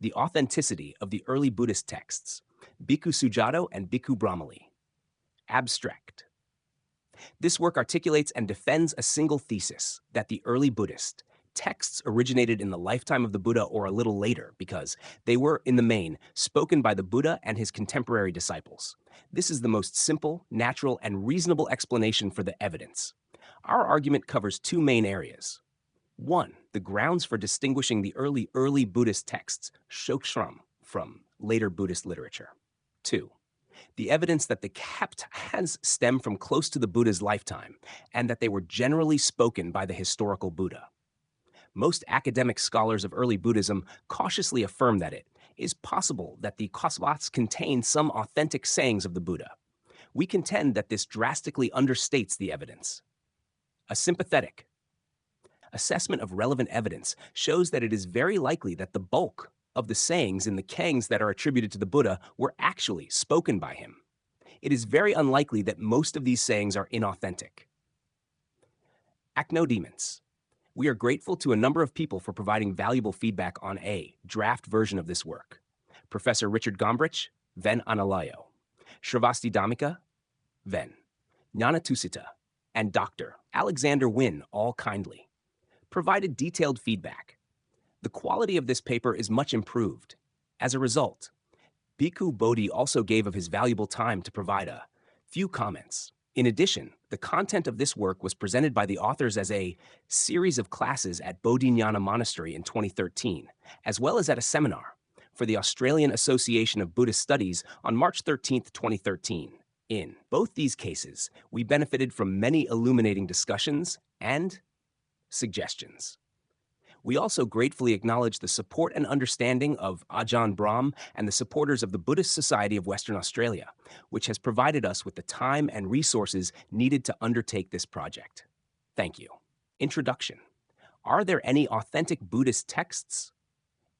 The Authenticity of the Early Buddhist Texts, Bhikkhu Sujato and Bhikkhu Brahmali. Abstract. This work articulates and defends a single thesis, that the early Buddhist texts originated in the lifetime of the Buddha or a little later because they were, in the main, spoken by the Buddha and his contemporary disciples. This is the most simple, natural, and reasonable explanation for the evidence. Our argument covers two main areas. 1. The grounds for distinguishing the early Buddhist texts, Shokshram, from later Buddhist literature. 2. The evidence that the kept has stem from close to the Buddha's lifetime, and that they were generally spoken by the historical Buddha. Most academic scholars of early Buddhism cautiously affirm that it is possible that the Kosvats contain some authentic sayings of the Buddha. We contend that this drastically understates the evidence. A sympathetic assessment of relevant evidence shows that it is very likely that the bulk of the sayings in the Kangs that are attributed to the Buddha were actually spoken by him. It is very unlikely that most of these sayings are inauthentic. Acnodemons. We are grateful to a number of people for providing valuable feedback on a draft version of this work. Professor Richard Gombrich, Ven Analayo. Sravasti Damika, Ven. Gnanatusita, and Dr. Alexander Wynne, all kindly, provided detailed feedback. The quality of this paper is much improved. As a result, Bhikkhu Bodhi also gave of his valuable time to provide a few comments. In addition, the content of this work was presented by the authors as a series of classes at Bodhinyana Monastery in 2013, as well as at a seminar for the Australian Association of Buddhist Studies on March 13, 2013. In both these cases, we benefited from many illuminating discussions and suggestions. We also gratefully acknowledge the support and understanding of Ajahn Brahm and the supporters of the Buddhist Society of Western Australia, which has provided us with the time and resources needed to undertake this project. Thank you. Introduction. Are there any authentic Buddhist texts?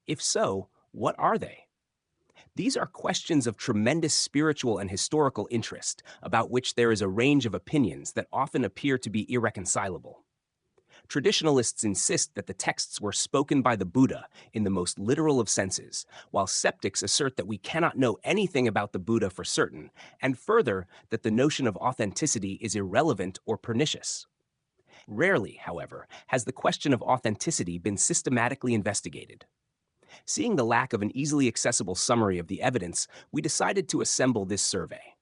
If so, what are they? These are questions of tremendous spiritual and historical interest, about which there is a range of opinions that often appear to be irreconcilable. Traditionalists insist that the texts were spoken by the Buddha in the most literal of senses, while skeptics assert that we cannot know anything about the Buddha for certain, and further, that the notion of authenticity is irrelevant or pernicious. Rarely, however, has the question of authenticity been systematically investigated. Seeing the lack of an easily accessible summary of the evidence, we decided to assemble this survey.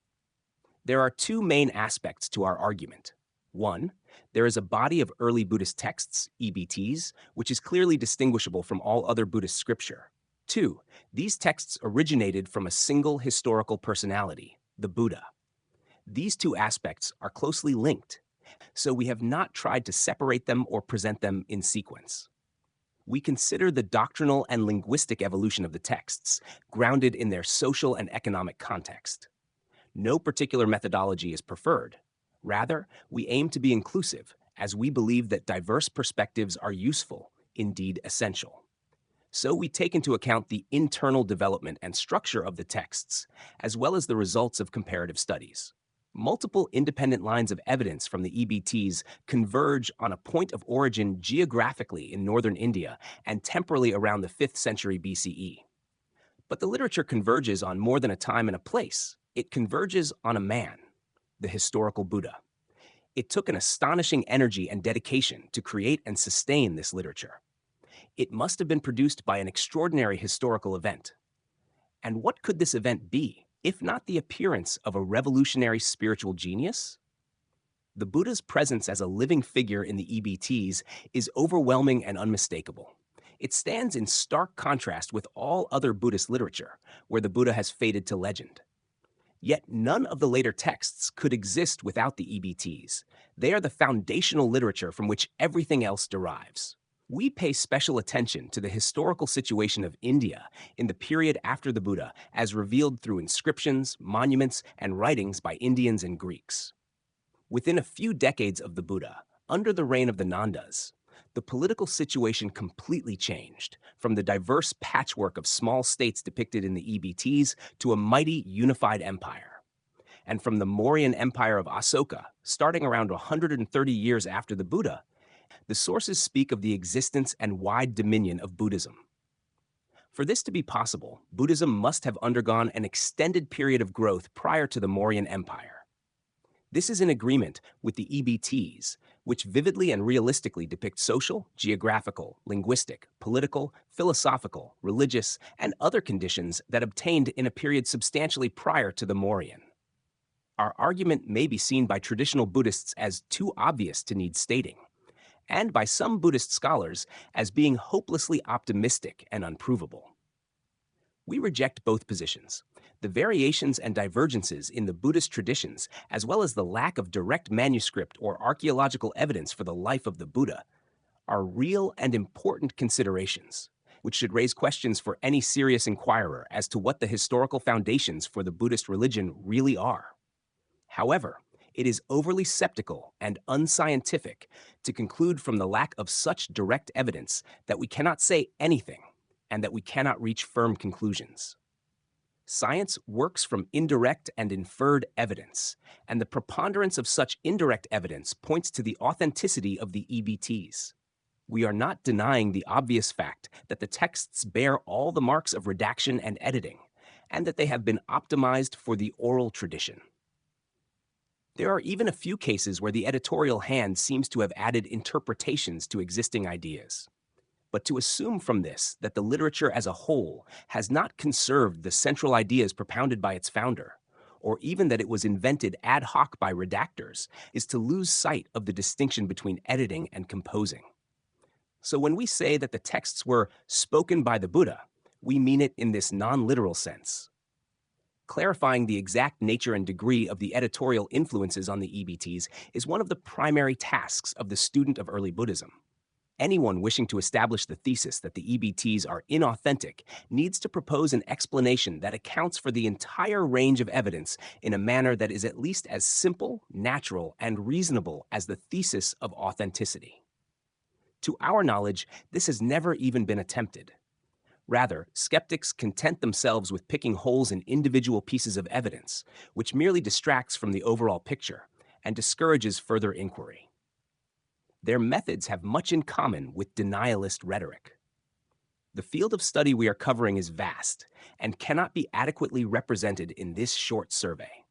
There are two main aspects to our argument. 1. There is a body of early Buddhist texts, EBTs, which is clearly distinguishable from all other Buddhist scripture. 2. These texts originated from a single historical personality, the Buddha. These two aspects are closely linked, so we have not tried to separate them or present them in sequence. We consider the doctrinal and linguistic evolution of the texts, grounded in their social and economic context. No particular methodology is preferred. Rather, we aim to be inclusive, as we believe that diverse perspectives are useful, indeed essential. So we take into account the internal development and structure of the texts, as well as the results of comparative studies. Multiple independent lines of evidence from the EBTs converge on a point of origin geographically in northern India and temporally around the 5th century BCE. But the literature converges on more than a time and a place. It converges on a man, the historical Buddha. It took an astonishing energy and dedication to create and sustain this literature. It must have been produced by an extraordinary historical event. And what could this event be, if not the appearance of a revolutionary spiritual genius? The Buddha's presence as a living figure in the EBTs is overwhelming and unmistakable. It stands in stark contrast with all other Buddhist literature, where the Buddha has faded to legend. Yet none of the later texts could exist without the EBTs. They are the foundational literature from which everything else derives. We pay special attention to the historical situation of India in the period after the Buddha, as revealed through inscriptions, monuments, and writings by Indians and Greeks. Within a few decades of the Buddha, under the reign of the Nandas, the political situation completely changed, from the diverse patchwork of small states depicted in the EBTs to a mighty unified empire. And from the Mauryan Empire of Asoka, starting around 130 years after the Buddha, the sources speak of the existence and wide dominion of Buddhism. For this to be possible, Buddhism must have undergone an extended period of growth prior to the Mauryan Empire. This is in agreement with the EBTs, which vividly and realistically depict social, geographical, linguistic, political, philosophical, religious, and other conditions that obtained in a period substantially prior to the Mauryan. Our argument may be seen by traditional Buddhists as too obvious to need stating, and by some Buddhist scholars as being hopelessly optimistic and unprovable. We reject both positions. The variations and divergences in the Buddhist traditions, as well as the lack of direct manuscript or archaeological evidence for the life of the Buddha, are real and important considerations, which should raise questions for any serious inquirer as to what the historical foundations for the Buddhist religion really are. However, it is overly skeptical and unscientific to conclude from the lack of such direct evidence that we cannot say anything and that we cannot reach firm conclusions. Science works from indirect and inferred evidence, and the preponderance of such indirect evidence points to the authenticity of the EBTs. We are not denying the obvious fact that the texts bear all the marks of redaction and editing, and that they have been optimized for the oral tradition. There are even a few cases where the editorial hand seems to have added interpretations to existing ideas. But to assume from this that the literature as a whole has not conserved the central ideas propounded by its founder, or even that it was invented ad hoc by redactors, is to lose sight of the distinction between editing and composing. So when we say that the texts were spoken by the Buddha, we mean it in this non-literal sense. Clarifying the exact nature and degree of the editorial influences on the EBTs is one of the primary tasks of the student of early Buddhism. Anyone wishing to establish the thesis that the EBTs are inauthentic needs to propose an explanation that accounts for the entire range of evidence in a manner that is at least as simple, natural, and reasonable as the thesis of authenticity. To our knowledge, this has never even been attempted. Rather, skeptics content themselves with picking holes in individual pieces of evidence, which merely distracts from the overall picture and discourages further inquiry. Their methods have much in common with denialist rhetoric. The field of study we are covering is vast and cannot be adequately represented in this short survey.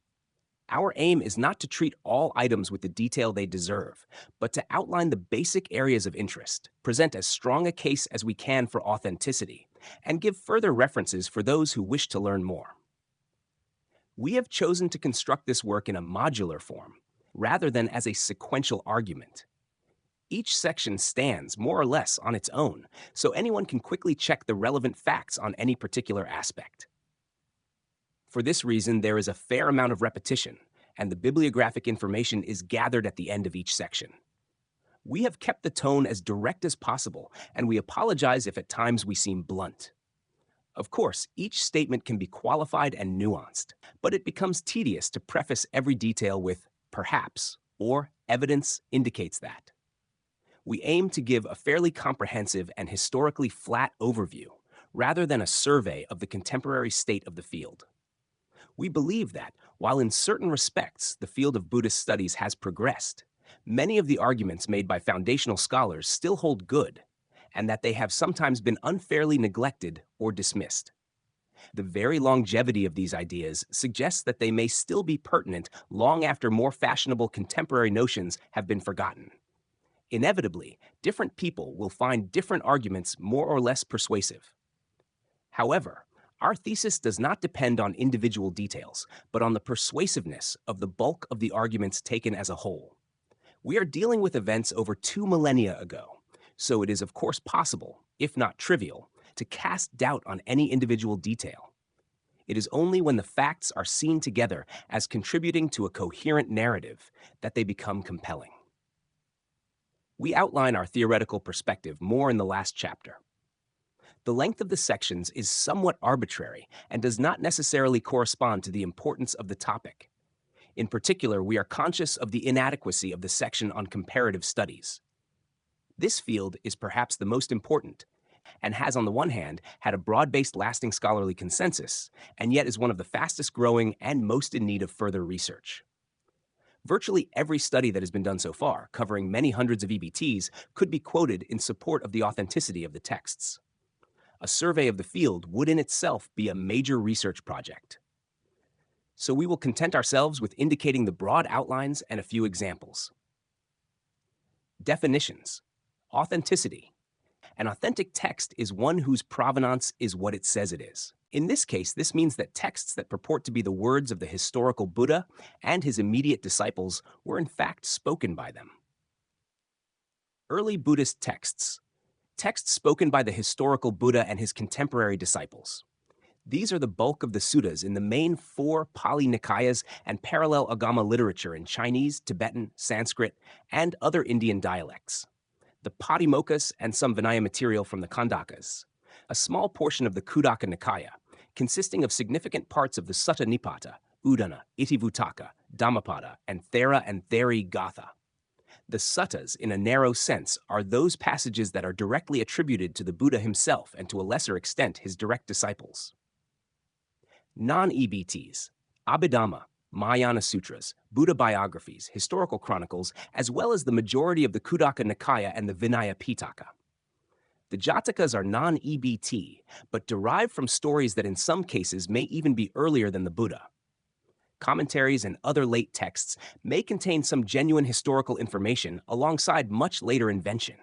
Our aim is not to treat all items with the detail they deserve, but to outline the basic areas of interest, present as strong a case as we can for authenticity, and give further references for those who wish to learn more. We have chosen to construct this work in a modular form, rather than as a sequential argument. Each section stands more or less on its own, so anyone can quickly check the relevant facts on any particular aspect. For this reason, there is a fair amount of repetition, and the bibliographic information is gathered at the end of each section. We have kept the tone as direct as possible, and we apologize if at times we seem blunt. Of course, each statement can be qualified and nuanced, but it becomes tedious to preface every detail with "perhaps" or "evidence indicates that." We aim to give a fairly comprehensive and historically flat overview, rather than a survey of the contemporary state of the field. We believe that, while in certain respects the field of Buddhist studies has progressed, many of the arguments made by foundational scholars still hold good, and that they have sometimes been unfairly neglected or dismissed. The very longevity of these ideas suggests that they may still be pertinent long after more fashionable contemporary notions have been forgotten. Inevitably, different people will find different arguments more or less persuasive. However, our thesis does not depend on individual details, but on the persuasiveness of the bulk of the arguments taken as a whole. We are dealing with events over 2 millennia ago, so it is of course possible, if not trivial, to cast doubt on any individual detail. It is only when the facts are seen together as contributing to a coherent narrative that they become compelling. We outline our theoretical perspective more in the last chapter. The length of the sections is somewhat arbitrary and does not necessarily correspond to the importance of the topic. In particular, we are conscious of the inadequacy of the section on comparative studies. This field is perhaps the most important, and has on the one hand had a broad-based lasting scholarly consensus, and yet is one of the fastest growing and most in need of further research. Virtually every study that has been done so far, covering many hundreds of EBTs, could be quoted in support of the authenticity of the texts. A survey of the field would in itself be a major research project. So we will content ourselves with indicating the broad outlines and a few examples. Definitions. Authenticity. An authentic text is one whose provenance is what it says it is. In this case, this means that texts that purport to be the words of the historical Buddha and his immediate disciples were in fact spoken by them. Early Buddhist texts. Texts spoken by the historical Buddha and his contemporary disciples. These are the bulk of the suttas in the main 4 Pali Nikayas and parallel Agama literature in Chinese, Tibetan, Sanskrit, and other Indian dialects. The Patimokkha's and some Vinaya material from the Kandakas. A small portion of the Khuddaka Nikaya, consisting of significant parts of the Sutta Nipata, Udana, Itivuttaka, Dhammapada, and Thera and Theri Gatha. The suttas, in a narrow sense, are those passages that are directly attributed to the Buddha himself and to a lesser extent his direct disciples. Non-EBTs, Abhidhamma, Mahayana Sutras, Buddha biographies, historical chronicles, as well as the majority of the Khuddaka Nikaya and the Vinaya Pitaka. The Jatakas are non-EBT, but derive from stories that in some cases may even be earlier than the Buddha. Commentaries and other late texts may contain some genuine historical information alongside much later invention.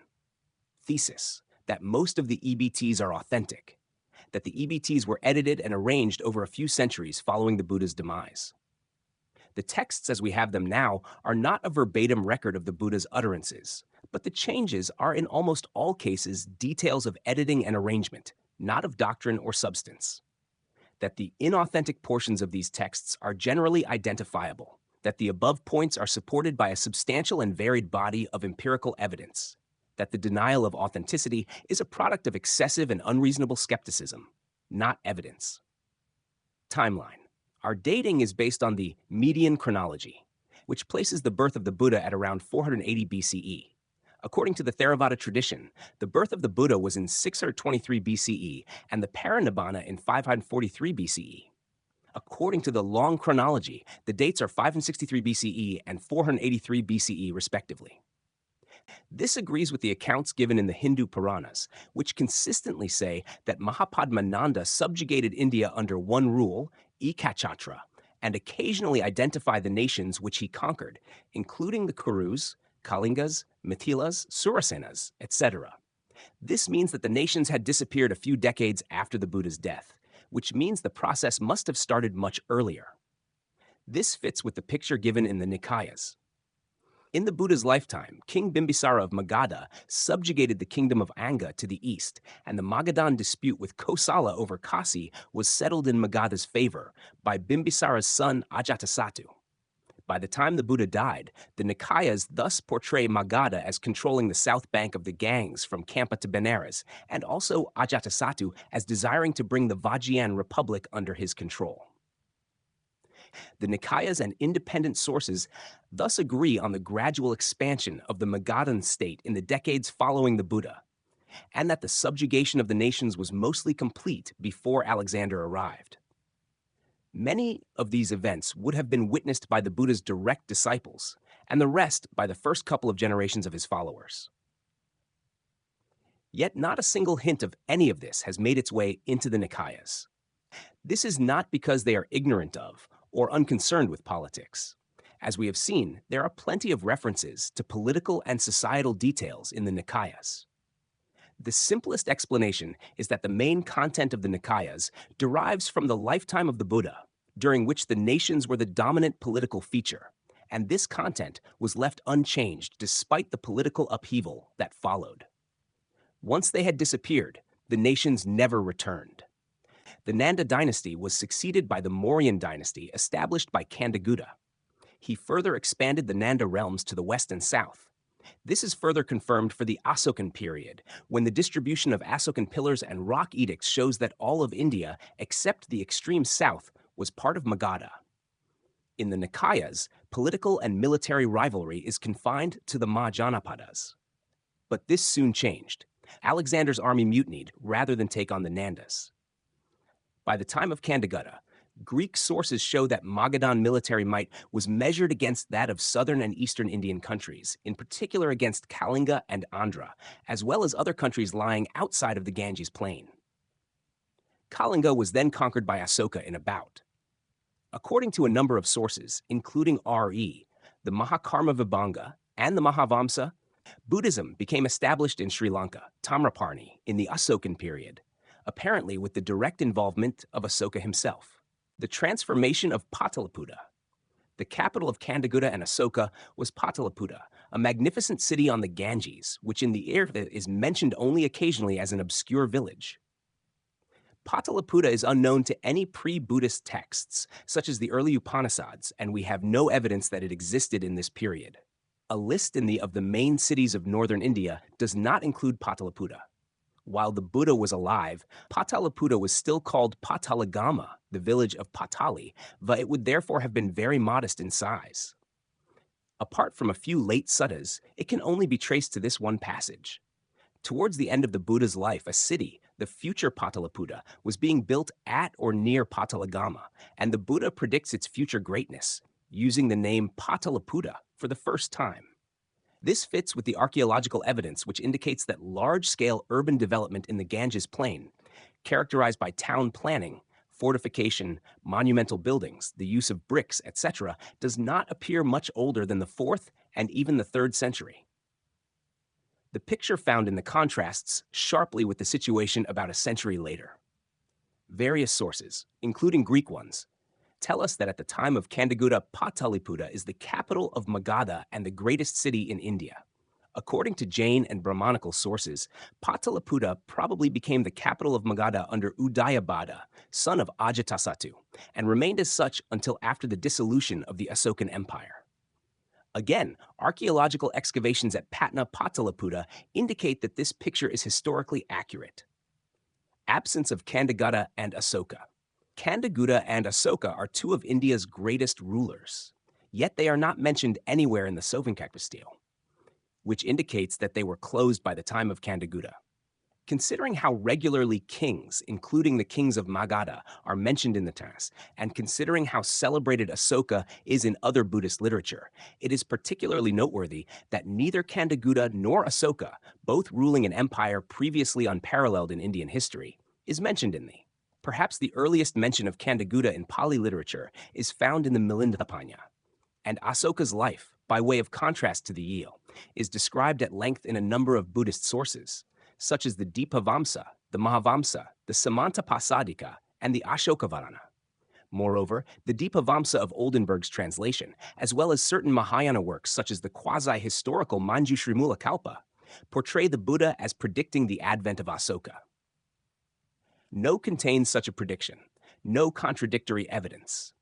Thesis, that most of the EBTs are authentic, that the EBTs were edited and arranged over a few centuries following the Buddha's demise. The texts as we have them now are not a verbatim record of the Buddha's utterances, but the changes are in almost all cases details of editing and arrangement, not of doctrine or substance. That the inauthentic portions of these texts are generally identifiable, that the above points are supported by a substantial and varied body of empirical evidence, that the denial of authenticity is a product of excessive and unreasonable skepticism, not evidence. Timeline. Our dating is based on the median chronology, which places the birth of the Buddha at around 480 BCE. According to the Theravada tradition, the birth of the Buddha was in 623 BCE and the Parinibbana in 543 BCE. According to the long chronology, the dates are 563 BCE and 483 BCE respectively. This agrees with the accounts given in the Hindu Puranas, which consistently say that Mahapadmananda subjugated India under one rule, Ekachatra, and occasionally identify the nations which he conquered, including the Kurus, Kalingas, Mithilas, Surasenas, etc. This means that the nations had disappeared a few decades after the Buddha's death, which means the process must have started much earlier. This fits with the picture given in the Nikayas. In the Buddha's lifetime, King Bimbisara of Magadha subjugated the kingdom of Anga to the east, and the Magadhan dispute with Kosala over Kasi was settled in Magadha's favor by Bimbisara's son Ajatasattu. By the time the Buddha died, the Nikayas thus portray Magadha as controlling the south bank of the Ganges from Kampa to Benares, and also Ajatasattu as desiring to bring the Vajjian Republic under his control. The Nikayas and independent sources thus agree on the gradual expansion of the Magadhan state in the decades following the Buddha, and that the subjugation of the nations was mostly complete before Alexander arrived. Many of these events would have been witnessed by the Buddha's direct disciples, and the rest by the first couple of generations of his followers. Yet not a single hint of any of this has made its way into the Nikayas. This is not because they are ignorant of or unconcerned with politics. As we have seen, there are plenty of references to political and societal details in the Nikayas. The simplest explanation is that the main content of the Nikayas derives from the lifetime of the Buddha, during which the nations were the dominant political feature, and this content was left unchanged despite the political upheaval that followed. Once they had disappeared, the nations never returned. The Nanda dynasty was succeeded by the Mauryan dynasty established by Kandagutta. He further expanded the Nanda realms to the west and south. This is further confirmed for the Asokan period, when the distribution of Asokan pillars and rock edicts shows that all of India, except the extreme south, was part of Magadha. In the Nikayas, political and military rivalry is confined to the Mahajanapadas. But this soon changed. Alexander's army mutinied rather than take on the Nandas. By the time of Kandagutta, Greek sources show that Magadhan military might was measured against that of southern and eastern Indian countries, in particular against Kalinga and Andhra, as well as other countries lying outside of the Ganges plain. Kalinga was then conquered by Asoka in a bout. According to a number of sources, including R.E., the Mahakarma Vibhanga, and the Mahavamsa, Buddhism became established in Sri Lanka, Tamraparni, in the Asokan period, apparently with the direct involvement of Asoka himself. The transformation of Pataliputra. The capital of Kandagutta and Asoka was Pataliputra, a magnificent city on the Ganges, which in the Irtha is mentioned only occasionally as an obscure village. Pataliputra is unknown to any pre-Buddhist texts, such as the early Upanishads, and we have no evidence that it existed in this period. A list of the main cities of northern India does not include Pataliputra. While the Buddha was alive, Pataliputra was still called Patalagama, the village of Patali, but it would therefore have been very modest in size. Apart from a few late suttas, it can only be traced to this one passage. Towards the end of the Buddha's life, a city, the future Pataliputra, was being built at or near Patalagama, and the Buddha predicts its future greatness, using the name Pataliputra for the first time. This fits with the archaeological evidence which indicates that large-scale urban development in the Ganges Plain, characterized by town planning, fortification, monumental buildings, the use of bricks, etc., does not appear much older than the 4th and even the 3rd century. The picture found in the contrasts sharply with the situation about a century later. Various sources, including Greek ones, tell us that at the time of Kandagutta, Pataliputra is the capital of Magadha and the greatest city in India. According to Jain and Brahmanical sources, Pataliputra probably became the capital of Magadha under Udayabhadra, son of Ajatasattu, and remained as such until after the dissolution of the Asokan Empire. Again, archaeological excavations at Patna Pataliputra indicate that this picture is historically accurate. Absence of Kandagutta and Asoka. Kandagutta and Asoka are two of India's greatest rulers, yet they are not mentioned anywhere in the Sovinkakpastele, which indicates that they were closed by the time of Kandagutta. Considering how regularly kings, including the kings of Magadha, are mentioned in the texts, and considering how celebrated Asoka is in other Buddhist literature, it is particularly noteworthy that neither Kandagutta nor Asoka, both ruling an empire previously unparalleled in Indian history, is mentioned in thee. Perhaps the earliest mention of Kandagutta in Pali literature is found in the Milindapanya, and Asoka's life, by way of contrast to the Yale, is described at length in a number of Buddhist sources, such as the Dipavamsa, the Mahavamsa, the Samantapasadika, and the Ashokavarana. Moreover, the Dipavamsa of Oldenburg's translation, as well as certain Mahayana works such as the quasi-historical Manjushri Kalpa, portray the Buddha as predicting the advent of Asoka. No contains such a prediction, no contradictory evidence.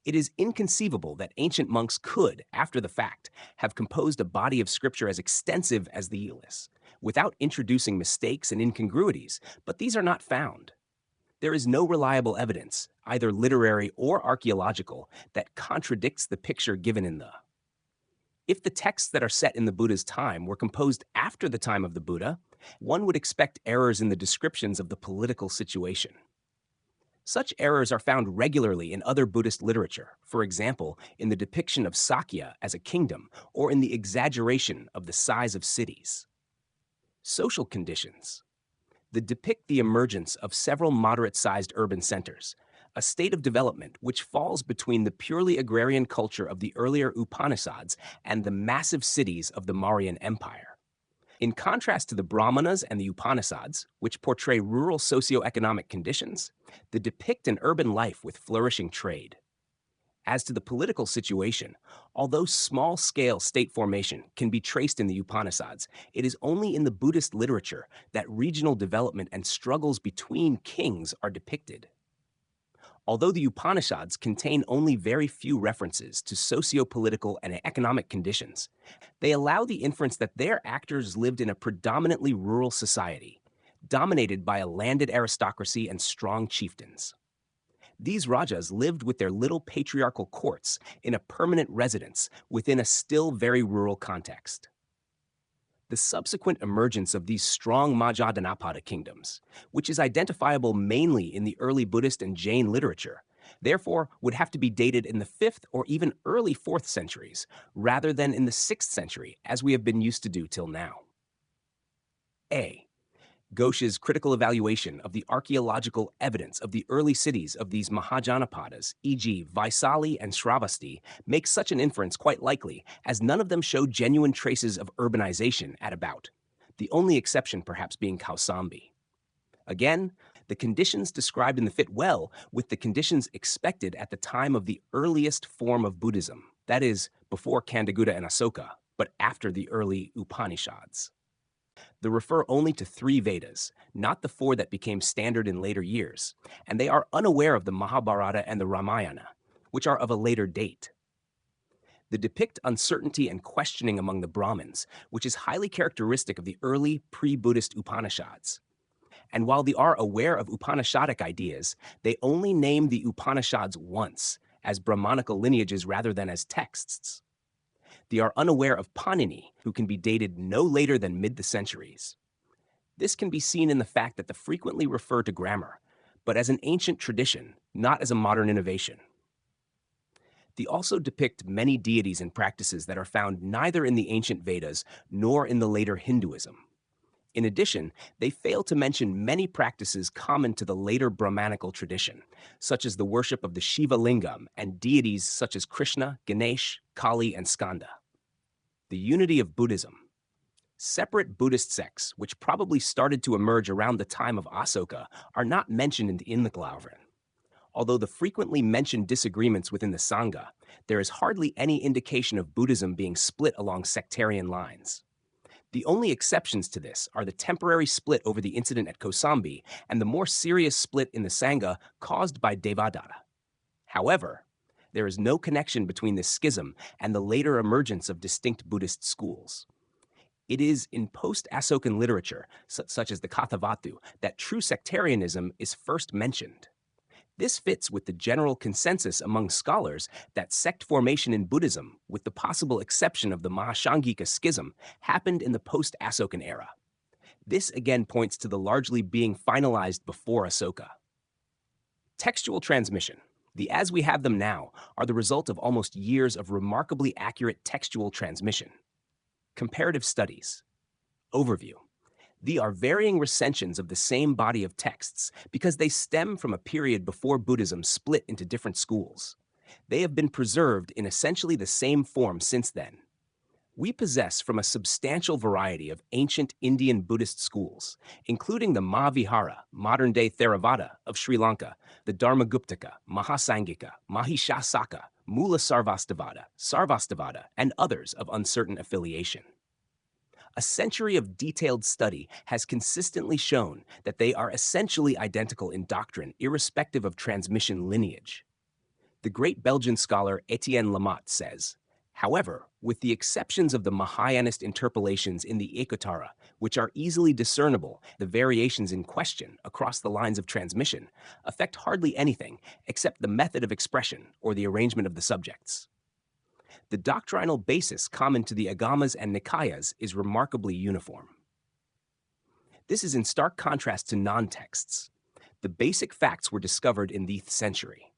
It is inconceivable that ancient monks could, after the fact, have composed a body of scripture as extensive as the Elis, without introducing mistakes and incongruities, but these are not found. There is no reliable evidence, either literary or archaeological, that contradicts the picture given in the. If the texts that are set in the Buddha's time were composed after the time of the Buddha, one would expect errors in the descriptions of the political situation. Such errors are found regularly in other Buddhist literature, for example, in the depiction of Sakya as a kingdom or in the exaggeration of the size of cities. Social conditions. They depict the emergence of several moderate-sized urban centers, a state of development which falls between the purely agrarian culture of the earlier Upanishads and the massive cities of the Mauryan Empire. In contrast to the Brahmanas and the Upanishads, which portray rural socioeconomic conditions, they depict an urban life with flourishing trade. As to the political situation, although small-scale state formation can be traced in the Upanishads, it is only in the Buddhist literature that regional development and struggles between kings are depicted. Although the Upanishads contain only very few references to socio-political and economic conditions, they allow the inference that their actors lived in a predominantly rural society, dominated by a landed aristocracy and strong chieftains. These rajas lived with their little patriarchal courts in a permanent residence within a still very rural context. The subsequent emergence of these strong Majadanapada kingdoms, which is identifiable mainly in the early Buddhist and Jain literature, therefore would have to be dated in the 5th or even early 4th centuries, rather than in the 6th century, as we have been used to do till now. A. Ghosh's critical evaluation of the archaeological evidence of the early cities of these Mahajanapadas, e.g. Vaisali and Shravasti, makes such an inference quite likely, as none of them show genuine traces of urbanization at about, the only exception perhaps being Kausambi. Again, the conditions described in the fit well with the conditions expected at the time of the earliest form of Buddhism, that is, before Kandagutta and Asoka, but after the early Upanishads. They refer only to 3 Vedas, not the 4 that became standard in later years, and they are unaware of the Mahabharata and the Ramayana, which are of a later date. They depict uncertainty and questioning among the Brahmins, which is highly characteristic of the early pre-Buddhist Upanishads. And while they are aware of Upanishadic ideas, they only name the Upanishads once, as Brahmanical lineages rather than as texts. They are unaware of Panini, who can be dated no later than mid-centuries. This can be seen in the fact that they frequently refer to grammar, but as an ancient tradition, not as a modern innovation. They also depict many deities and practices that are found neither in the ancient Vedas nor in the later Hinduism. In addition, they fail to mention many practices common to the later Brahmanical tradition, such as the worship of the Shiva Lingam and deities such as Krishna, Ganesh, Kali, and Skanda. The unity of Buddhism. Separate Buddhist sects, which probably started to emerge around the time of Asoka, are not mentioned in the Glauvren. Although the frequently mentioned disagreements within the Sangha, there is hardly any indication of Buddhism being split along sectarian lines. The only exceptions to this are the temporary split over the incident at Kosambi and the more serious split in the Sangha caused by Devadatta. However, there is no connection between this schism and the later emergence of distinct Buddhist schools. It is in post-Asokan literature, such as the Kathavatu, that true sectarianism is first mentioned. This fits with the general consensus among scholars that sect formation in Buddhism, with the possible exception of the Mahashangika schism, happened in the post-Asokan era. This again points to the largely being finalized before Asoka. Textual transmission, the as we have them now, are the result of almost years of remarkably accurate textual transmission. Comparative studies. Overview. They are varying recensions of the same body of texts because they stem from a period before Buddhism split into different schools. They have been preserved in essentially the same form since then. We possess from a substantial variety of ancient Indian Buddhist schools, including the Mahavihara, modern-day Theravada of Sri Lanka, the Dharmaguptaka, Mahasangika, Mahishasaka, Mula Sarvastivada, and others of uncertain affiliation. A century of detailed study has consistently shown that they are essentially identical in doctrine, irrespective of transmission lineage. The great Belgian scholar Etienne Lamotte says, however, with the exceptions of the Mahayanist interpolations in the Ekotara, which are easily discernible, the variations in question across the lines of transmission affect hardly anything except the method of expression or the arrangement of the subjects. The doctrinal basis common to the Agamas and Nikayas is remarkably uniform. This is in stark contrast to non-texts. The basic facts were discovered in the 8th century.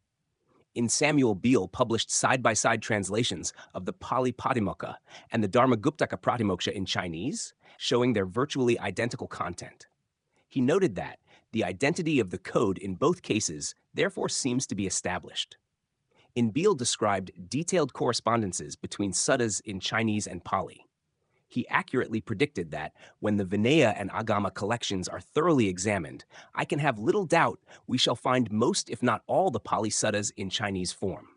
In Samuel Beale published side-by-side translations of the Pali Patimokkha and the Dharmaguptaka Pratimoksha in Chinese, showing their virtually identical content. He noted that the identity of the code in both cases therefore seems to be established. In Beale described detailed correspondences between suttas in Chinese and Pali. He accurately predicted that when the Vinaya and Agama collections are thoroughly examined, I can have little doubt we shall find most if not all the Pali suttas in Chinese form.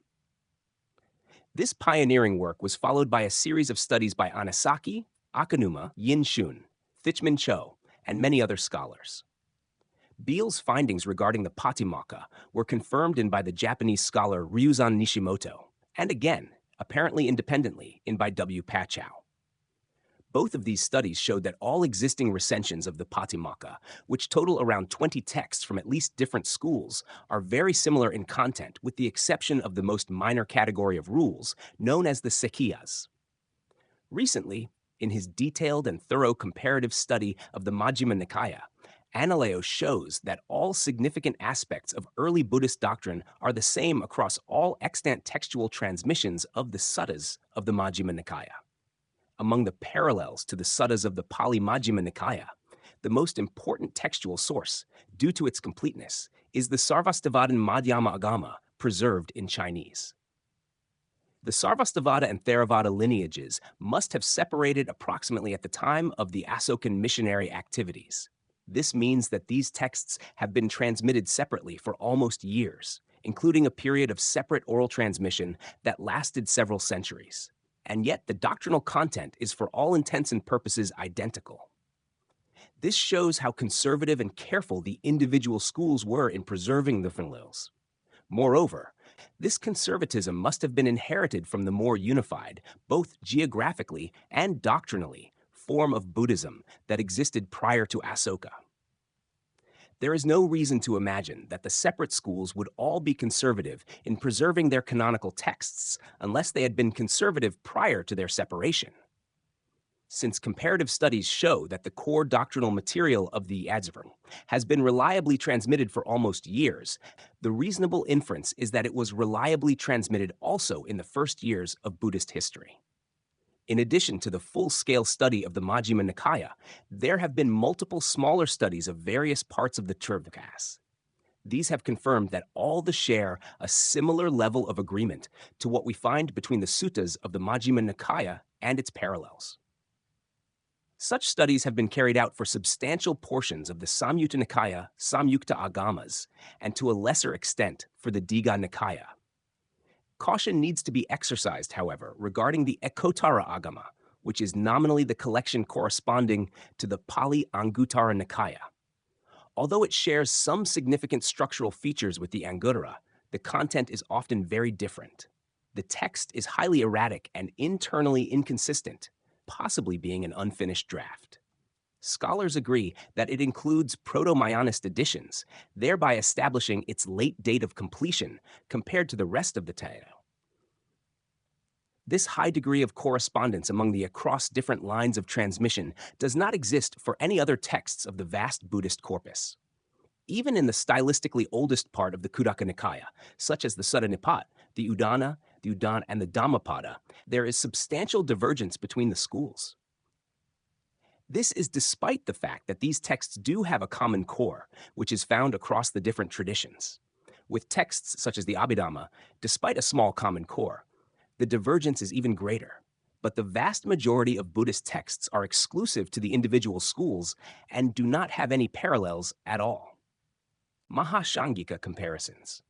This pioneering work was followed by a series of studies by Anisaki, Akanuma, Yin Shun, Thichman Cho, and many other scholars. Beale's findings regarding the Patimokkha were confirmed in by the Japanese scholar Ryuzan Nishimoto, and again, apparently independently, in by W. Pachow. Both of these studies showed that all existing recensions of the Patimokkha, which total around 20 texts from at least different schools, are very similar in content with the exception of the most minor category of rules, known as the Sekhiyas. Recently, in his detailed and thorough comparative study of the Majjhima Nikaya, Analayo shows that all significant aspects of early Buddhist doctrine are the same across all extant textual transmissions of the suttas of the Majjhima Nikaya. Among the parallels to the suttas of the Pali Majjhima Nikaya, The most important textual source, due to its completeness, is the Sarvastivadin Madhyama Agama, preserved in Chinese. The Sarvastivada and Theravada lineages must have separated approximately at the time of the Asokan missionary activities. This means that these texts have been transmitted separately for almost years, including a period of separate oral transmission that lasted several centuries. And yet the doctrinal content is for all intents and purposes identical. This shows how conservative and careful the individual schools were in preserving the Finlils. Moreover, this conservatism must have been inherited from the more unified, both geographically and doctrinally, form of Buddhism that existed prior to Asoka. There is no reason to imagine that the separate schools would all be conservative in preserving their canonical texts unless they had been conservative prior to their separation. Since comparative studies show that the core doctrinal material of the Adzavern has been reliably transmitted for almost years, the reasonable inference is that it was reliably transmitted also in the first years of Buddhist history. In addition to the full-scale study of the Majjhima Nikaya, there have been multiple smaller studies of various parts of the Trivivkas. These have confirmed that all share a similar level of agreement to what we find between the suttas of the Majjhima Nikaya and its parallels. Such studies have been carried out for substantial portions of the Samyutta Nikaya, Samyukta Agamas, and to a lesser extent for the Digha Nikaya. Caution needs to be exercised, however, regarding the Ekottara Agama, which is nominally the collection corresponding to the Pali Anguttara Nikaya. Although it shares some significant structural features with the Anguttara, the content is often very different. The text is highly erratic and internally inconsistent, possibly being an unfinished draft. Scholars agree that it includes Proto-Mayanist additions, thereby establishing its late date of completion compared to the rest of the Taito. This high degree of correspondence among the across different lines of transmission does not exist for any other texts of the vast Buddhist corpus. Even in the stylistically oldest part of the Khuddaka Nikaya, such as the Sutta Nipat, the Udana, and the Dhammapada, there is substantial divergence between the schools. This is despite the fact that these texts do have a common core, which is found across the different traditions. With texts such as the Abhidhamma, despite a small common core, the divergence is even greater. But the vast majority of Buddhist texts are exclusive to the individual schools and do not have any parallels at all. Mahashangika comparisons.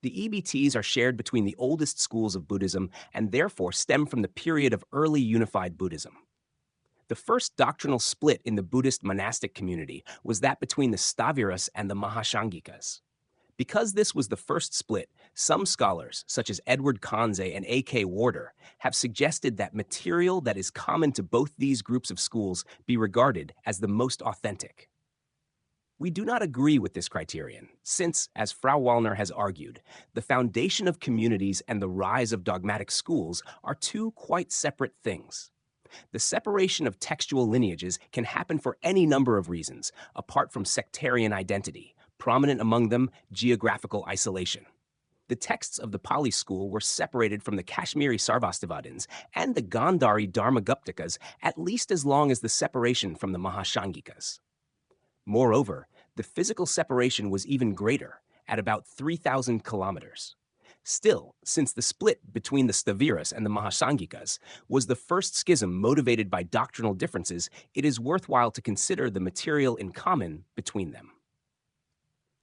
The EBTs are shared between the oldest schools of Buddhism and therefore stem from the period of early unified Buddhism. The first doctrinal split in the Buddhist monastic community was that between the Staviras and the Mahashangikas. Because this was the first split, some scholars, such as Edward Kanze and A.K. Warder, have suggested that material that is common to both these groups of schools be regarded as the most authentic. We do not agree with this criterion, since, as Frau Wallner has argued, the foundation of communities and the rise of dogmatic schools are two quite separate things. The separation of textual lineages can happen for any number of reasons, apart from sectarian identity, prominent among them geographical isolation. The texts of the Pali school were separated from the Kashmiri Sarvastivadins and the Gandhari Dharmaguptakas at least as long as the separation from the Mahashangikas. Moreover, the physical separation was even greater, at about 3,000 kilometers. Still, since the split between the Staviras and the Mahashangikas was the first schism motivated by doctrinal differences, it is worthwhile to consider the material in common between them.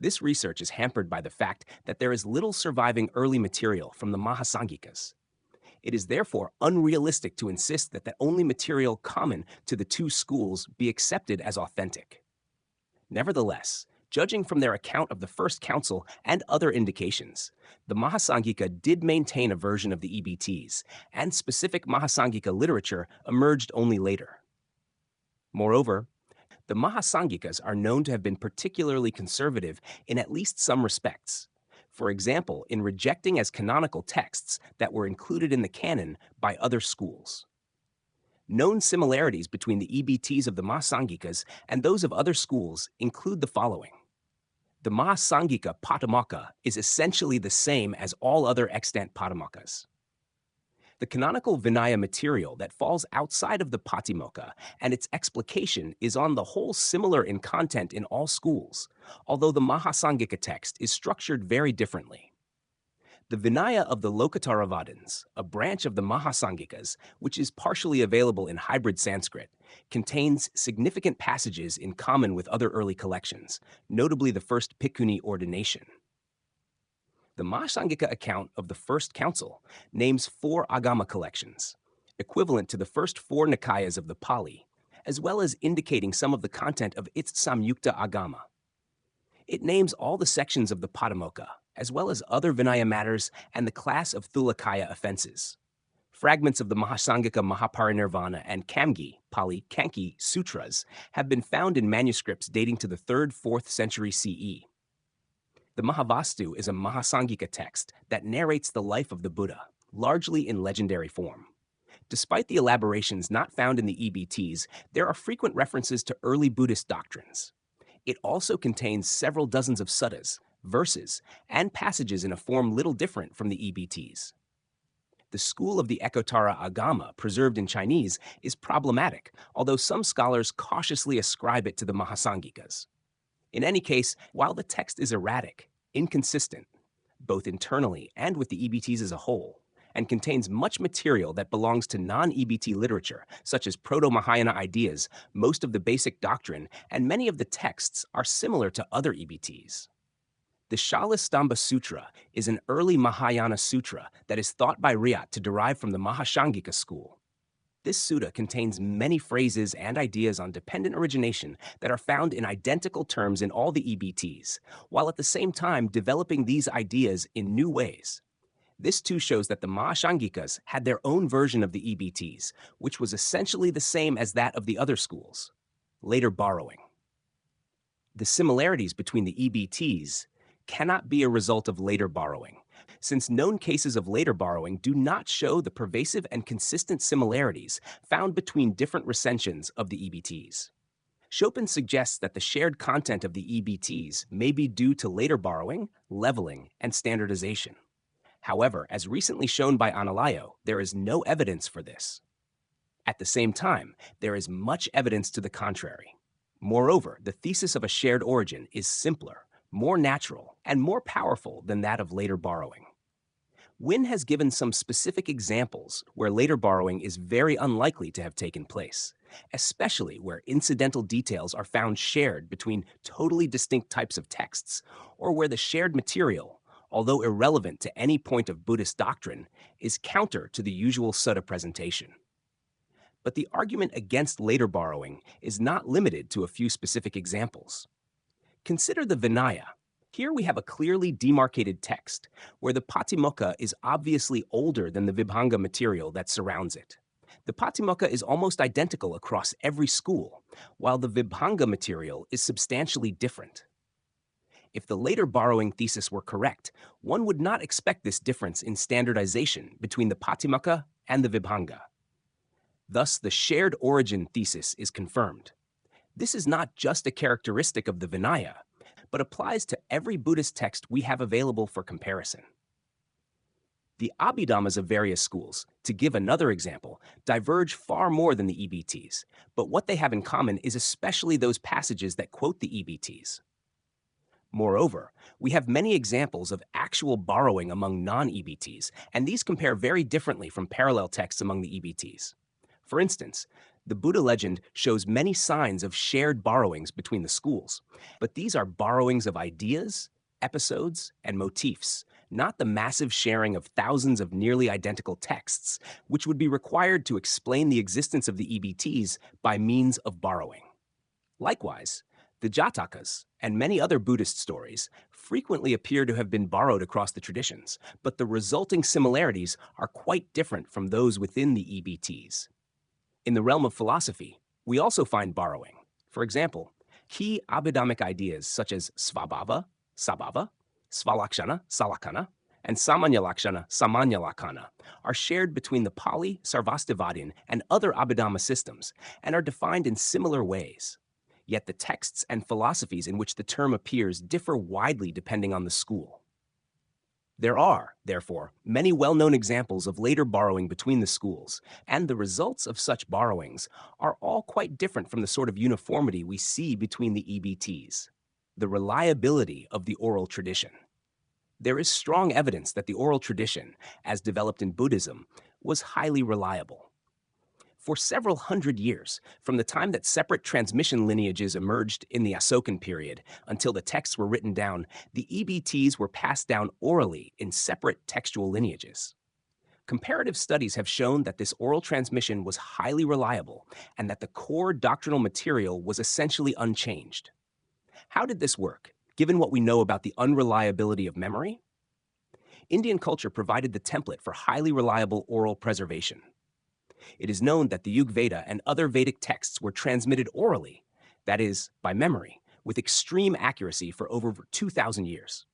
This research is hampered by the fact that there is little surviving early material from the Mahasanghikas. It is therefore unrealistic to insist that the only material common to the two schools be accepted as authentic. Nevertheless, judging from their account of the First Council and other indications, the Mahasanghika did maintain a version of the EBTs, and specific Mahasanghika literature emerged only later. Moreover, the Mahasanghikas are known to have been particularly conservative in at least some respects. For example, in rejecting as canonical texts that were included in the canon by other schools. Known similarities between the EBTs of the Mahasanghikas and those of other schools include the following. The Mahasanghika Patimokkha is essentially the same as all other extant Patimokkha's. The canonical Vinaya material that falls outside of the Patimokkha and its explication is on the whole similar in content in all schools, although the Mahasanghika text is structured very differently. The Vinaya of the Lokottaravadins, a branch of the Mahasanghikas, which is partially available in hybrid Sanskrit, contains significant passages in common with other early collections, notably the first Bhikkhuni ordination. The Mahasanghika account of the First Council names 4 Agama collections, equivalent to the first 4 Nikayas of the Pali, as well as indicating some of the content of its Samyukta Agama. It names all the sections of the Patimokkha, as well as other Vinaya matters and the class of Thulakaya offenses. Fragments of the Mahasanghika Mahaparinirvana and Kamgi, Pali Kanki sutras have been found in manuscripts dating to the 3rd-4th century CE. The Mahavastu is a Mahasanghika text that narrates the life of the Buddha, largely in legendary form. Despite the elaborations not found in the EBTs, there are frequent references to early Buddhist doctrines. It also contains several dozens of suttas, verses, and passages in a form little different from the EBTs. The school of the Ekottara Agama, preserved in Chinese, is problematic, although some scholars cautiously ascribe it to the Mahasanghikas. In any case, while the text is erratic, inconsistent, both internally and with the EBTs as a whole, and contains much material that belongs to non-EBT literature, such as Proto-Mahayana ideas, most of the basic doctrine, and many of the texts are similar to other EBTs. The Shalastamba Sutra is an early Mahayana sutra that is thought by Riyat to derive from the Mahasangika school. This sutta contains many phrases and ideas on dependent origination that are found in identical terms in all the EBTs, while at the same time developing these ideas in new ways. This too shows that the Mahasanghikas had their own version of the EBTs, which was essentially the same as that of the other schools. Later borrowing. The similarities between the EBTs cannot be a result of later borrowing, since known cases of later borrowing do not show the pervasive and consistent similarities found between different recensions of the EBTs. Chopin suggests that the shared content of the EBTs may be due to later borrowing, leveling, and standardization. However, as recently shown by Analayo, there is no evidence for this. At the same time, there is much evidence to the contrary. Moreover, the thesis of a shared origin is simpler, more natural, and more powerful than that of later borrowing. Wynne has given some specific examples where later borrowing is very unlikely to have taken place, especially where incidental details are found shared between totally distinct types of texts, or where the shared material, although irrelevant to any point of Buddhist doctrine, is counter to the usual sutta presentation. But the argument against later borrowing is not limited to a few specific examples. Consider the Vinaya. Here we have a clearly demarcated text, where the Patimokkha is obviously older than the Vibhanga material that surrounds it. The Patimokkha is almost identical across every school, while the Vibhanga material is substantially different. If the later borrowing thesis were correct, one would not expect this difference in standardization between the Patimokkha and the Vibhanga. Thus, the shared origin thesis is confirmed. This is not just a characteristic of the Vinaya, but applies to every Buddhist text we have available for comparison. The Abhidhammas of various schools, to give another example, diverge far more than the EBTs, but what they have in common is especially those passages that quote the EBTs. Moreover, we have many examples of actual borrowing among non-EBTs, and these compare very differently from parallel texts among the EBTs. For instance, the Buddha legend shows many signs of shared borrowings between the schools, but these are borrowings of ideas, episodes, and motifs, not the massive sharing of thousands of nearly identical texts, which would be required to explain the existence of the EBTs by means of borrowing. Likewise, the Jatakas and many other Buddhist stories frequently appear to have been borrowed across the traditions, but the resulting similarities are quite different from those within the EBTs. In the realm of philosophy, we also find borrowing. For example, key Abhidhammic ideas such as Svabhava, Sabhava, Svalakshana, Salakana, and Samanyalakshana, Samanyalakana are shared between the Pali, Sarvastivadin, and other Abhidhamma systems, and are defined in similar ways. Yet the texts and philosophies in which the term appears differ widely depending on the school. There are, therefore, many well-known examples of later borrowing between the schools, and the results of such borrowings are all quite different from the sort of uniformity we see between the EBTs. The reliability of the oral tradition. There is strong evidence that the oral tradition, as developed in Buddhism, was highly reliable. For several hundred years, from the time that separate transmission lineages emerged in the Asokan period until the texts were written down, the EBTs were passed down orally in separate textual lineages. Comparative studies have shown that this oral transmission was highly reliable and that the core doctrinal material was essentially unchanged. How did this work, given what we know about the unreliability of memory? Indian culture provided the template for highly reliable oral preservation. It is known that the Yug Veda and other Vedic texts were transmitted orally, that is, by memory, with extreme accuracy for over 2,000 years.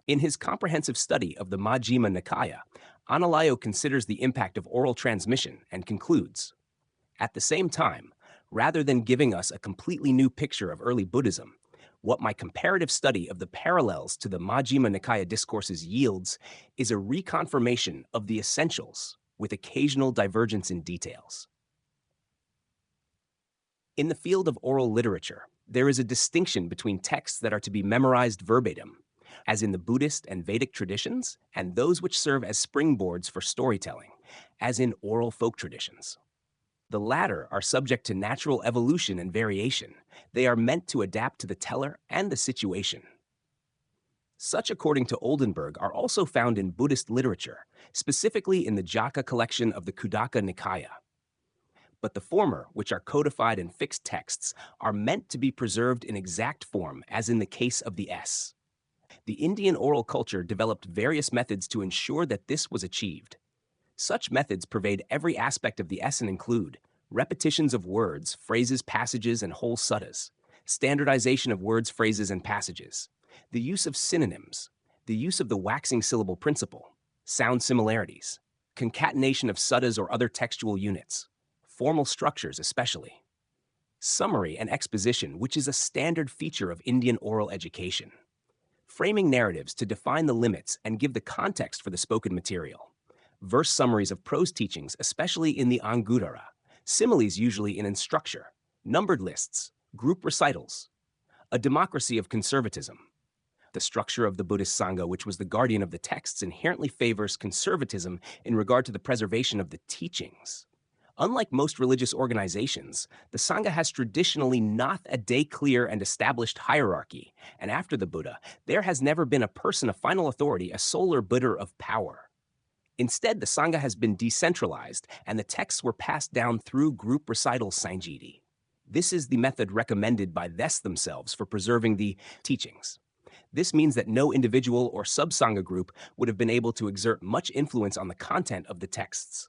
In his comprehensive study of the Majjhima Nikaya, Analayo considers the impact of oral transmission and concludes, at the same time, rather than giving us a completely new picture of early Buddhism, what my comparative study of the parallels to the Majjhima Nikaya discourses yields is a reconfirmation of the essentials with occasional divergence in details. In the field of oral literature, there is a distinction between texts that are to be memorized verbatim, as in the Buddhist and Vedic traditions, and those which serve as springboards for storytelling, as in oral folk traditions. The latter are subject to natural evolution and variation. They are meant to adapt to the teller and the situation. Such, according to Oldenburg, are also found in Buddhist literature, specifically in the Jaka collection of the Khuddaka Nikaya. But the former, which are codified in fixed texts, are meant to be preserved in exact form, as in the case of the S. The Indian oral culture developed various methods to ensure that this was achieved. Such methods pervade every aspect of the S and include repetitions of words, phrases, passages, and whole suttas, standardization of words, phrases, and passages, the use of synonyms, the use of the waxing syllable principle, sound similarities, concatenation of suttas or other textual units, formal structures especially, summary and exposition, which is a standard feature of Indian oral education, framing narratives to define the limits and give the context for the spoken material, verse summaries of prose teachings, especially in the Anguttara, similes usually in instructure, numbered lists, group recitals, a democracy of conservatism. The structure of the Buddhist Sangha, which was the guardian of the texts, inherently favors conservatism in regard to the preservation of the teachings. Unlike most religious organizations, the Sangha has traditionally not a day-clear and established hierarchy, and after the Buddha, there has never been a person of final authority, a solar Buddha of power. Instead, the Sangha has been decentralized, and the texts were passed down through group recitals Sanjiti. This is the method recommended by this themselves for preserving the teachings. This means that no individual or sub-Sangha group would have been able to exert much influence on the content of the texts.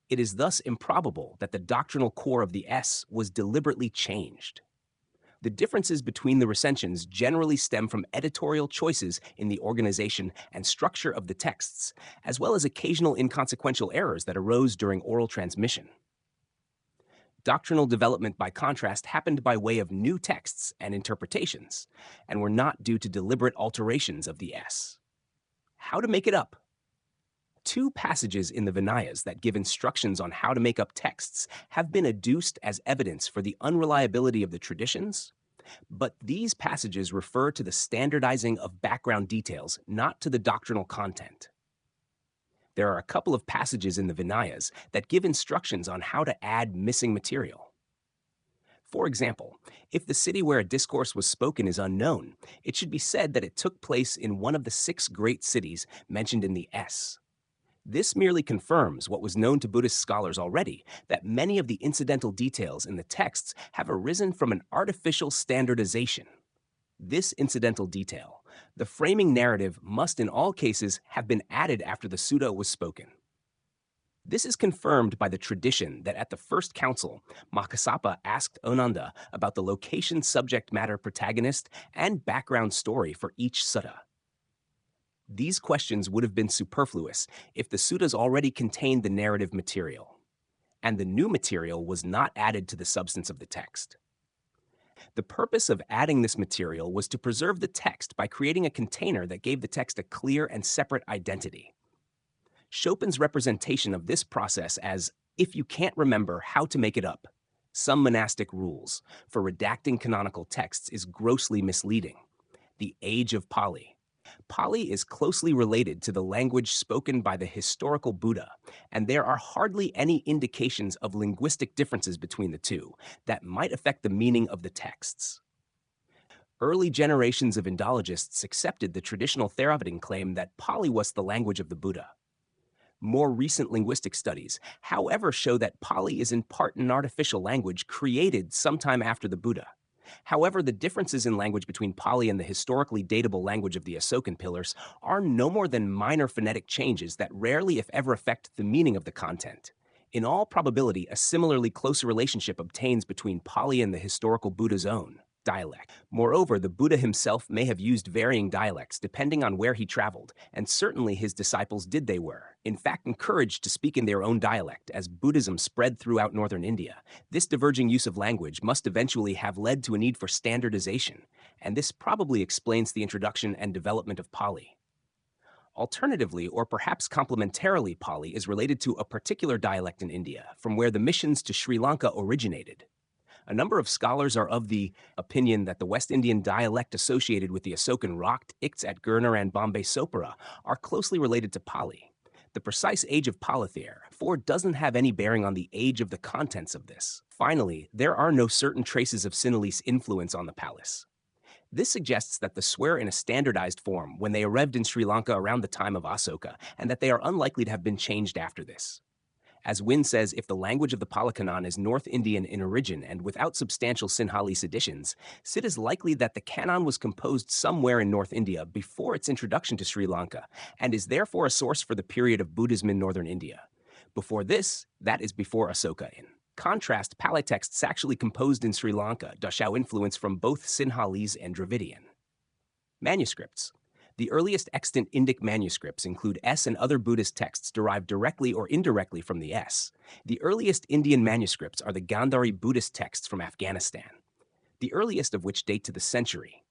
It is thus improbable that the doctrinal core of the S was deliberately changed. The differences between the recensions generally stem from editorial choices in the organization and structure of the texts, as well as occasional inconsequential errors that arose during oral transmission. Doctrinal development, by contrast, happened by way of new texts and interpretations, and were not due to deliberate alterations of the S. How to make it up? Two passages in the Vinayas that give instructions on how to make up texts have been adduced as evidence for the unreliability of the traditions, but these passages refer to the standardizing of background details, not to the doctrinal content. There are a couple of passages in the Vinayas that give instructions on how to add missing material. For example, if the city where a discourse was spoken is unknown, it should be said that it took place in one of the 6 great cities mentioned in the S. This merely confirms what was known to Buddhist scholars already, that many of the incidental details in the texts have arisen from an artificial standardization. This incidental detail, the framing narrative, must in all cases have been added after the sutta was spoken. This is confirmed by the tradition that at the first council, Mahakassapa asked Onanda about the location, subject matter, protagonist, and background story for each sutta. These questions would have been superfluous if the suttas already contained the narrative material, and the new material was not added to the substance of the text. The purpose of adding this material was to preserve the text by creating a container that gave the text a clear and separate identity. Chopin's representation of this process as if you can't remember how to make it up, some monastic rules for redacting canonical texts is grossly misleading. The age of Pali. Pali is closely related to the language spoken by the historical Buddha, and there are hardly any indications of linguistic differences between the two that might affect the meaning of the texts. Early generations of Indologists accepted the traditional Theravadan claim that Pali was the language of the Buddha. More recent linguistic studies, however, show that Pali is in part an artificial language created sometime after the Buddha. However, the differences in language between Pali and the historically datable language of the Asokan pillars are no more than minor phonetic changes that rarely, if ever, affect the meaning of the content. In all probability, a similarly close relationship obtains between Pali and the historical Buddha's own dialect. Moreover, the Buddha himself may have used varying dialects depending on where he traveled, and certainly his disciples did they were, in fact, encouraged to speak in their own dialect as Buddhism spread throughout northern India. This diverging use of language must eventually have led to a need for standardization, and this probably explains the introduction and development of Pali. Alternatively, or perhaps complementarily, Pali is related to a particular dialect in India, from where the missions to Sri Lanka originated. A number of scholars are of the opinion that the West Indian dialect associated with the Asokan Rakt, Ikts at Gurner, and Bombay Sopara are closely related to Pali. The precise age of Palithere, therefore, doesn't have any bearing on the age of the contents of this. Finally, there are no certain traces of Sinhalese influence on the palace. This suggests that the swear in a standardized form when they arrived in Sri Lanka around the time of Asoka, and that they are unlikely to have been changed after this. As Wynne says, if the language of the Pali Canon is North Indian in origin and without substantial Sinhalese additions, it is likely that the canon was composed somewhere in North India before its introduction to Sri Lanka, and is therefore a source for the period of Buddhism in northern India. Before this, that is before Asoka. In contrast, Pali texts actually composed in Sri Lanka show influence from both Sinhalese and Dravidian. Manuscripts. The earliest extant Indic manuscripts include S and other Buddhist texts derived directly or indirectly from the S. The earliest Indian manuscripts are the Gandhari Buddhist texts from Afghanistan, the earliest of which date to the century.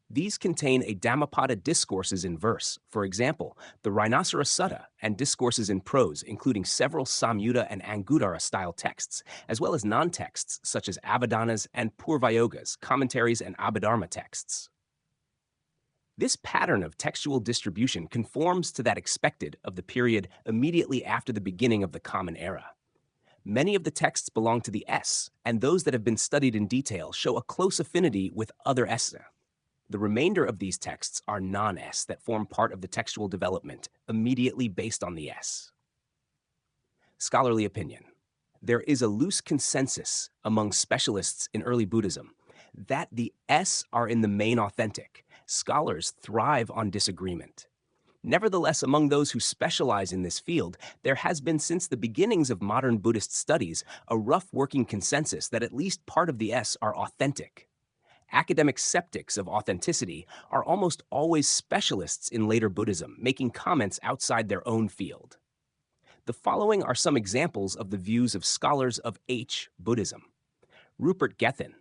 These contain a Dhammapada discourses in verse, for example, the Rhinoceros Sutta, and discourses in prose, including several Samyutta and Anguttara-style texts, as well as non-texts such as Abhidanas and Purvayogas, commentaries, and Abhidharma texts. This pattern of textual distribution conforms to that expected of the period immediately after the beginning of the Common Era. Many of the texts belong to the S, and those that have been studied in detail show a close affinity with other S. The remainder of these texts are non-S that form part of the textual development immediately based on the S. Scholarly opinion. There is a loose consensus among specialists in early Buddhism that the S are in the main authentic. Scholars thrive on disagreement. Nevertheless, among those who specialize in this field, there has been since the beginnings of modern Buddhist studies a rough working consensus that at least part of the S are authentic. Academic skeptics of authenticity are almost always specialists in later Buddhism, making comments outside their own field. The following are some examples of the views of scholars of H. Buddhism. Rupert Gethin.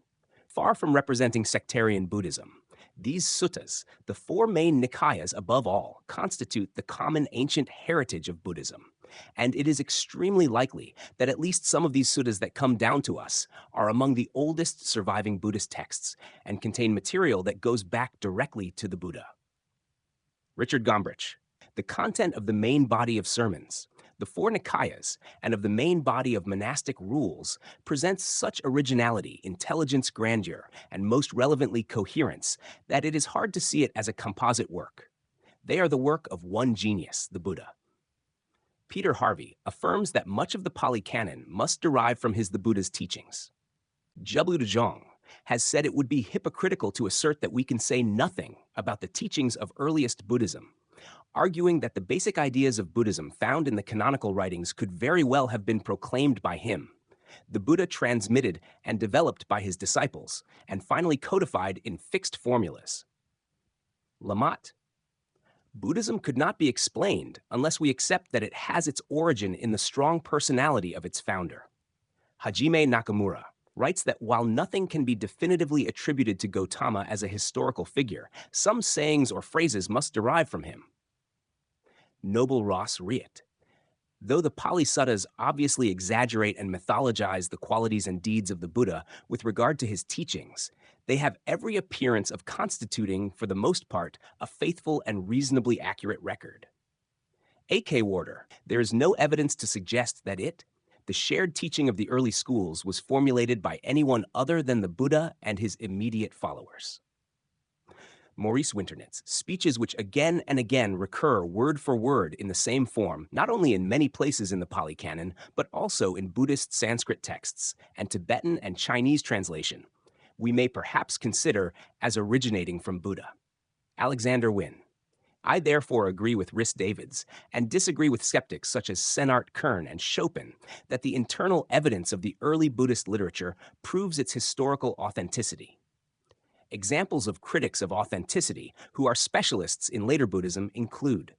Far from representing sectarian Buddhism, these suttas, the four main Nikayas above all, constitute the common ancient heritage of Buddhism, and it is extremely likely that at least some of these suttas that come down to us are among the oldest surviving Buddhist texts and contain material that goes back directly to the Buddha. Richard Gombrich. The content of the main body of sermons, the four Nikayas, and of the main body of monastic rules presents such originality, intelligence, grandeur, and most relevantly coherence that it is hard to see it as a composite work. They are the work of one genius, the Buddha. Peter Harvey affirms that much of the Pali Canon must derive from the Buddha's teachings. Zheblu Dezhong has said it would be hypocritical to assert that we can say nothing about the teachings of earliest Buddhism, arguing that the basic ideas of Buddhism found in the canonical writings could very well have been proclaimed by him. The Buddha transmitted and developed by his disciples, and finally codified in fixed formulas. Lamotte. Buddhism could not be explained unless we accept that it has its origin in the strong personality of its founder. Hajime Nakamura. writes that while nothing can be definitively attributed to Gautama as a historical figure, some sayings or phrases must derive from him. Noble Ross Riet. Though the Pali Suttas obviously exaggerate and mythologize the qualities and deeds of the Buddha with regard to his teachings, they have every appearance of constituting, for the most part, a faithful and reasonably accurate record. A.K. Warder, there is no evidence to suggest that it, the shared teaching of the early schools, was formulated by anyone other than the Buddha and his immediate followers. Maurice Winternitz, speeches which again and again recur word for word in the same form, not only in many places in the Pali Canon, but also in Buddhist Sanskrit texts and Tibetan and Chinese translation, we may perhaps consider as originating from Buddha. Alexander Wynne. I therefore agree with Rhys Davids and disagree with skeptics such as Senart Kern and Chopin that the internal evidence of the early Buddhist literature proves its historical authenticity. Examples of critics of authenticity who are specialists in later Buddhism include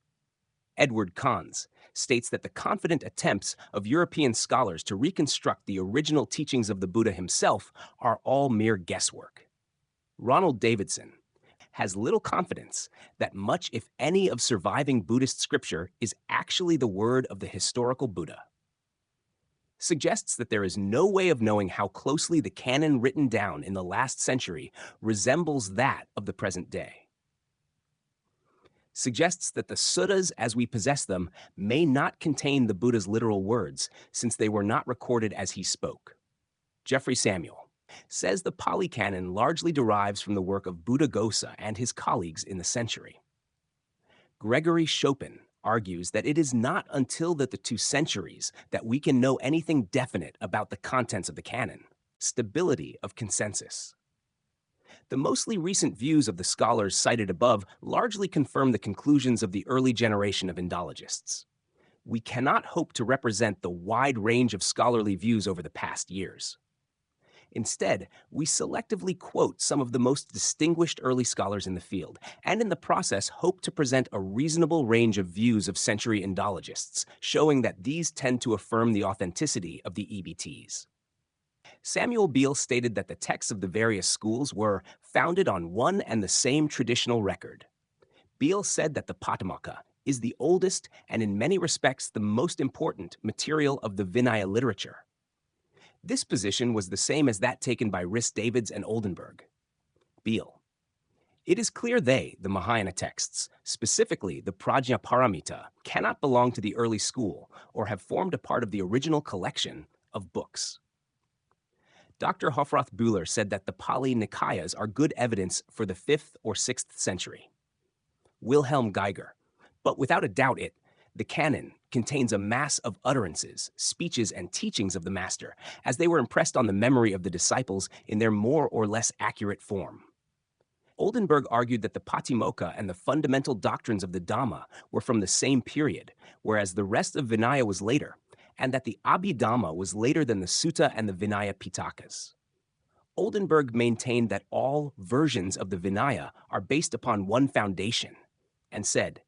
Edward Kahns states that the confident attempts of European scholars to reconstruct the original teachings of the Buddha himself are all mere guesswork. Ronald Davidson has little confidence that much, if any, of surviving Buddhist scripture is actually the word of the historical Buddha. Suggests that there is no way of knowing how closely the canon written down in the last century resembles that of the present day. Suggests that the suttas as we possess them may not contain the Buddha's literal words, since they were not recorded as he spoke. Jeffrey Samuel says the Pali Canon largely derives from the work of Buddhaghosa and his colleagues in the century. Gregory Chopin argues that it is not until the two centuries that we can know anything definite about the contents of the canon. Stability of consensus. The mostly recent views of the scholars cited above largely confirm the conclusions of the early generation of Indologists. We cannot hope to represent the wide range of scholarly views over the past years. Instead, we selectively quote some of the most distinguished early scholars in the field, and in the process hope to present a reasonable range of views of century Indologists, showing that these tend to affirm the authenticity of the EBTs. Samuel Beal stated that the texts of the various schools were founded on one and the same traditional record. Beal said that the Patimokkha is the oldest and in many respects the most important material of the Vinaya literature. This position was the same as that taken by Rhys Davids and Oldenburg. Beal. It is clear they, the Mahayana texts, specifically the Prajnaparamita, cannot belong to the early school or have formed a part of the original collection of books. Dr. Hofrath Bühler said that the Pali Nikayas are good evidence for the 5th or 6th century. Wilhelm Geiger. But without a doubt the canon contains a mass of utterances, speeches, and teachings of the master, as they were impressed on the memory of the disciples in their more or less accurate form. Oldenburg argued that the Patimokkha and the fundamental doctrines of the Dhamma were from the same period, whereas the rest of Vinaya was later, and that the Abhidhamma was later than the Sutta and the Vinaya Pitakas. Oldenburg maintained that all versions of the Vinaya are based upon one foundation, and said,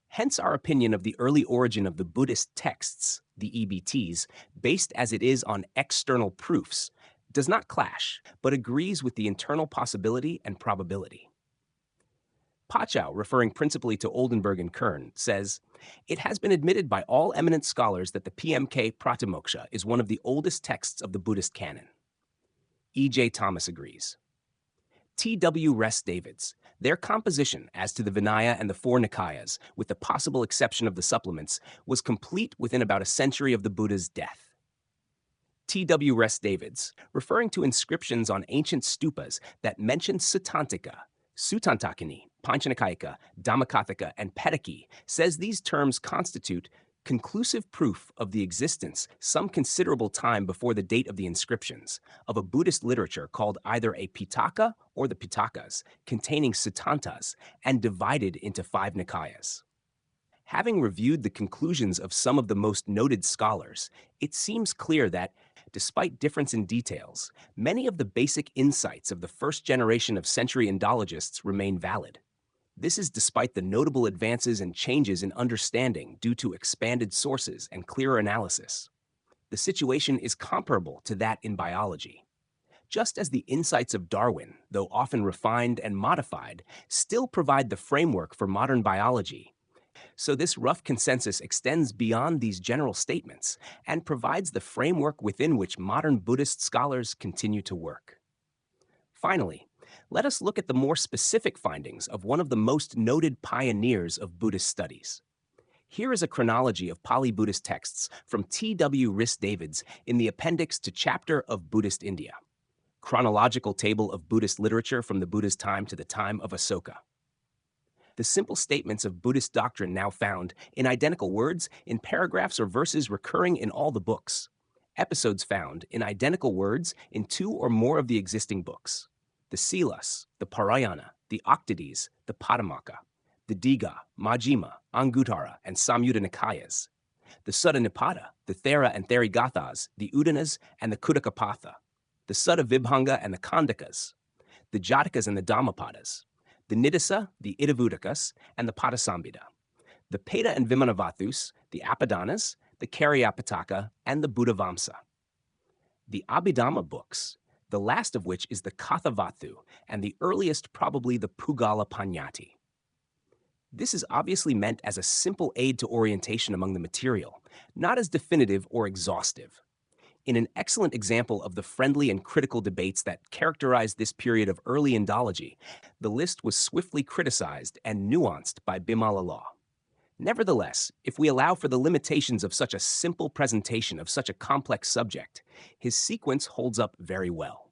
hence our opinion of the early origin of the Buddhist texts, the EBTs, based as it is on external proofs, does not clash, but agrees with the internal possibility and probability. Pachow, referring principally to Oldenburg and Kern, says, it has been admitted by all eminent scholars that the PMK Pratimoksha is one of the oldest texts of the Buddhist canon. E.J. Thomas agrees. T.W. Rhys Davids, their composition as to the Vinaya and the 4 Nikayas, with the possible exception of the supplements, was complete within about a century of the Buddha's death. T.W. Rhys Davids, referring to inscriptions on ancient stupas that mention Sutantika, Sutantakini, Panchanikayika, Dhammakathika, and Pedaki, says these terms constitute conclusive proof of the existence, some considerable time before the date of the inscriptions, of a Buddhist literature called either a Pitaka or the Pitakas, containing Sutantas, and divided into 5 Nikayas. Having reviewed the conclusions of some of the most noted scholars, it seems clear that, despite difference in details, many of the basic insights of the first generation of century Indologists remain valid. This is despite the notable advances and changes in understanding due to expanded sources and clearer analysis. The situation is comparable to that in biology. just as the insights of Darwin, though often refined and modified, still provide the framework for modern biology. So this rough consensus extends beyond these general statements and provides the framework within which modern Buddhist scholars continue to work. Finally, let us look at the more specific findings of one of the most noted pioneers of Buddhist studies. Here is a chronology of Pali Buddhist texts from T.W. Rhys-Davids in the appendix to Chapter of Buddhist India. Chronological table of Buddhist literature from the Buddha's time to the time of Asoka. The simple statements of Buddhist doctrine now found in identical words in paragraphs or verses recurring in all the books. Episodes found in identical words in 2 or more of the existing books. The Silas, the Parayana, the Octades, the Padamaka, the Digha, Majjhima, Anguttara, and Samyutta Nikayas. The Sutta Nipata, the Thera and Therigathas, the Udanas, and the Kudakapatha. The Sutta Vibhanga and the Kandakas. The Jatakas and the Dhammapadas. The Nidasa, the Iddhavudakas, and the Padasambhida, the Peta and Vimanavathus, the Apadanas, the Karyapataka, and the Buddhavamsa. The Abhidhamma books, the last of which is the Kathavathu, and the earliest probably the Pugala Panyati. This is obviously meant as a simple aid to orientation among the material, not as definitive or exhaustive. In an excellent example of the friendly and critical debates that characterized this period of early Indology, the list was swiftly criticized and nuanced by Bimala Law. Nevertheless, if we allow for the limitations of such a simple presentation of such a complex subject, his sequence holds up very well.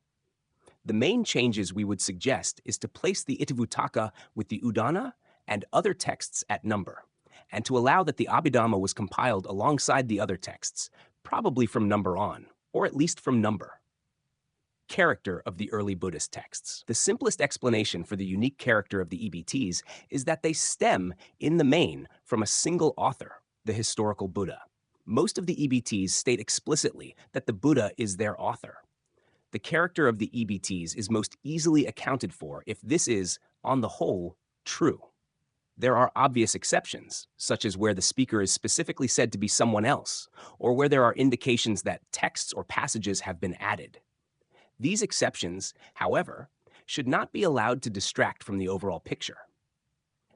The main changes we would suggest is to place the Iddhavutaka with the Udana and other texts at number, and to allow that the Abhidhamma was compiled alongside the other texts, probably from number on, or at least from number. Character of the early Buddhist texts. The simplest explanation for the unique character of the EBTs is that they stem, in the main, from a single author, the historical Buddha. Most of the EBTs state explicitly that the Buddha is their author. The character of the EBTs is most easily accounted for if this is, on the whole, true. There are obvious exceptions, such as where the speaker is specifically said to be someone else, or where there are indications that texts or passages have been added. These exceptions, however, should not be allowed to distract from the overall picture.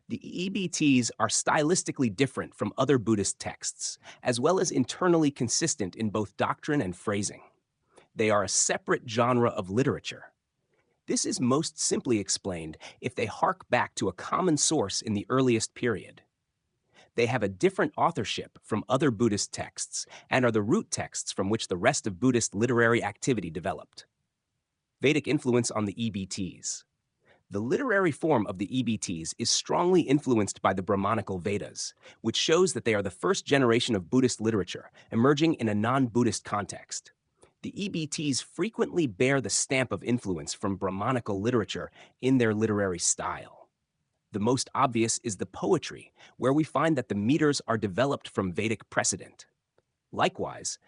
The EBTs are stylistically different from other Buddhist texts, as well as internally consistent in both doctrine and phrasing. They are a separate genre of literature. This is most simply explained if they hark back to a common source in the earliest period. They have a different authorship from other Buddhist texts and are the root texts from which the rest of Buddhist literary activity developed. Vedic influence on the EBTs. The literary form of the EBTs is strongly influenced by the Brahmanical Vedas, which shows that they are the first generation of Buddhist literature emerging in a non-Buddhist context. The EBTs frequently bear the stamp of influence from Brahmanical literature in their literary style. The most obvious is the poetry, where we find that the meters are developed from Vedic precedent. Likewise,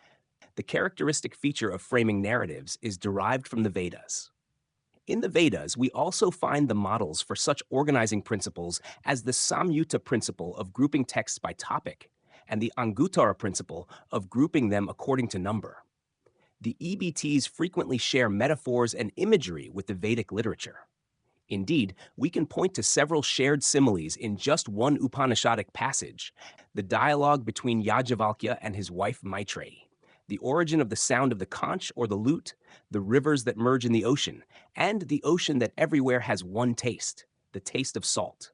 the characteristic feature of framing narratives is derived from the Vedas. In the Vedas, we also find the models for such organizing principles as the Samyutta principle of grouping texts by topic and the Anguttara principle of grouping them according to number. The EBTs frequently share metaphors and imagery with the Vedic literature. Indeed, we can point to several shared similes in just one Upanishadic passage, the dialogue between Yajavalkya and his wife Maitreyi, the origin of the sound of the conch or the lute, the rivers that merge in the ocean, and the ocean that everywhere has one taste, the taste of salt.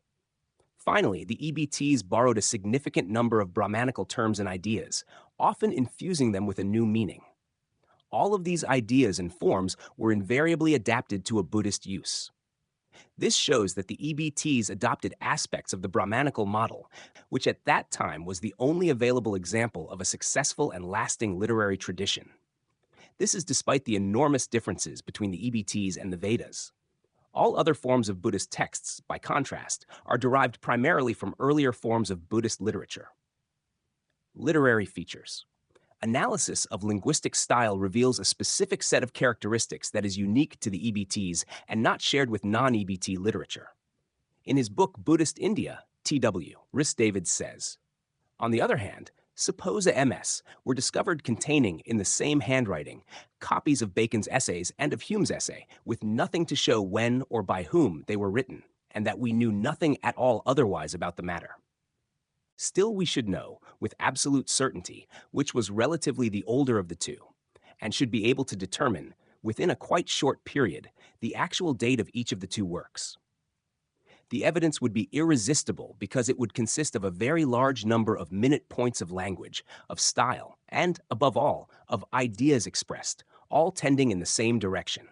Finally, the EBTs borrowed a significant number of Brahmanical terms and ideas, often infusing them with a new meaning. All of these ideas and forms were invariably adapted to a Buddhist use. This shows that the EBTs adopted aspects of the Brahmanical model, which at that time was the only available example of a successful and lasting literary tradition. This is despite the enormous differences between the EBTs and the Vedas. All other forms of Buddhist texts, by contrast, are derived primarily from earlier forms of Buddhist literature. Literary features. Analysis of linguistic style reveals a specific set of characteristics that is unique to the EBTs and not shared with non-EBT literature. In his book Buddhist India, T.W., Rhys-Davids says, on the other hand, Suppose a MS were discovered containing, in the same handwriting, copies of Bacon's essays and of Hume's essay, with nothing to show when or by whom they were written, and that we knew nothing at all otherwise about the matter. Still, we should know, with absolute certainty, which was relatively the older of the two, and should be able to determine, within a quite short period, the actual date of each of the two works. The evidence would be irresistible because it would consist of a very large number of minute points of language, of style, and, above all, of ideas expressed, all tending in the same direction.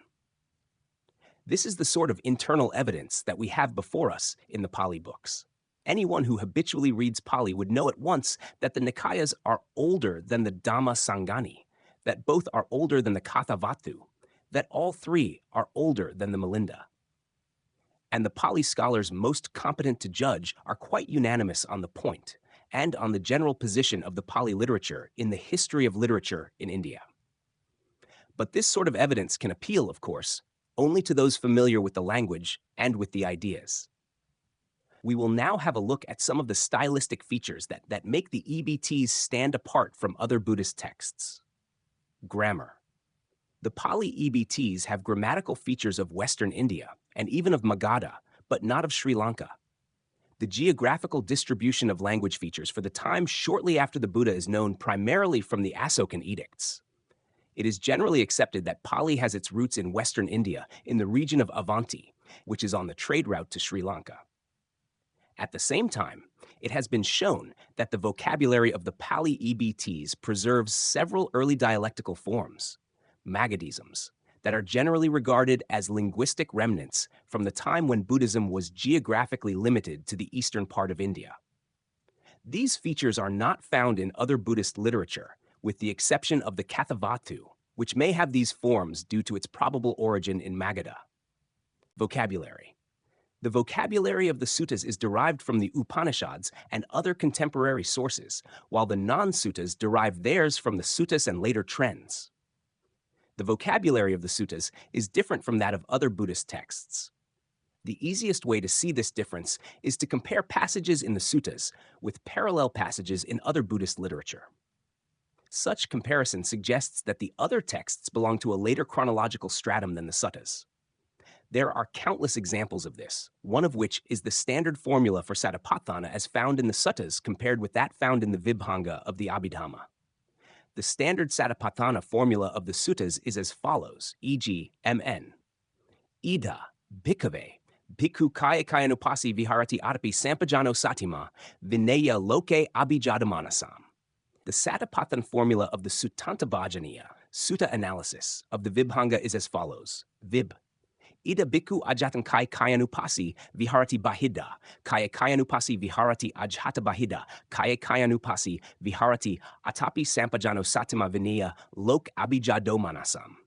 This is the sort of internal evidence that we have before us in the Pali books. Anyone who habitually reads Pali would know at once that the Nikayas are older than the Dhamma Sangani, that both are older than the Kathavatu, that all three are older than the Milinda. And the Pali scholars most competent to judge are quite unanimous on the point and on the general position of the Pali literature in the history of literature in India. But this sort of evidence can appeal, of course, only to those familiar with the language and with the ideas. We will now have a look at some of the stylistic features that make the EBTs stand apart from other Buddhist texts. Grammar. The Pali EBTs have grammatical features of Western India and even of Magadha, but not of Sri Lanka. The geographical distribution of language features for the time shortly after the Buddha is known primarily from the Asokan edicts. It is generally accepted that Pali has its roots in Western India, in the region of Avanti, which is on the trade route to Sri Lanka. At the same time, it has been shown that the vocabulary of the Pali EBTs preserves several early dialectical forms, Magadhisms, that are generally regarded as linguistic remnants from the time when Buddhism was geographically limited to the eastern part of India. These features are not found in other Buddhist literature, with the exception of the Kathavatu, which may have these forms due to its probable origin in Magadha. Vocabulary. The vocabulary of the suttas is derived from the Upanishads and other contemporary sources, while the non-suttas derive theirs from the suttas and later trends. The vocabulary of the suttas is different from that of other Buddhist texts. The easiest way to see this difference is to compare passages in the suttas with parallel passages in other Buddhist literature. Such comparison suggests that the other texts belong to a later chronological stratum than the suttas. There are countless examples of this, one of which is the standard formula for Satipatthana as found in the suttas compared with that found in the Vibhanga of the Abhidhamma. The standard Satipatthana formula of the suttas is as follows, e.g., mn. Ida, bhikkhave, bhikkhu kayanupasi viharati atapi sampajano satima, vinaya loke abhijadamanasam. The Satipatthana formula of the Suttanta Sutta analysis of the Vibhanga is as follows, vib. Ida bhikkhu ajatan kayanupasi viharati bahida, kayanupasi viharati ajhata bahida, kayanupasi viharati atapi sampajano satima vinaya lok abhijadomanasam.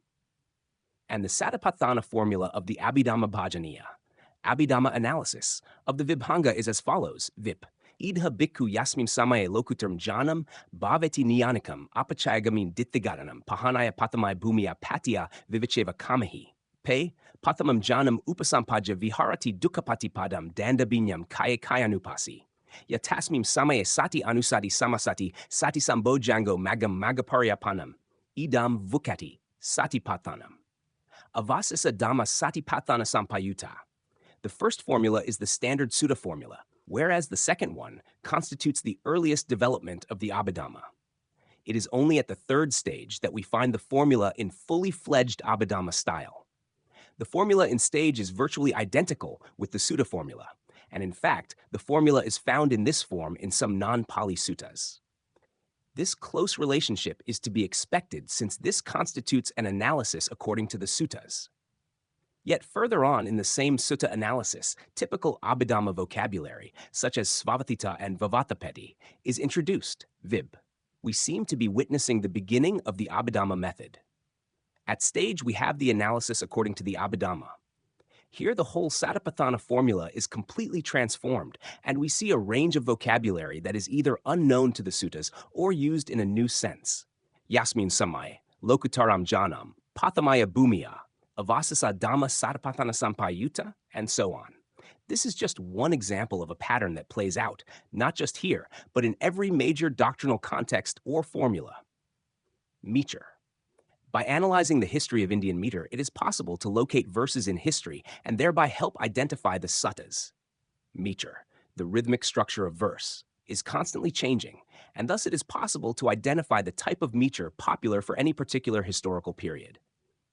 And the Satipatthana formula of the Abhidhamma analysis of the Vibhanga is as follows, vip. Idha bhikkhu yasmim samaye lokuterm janam bhaveti niyanikam apachayagamin dithigadanam pahanaya pathamaya bhumya patya vivicheva kamahi. Pe pathamam janam upasampaja viharati dukkapati padam dandabinyam kayanupasi. Yatasmim samaye sati anusati samasati sati sambojango magam magaparyapanam. Idam vukati satipathanam. Avasisa dhamma satipatthana sampayuta. The first formula is the standard sutta formula, whereas the second one constitutes the earliest development of the Abhidhamma. It is only at the third stage that we find the formula in fully fledged Abhidhamma style. The formula in stage is virtually identical with the sutta formula, and in fact, the formula is found in this form in some non-Pali suttas. This close relationship is to be expected since this constitutes an analysis according to the suttas. Yet further on in the same sutta analysis, typical Abhidhamma vocabulary, such as Svavatita and Vavatapedi, is introduced, vib. We seem to be witnessing the beginning of the Abhidhamma method. At stage, we have the analysis according to the Abhidhamma. Here, the whole Satipatthana formula is completely transformed, and we see a range of vocabulary that is either unknown to the suttas or used in a new sense. Yasmin samai, lokutaram janam, pathamaya bhumya, avasasa dhamma satipatthana sampayuta, and so on. This is just one example of a pattern that plays out, not just here, but in every major doctrinal context or formula. Meter. By analyzing the history of Indian meter, it is possible to locate verses in history and thereby help identify the suttas. Meter, the rhythmic structure of verse, is constantly changing, and thus it is possible to identify the type of meter popular for any particular historical period.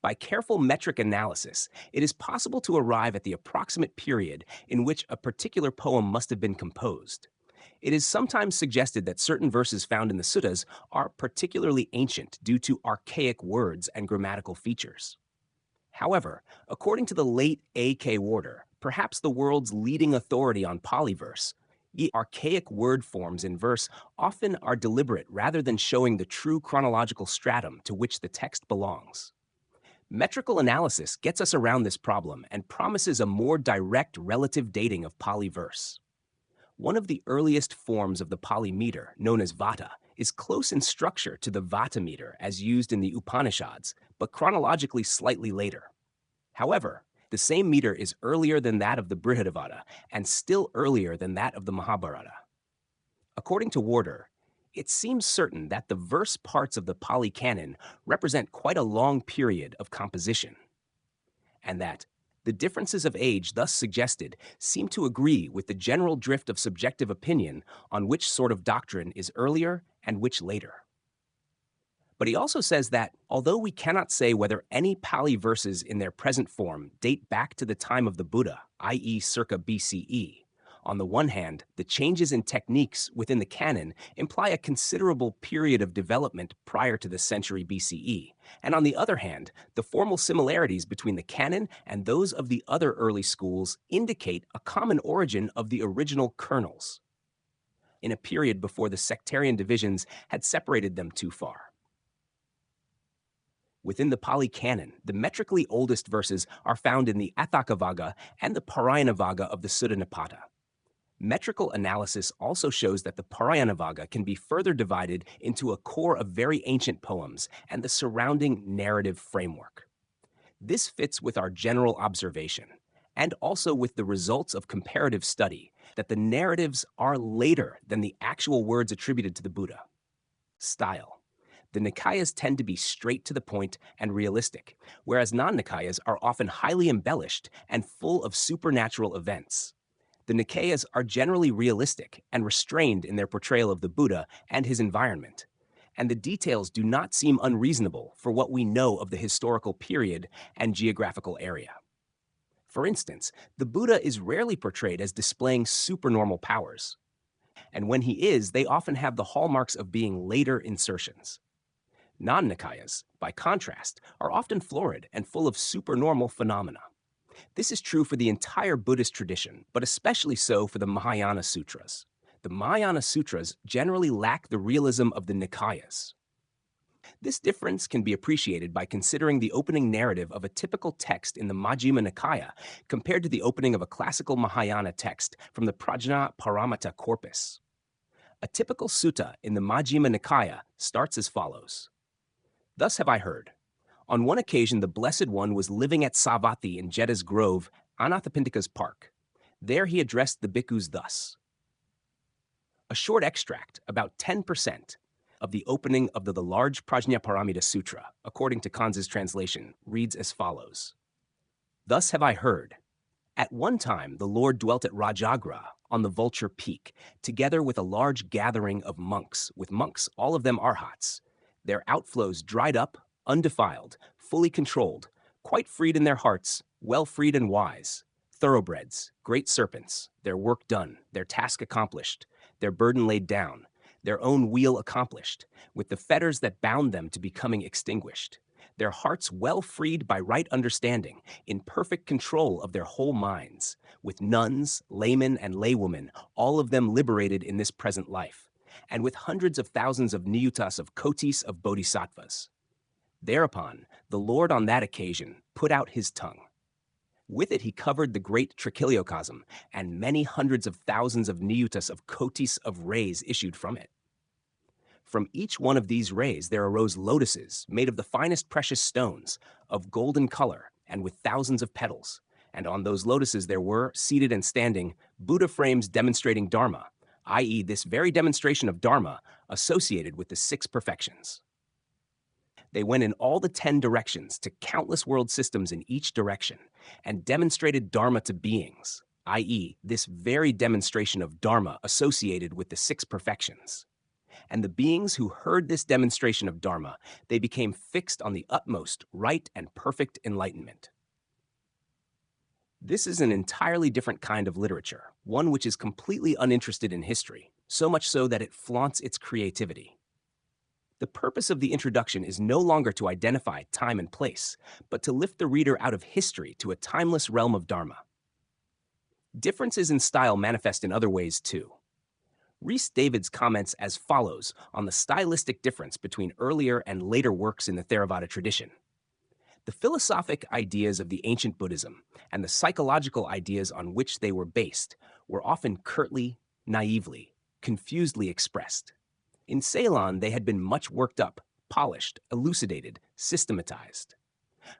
By careful metric analysis, it is possible to arrive at the approximate period in which a particular poem must have been composed. It is sometimes suggested that certain verses found in the suttas are particularly ancient due to archaic words and grammatical features. However, according to the late A.K. Warder, perhaps the world's leading authority on Pali verse, the archaic word forms in verse often are deliberate rather than showing the true chronological stratum to which the text belongs. Metrical analysis gets us around this problem and promises a more direct relative dating of Pali verse. One of the earliest forms of the Pali meter, known as vata, is close in structure to the vata meter as used in the Upanishads, but chronologically slightly later. However, the same meter is earlier than that of the Brihadavata and still earlier than that of the Mahabharata. According to Warder, it seems certain that the verse parts of the Pali canon represent quite a long period of composition, and that the differences of age thus suggested seem to agree with the general drift of subjective opinion on which sort of doctrine is earlier and which later. But he also says that, although we cannot say whether any Pali verses in their present form date back to the time of the Buddha, i.e. circa BCE, on the one hand, the changes in techniques within the canon imply a considerable period of development prior to the century BCE, and on the other hand, the formal similarities between the canon and those of the other early schools indicate a common origin of the original kernels, in a period before the sectarian divisions had separated them too far. Within the Pali canon, the metrically oldest verses are found in the Atthakavagga and the Parayanavagga of the Sutta Nipata. Metrical analysis also shows that the Parayanavagga can be further divided into a core of very ancient poems and the surrounding narrative framework. This fits with our general observation, and also with the results of comparative study, that the narratives are later than the actual words attributed to the Buddha. Style. The Nikayas tend to be straight to the point and realistic, whereas non-Nikayas are often highly embellished and full of supernatural events. The Nikayas are generally realistic and restrained in their portrayal of the Buddha and his environment, and the details do not seem unreasonable for what we know of the historical period and geographical area. For instance, the Buddha is rarely portrayed as displaying supernormal powers, and when he is, they often have the hallmarks of being later insertions. Non-Nikayas, by contrast, are often florid and full of supernormal phenomena. This is true for the entire Buddhist tradition, but especially so for the Mahayana Sutras. The Mahayana Sutras generally lack the realism of the Nikayas. This difference can be appreciated by considering the opening narrative of a typical text in the Majjhima Nikaya compared to the opening of a classical Mahayana text from the Prajna Paramita corpus. A typical sutta in the Majjhima Nikaya starts as follows. Thus have I heard. On one occasion, the Blessed One was living at Savatthi in Jeddah's grove, Anathapindika's park. There he addressed the bhikkhus thus. A short extract, about 10%, of the opening of the large Prajnaparamita Sutra, according to Kanz's translation, reads as follows. Thus have I heard. At one time, the Lord dwelt at Rajagra, on the Vulture Peak, together with a large gathering of monks, with monks, all of them arhats. Their outflows dried up, undefiled, fully controlled, quite freed in their hearts, well freed and wise, thoroughbreds, great serpents, their work done, their task accomplished, their burden laid down, their own weal accomplished, with the fetters that bound them to becoming extinguished, their hearts well freed by right understanding, in perfect control of their whole minds, with nuns, laymen, and laywomen, all of them liberated in this present life, and with hundreds of thousands of niyutas of kotis of bodhisattvas. Thereupon, the Lord on that occasion put out his tongue. With it he covered the great tracheochasm, and many hundreds of thousands of niyutas of kotis of rays issued from it. From each one of these rays there arose lotuses made of the finest precious stones, of golden color, and with thousands of petals, and on those lotuses there were, seated and standing, Buddha frames demonstrating Dharma, i.e., this very demonstration of Dharma associated with the six perfections. They went in all the 10 directions to countless world systems in each direction and demonstrated Dharma to beings, i.e., this very demonstration of Dharma associated with the six perfections. And the beings who heard this demonstration of Dharma, they became fixed on the utmost right and perfect enlightenment. This is an entirely different kind of literature, one which is completely uninterested in history, so much so that it flaunts its creativity. The purpose of the introduction is no longer to identify time and place, but to lift the reader out of history to a timeless realm of Dharma. Differences in style manifest in other ways too. Rhys Davids comments as follows on the stylistic difference between earlier and later works in the Theravada tradition. The philosophic ideas of the ancient Buddhism and the psychological ideas on which they were based were often curtly, naively, confusedly expressed. In Ceylon, they had been much worked up, polished, elucidated, systematized.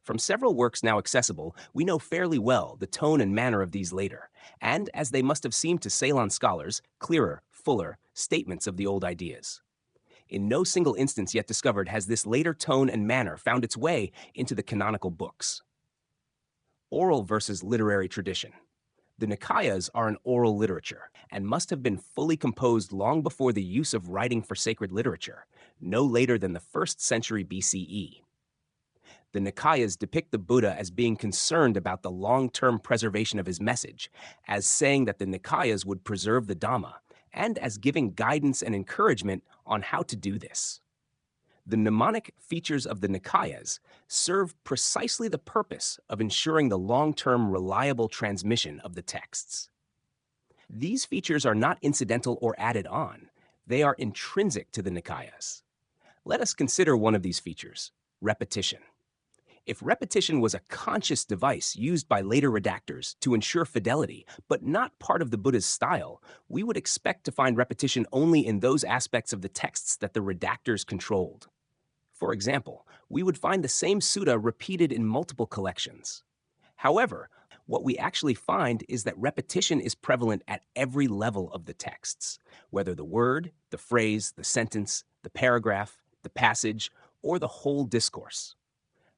From several works now accessible, we know fairly well the tone and manner of these later, and, as they must have seemed to Ceylon scholars, clearer, fuller statements of the old ideas. In no single instance yet discovered has this later tone and manner found its way into the canonical books. Oral versus literary tradition. The Nikayas are an oral literature and must have been fully composed long before the use of writing for sacred literature, no later than the 1st century BCE. The Nikayas depict the Buddha as being concerned about the long-term preservation of his message, as saying that the Nikayas would preserve the Dhamma, and as giving guidance and encouragement on how to do this. The mnemonic features of the Nikayas serve precisely the purpose of ensuring the long-term reliable transmission of the texts. These features are not incidental or added on. They are intrinsic to the Nikayas. Let us consider one of these features, repetition. If repetition was a conscious device used by later redactors to ensure fidelity, but not part of the Buddha's style, we would expect to find repetition only in those aspects of the texts that the redactors controlled. For example, we would find the same sutta repeated in multiple collections. However, what we actually find is that repetition is prevalent at every level of the texts, whether the word, the phrase, the sentence, the paragraph, the passage, or the whole discourse.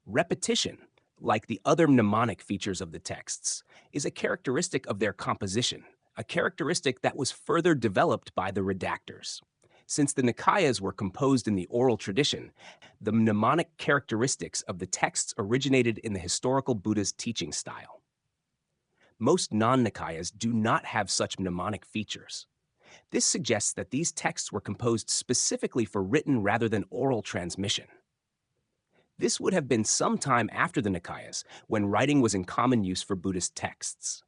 Repetition, like the other mnemonic features of the texts, is a characteristic of their composition, a characteristic that was further developed by the redactors. Since the Nikayas were composed in the oral tradition, the mnemonic characteristics of the texts originated in the historical Buddha's teaching style. Most non-Nikayas do not have such mnemonic features. This suggests that these texts were composed specifically for written rather than oral transmission. This would have been some time after the Nikayas, when writing was in common use for Buddhist texts.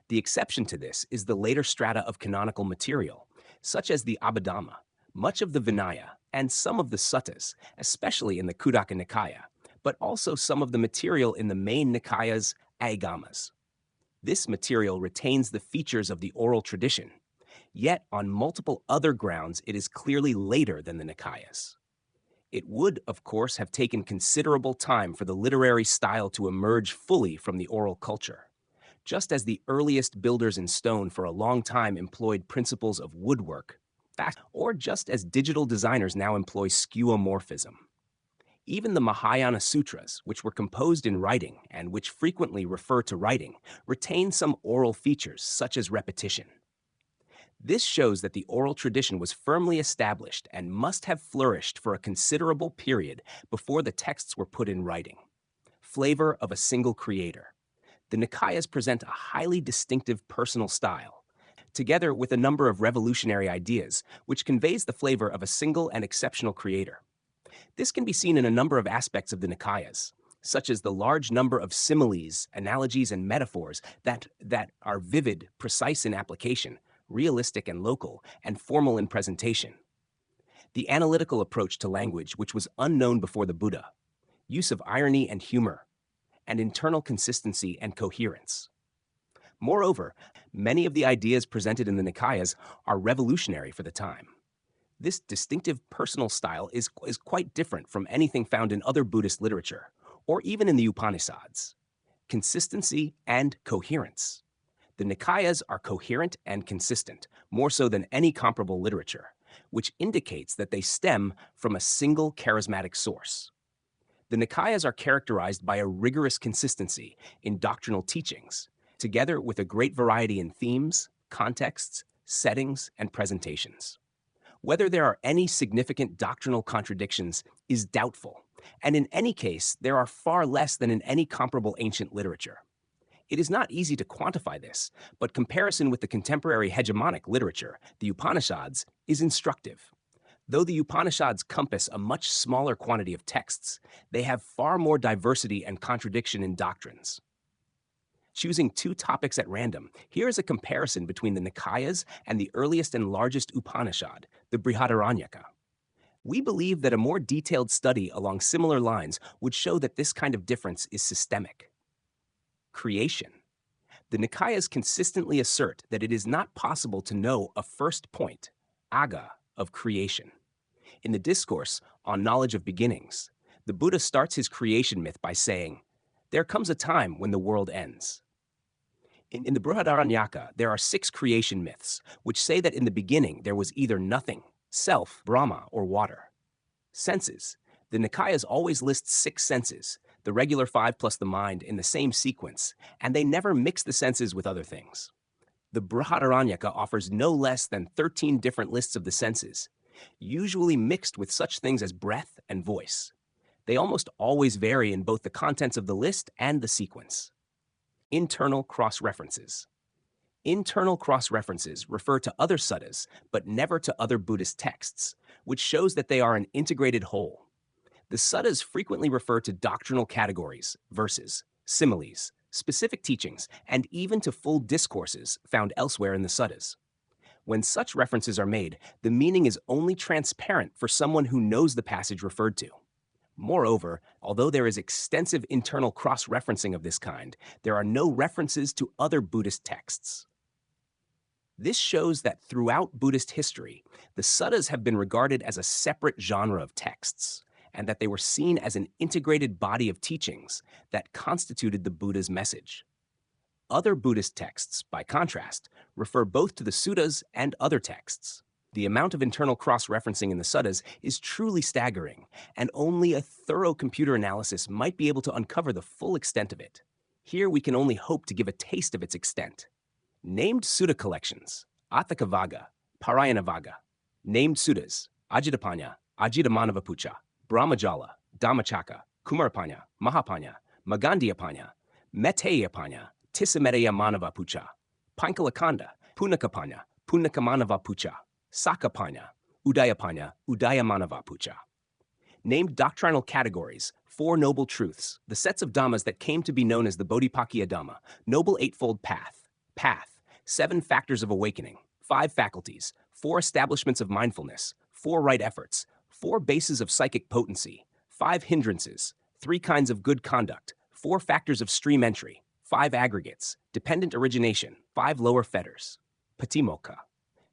The exception to this is the later strata of canonical material, such as the Abhidhamma, much of the Vinaya, and some of the suttas, especially in the Khuddaka Nikaya, but also some of the material in the main Nikaya's Agamas. This material retains the features of the oral tradition, yet on multiple other grounds it is clearly later than the Nikayas. It would, of course, have taken considerable time for the literary style to emerge fully from the oral culture. Just as the earliest builders in stone for a long time employed principles of woodwork, or just as digital designers now employ skeuomorphism. Even the Mahayana Sutras, which were composed in writing and which frequently refer to writing, retain some oral features, such as repetition. This shows that the oral tradition was firmly established and must have flourished for a considerable period before the texts were put in writing. Flavor of a single creator. The Nikayas present a highly distinctive personal style, together with a number of revolutionary ideas, which conveys the flavor of a single and exceptional creator. This can be seen in a number of aspects of the Nikayas, such as the large number of similes, analogies, and metaphors that are vivid, precise in application, realistic and local, and formal in presentation. The analytical approach to language, which was unknown before the Buddha, use of irony and humor, and internal consistency and coherence. Moreover, many of the ideas presented in the Nikayas are revolutionary for the time. This distinctive personal style is quite different from anything found in other Buddhist literature, or even in the Upanishads. consistency, and coherence. The Nikayas are coherent and consistent, more so than any comparable literature, which indicates that they stem from a single charismatic source. The Nikayas are characterized by a rigorous consistency in doctrinal teachings, together with a great variety in themes, contexts, settings, and presentations. Whether there are any significant doctrinal contradictions is doubtful, and in any case, there are far less than in any comparable ancient literature. It is not easy to quantify this, but comparison with the contemporary hegemonic literature, the Upanishads, is instructive. Though the Upanishads compass a much smaller quantity of texts, they have far more diversity and contradiction in doctrines. Choosing two topics at random, here is a comparison between the Nikayas and the earliest and largest Upanishad, the Brihadaranyaka. We believe that a more detailed study along similar lines would show that this kind of difference is systemic. Creation. The Nikayas consistently assert that it is not possible to know a first point, aga, of creation. In the discourse on knowledge of beginnings, the Buddha starts his creation myth by saying, "There comes a time when the world ends." In the Brihadaranyaka, there are 6 creation myths, which say that in the beginning there was either nothing, self, Brahma, or water. Senses. The Nikayas always list 6 senses, the regular 5 plus the mind, in the same sequence, and they never mix the senses with other things. The Brihadaranyaka offers no less than 13 different lists of the senses, usually mixed with such things as breath and voice. They almost always vary in both the contents of the list and the sequence. Internal cross-references. Internal cross-references refer to other suttas, but never to other Buddhist texts, which shows that they are an integrated whole. The suttas frequently refer to doctrinal categories, verses, similes, specific teachings, and even to full discourses found elsewhere in the suttas. When such references are made, the meaning is only transparent for someone who knows the passage referred to. Moreover, although there is extensive internal cross-referencing of this kind, there are no references to other Buddhist texts. This shows that throughout Buddhist history, the suttas have been regarded as a separate genre of texts, and that they were seen as an integrated body of teachings that constituted the Buddha's message. Other Buddhist texts, by contrast, refer both to the suttas and other texts. The amount of internal cross-referencing in the suttas is truly staggering, and only a thorough computer analysis might be able to uncover the full extent of it. Here we can only hope to give a taste of its extent. Named sutta collections, Atthakavagga, Parayanavagga. Named suttas, Ajitapanya, Ajitamanavapucha, Brahmajala, Dhammachakka, Kumarapanya, Mahapanya, Magandhyapanya, Metteyapanya, Tisamettaya Manavapucha, Pankalakanda, Punakapanya, Punakamanavapucha, Sakapanya, Udayapanya, Udayamanavapucha. Named doctrinal categories, 4 noble truths, the sets of dhammas that came to be known as the Bodhipakkhiya Dhamma, noble eightfold path, 7 factors of awakening, 5 faculties, 4 establishments of mindfulness, 4 right efforts, 4 bases of psychic potency, 5 hindrances, 3 kinds of good conduct, 4 factors of stream entry, 5 aggregates, dependent origination, 5 lower fetters. Patimokkha.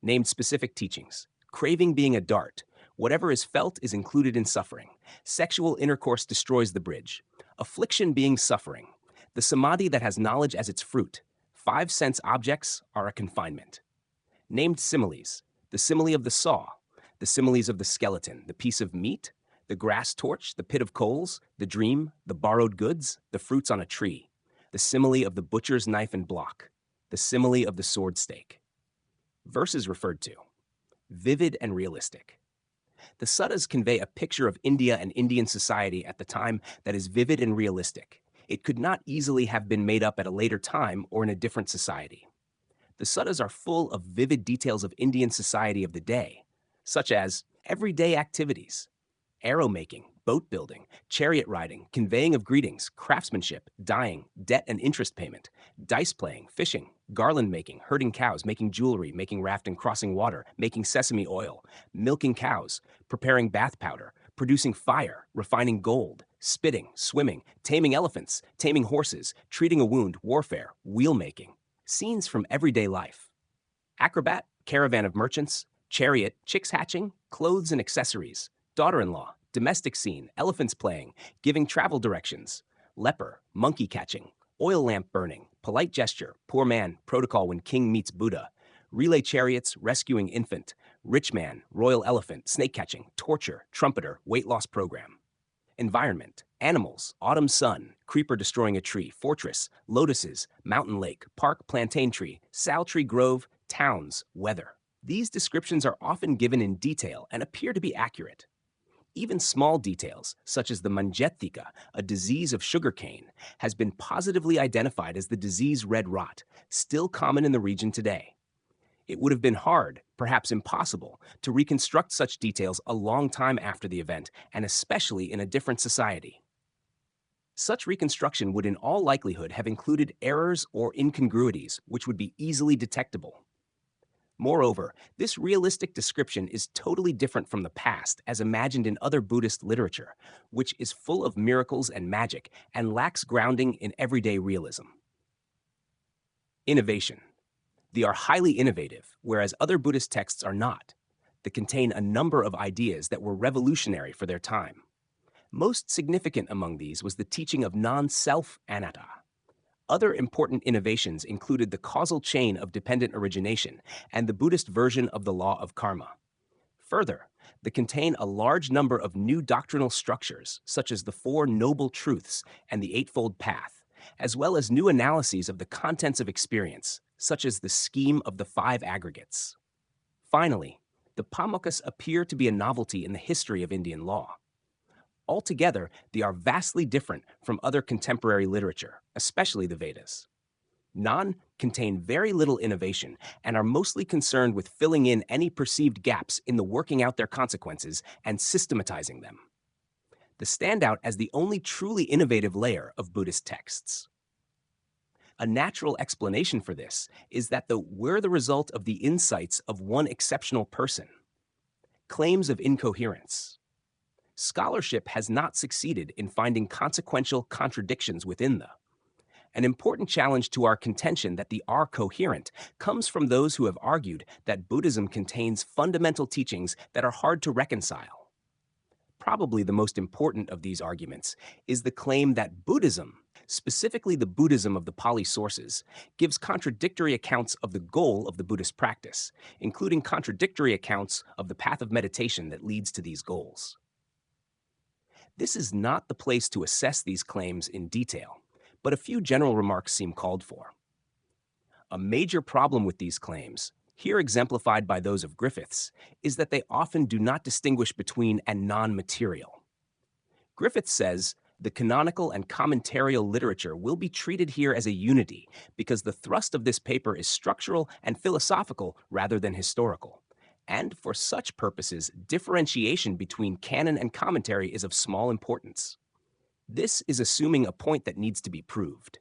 Named specific teachings. Craving being a dart. Whatever is felt is included in suffering. Sexual intercourse destroys the bridge. Affliction being suffering. The samadhi that has knowledge as its fruit. 5 sense objects are a confinement. Named similes. The simile of the saw. The similes of the skeleton, the piece of meat, the grass torch, the pit of coals, the dream, the borrowed goods, the fruits on a tree. The simile of the butcher's knife and block, the simile of the sword stake. Verses referred to. Vivid and realistic. The suttas convey a picture of India and Indian society at the time that is vivid and realistic. It could not easily have been made up at a later time or in a different society. The suttas are full of vivid details of Indian society of the day, such as everyday activities, arrow making, boat building, chariot riding, conveying of greetings, craftsmanship, dyeing, debt and interest payment, dice playing, fishing, garland making, herding cows, making jewelry, making raft and crossing water, making sesame oil, milking cows, preparing bath powder, producing fire, refining gold, spitting, swimming, taming elephants, taming horses, treating a wound, warfare, wheel making. Scenes from everyday life. Acrobat, caravan of merchants, chariot, chicks hatching, clothes and accessories, daughter-in-law, domestic scene, elephants playing, giving travel directions, leper, monkey catching, oil lamp burning, polite gesture, poor man, protocol when king meets Buddha, relay chariots, rescuing infant, rich man, royal elephant, snake catching, torture, trumpeter, weight loss program. Environment, animals, autumn sun, creeper destroying a tree, fortress, lotuses, mountain lake, park, plantain tree, sal tree grove, towns, weather. These descriptions are often given in detail and appear to be accurate. Even small details, such as the manjetika, a disease of sugarcane, has been positively identified as the disease red rot, still common in the region today. It would have been hard, perhaps impossible, to reconstruct such details a long time after the event, and especially in a different society. Such reconstruction would in all likelihood have included errors or incongruities, which would be easily detectable. Moreover, this realistic description is totally different from the past as imagined in other Buddhist literature, which is full of miracles and magic and lacks grounding in everyday realism. Innovation. They are highly innovative, whereas other Buddhist texts are not. They contain a number of ideas that were revolutionary for their time. Most significant among these was the teaching of non-self anatta. Other important innovations included the causal chain of dependent origination and the Buddhist version of the law of karma. Further, they contain a large number of new doctrinal structures, such as the Four Noble Truths and the Eightfold Path, as well as new analyses of the contents of experience, such as the scheme of the five aggregates. Finally, the Pammokas appear to be a novelty in the history of Indian law. Altogether, they are vastly different from other contemporary literature, especially the Vedas. None contain very little innovation and are mostly concerned with filling in any perceived gaps in the working out their consequences and systematizing them. They stand out as the only truly innovative layer of Buddhist texts. A natural explanation for this is that they were the result of the insights of one exceptional person. Claims of incoherence. Scholarship has not succeeded in finding consequential contradictions within them. An important challenge to our contention that they are coherent comes from those who have argued that Buddhism contains fundamental teachings that are hard to reconcile. Probably the most important of these arguments is the claim that Buddhism, specifically the Buddhism of the Pali sources, gives contradictory accounts of the goal of the Buddhist practice, including contradictory accounts of the path of meditation that leads to these goals. This is not the place to assess these claims in detail, but a few general remarks seem called for. A major problem with these claims, here exemplified by those of Griffiths, is that they often do not distinguish between and non-material. Griffiths says, the canonical and commentarial literature will be treated here as a unity because the thrust of this paper is structural and philosophical rather than historical. And for such purposes, differentiation between canon and commentary is of small importance. This is assuming a point that needs to be proved.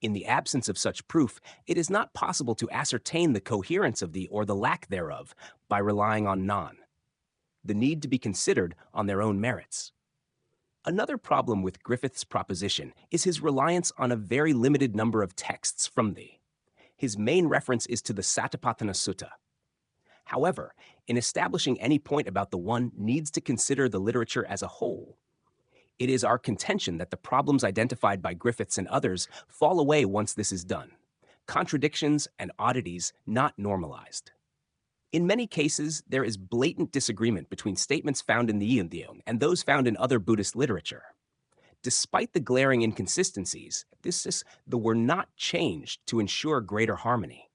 In the absence of such proof, it is not possible to ascertain the coherence of the or the lack thereof by relying on non. The need to be considered on their own merits. Another problem with Griffith's proposition is his reliance on a very limited number of texts from thee. His main reference is to the Satipatthana Sutta. However, in establishing any point about the one needs to consider the literature as a whole. It is our contention that the problems identified by Griffiths and others fall away once this is done. Contradictions and oddities not normalized. In many cases, there is blatant disagreement between statements found in the Yindyong and those found in other Buddhist literature. Despite the glaring inconsistencies, they were not changed to ensure greater harmony.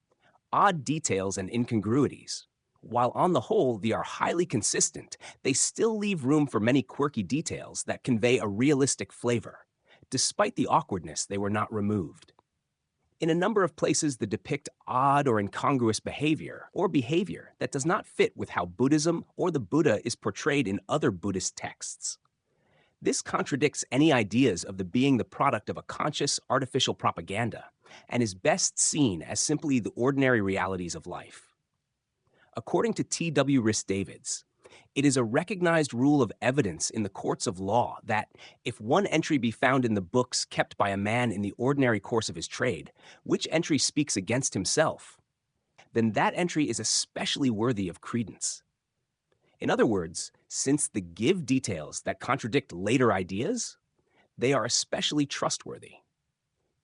Odd details and incongruities. While on the whole they are highly consistent, they still leave room for many quirky details that convey a realistic flavor. Despite the awkwardness, they were not removed. In a number of places, they depict odd or incongruous behavior that does not fit with how Buddhism or the Buddha is portrayed in other Buddhist texts. This contradicts any ideas of the being the product of a conscious, artificial propaganda and is best seen as simply the ordinary realities of life. According to T.W. Rhys-Davids, it is a recognized rule of evidence in the courts of law that if one entry be found in the books kept by a man in the ordinary course of his trade, which entry speaks against himself, then that entry is especially worthy of credence. In other words, since they give details that contradict later ideas, they are especially trustworthy.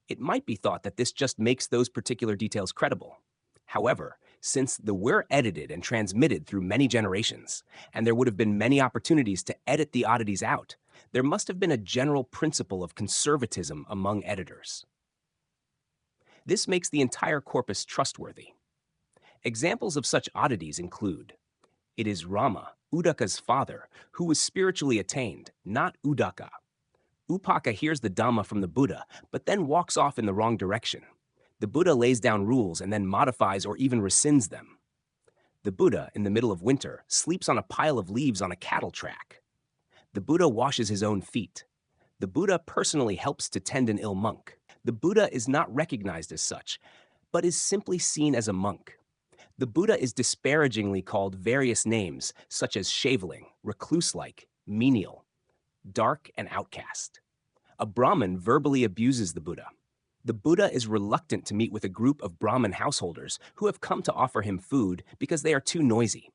It might be thought that this just makes those particular details credible. However, since the were edited and transmitted through many generations, and there would have been many opportunities to edit the oddities out, there must have been a general principle of conservatism among editors. This makes the entire corpus trustworthy. Examples of such oddities include: it is Rama, Udaka's father, who was spiritually attained, not Udaka. Upaka hears the Dhamma from the Buddha, but then walks off in the wrong direction. The Buddha lays down rules and then modifies or even rescinds them. The Buddha, in the middle of winter, sleeps on a pile of leaves on a cattle track. The Buddha washes his own feet. The Buddha personally helps to tend an ill monk. The Buddha is not recognized as such, but is simply seen as a monk. The Buddha is disparagingly called various names, such as shaveling, recluse-like, menial, dark, and outcast. A Brahmin verbally abuses the Buddha. The Buddha is reluctant to meet with a group of Brahmin householders who have come to offer him food because they are too noisy.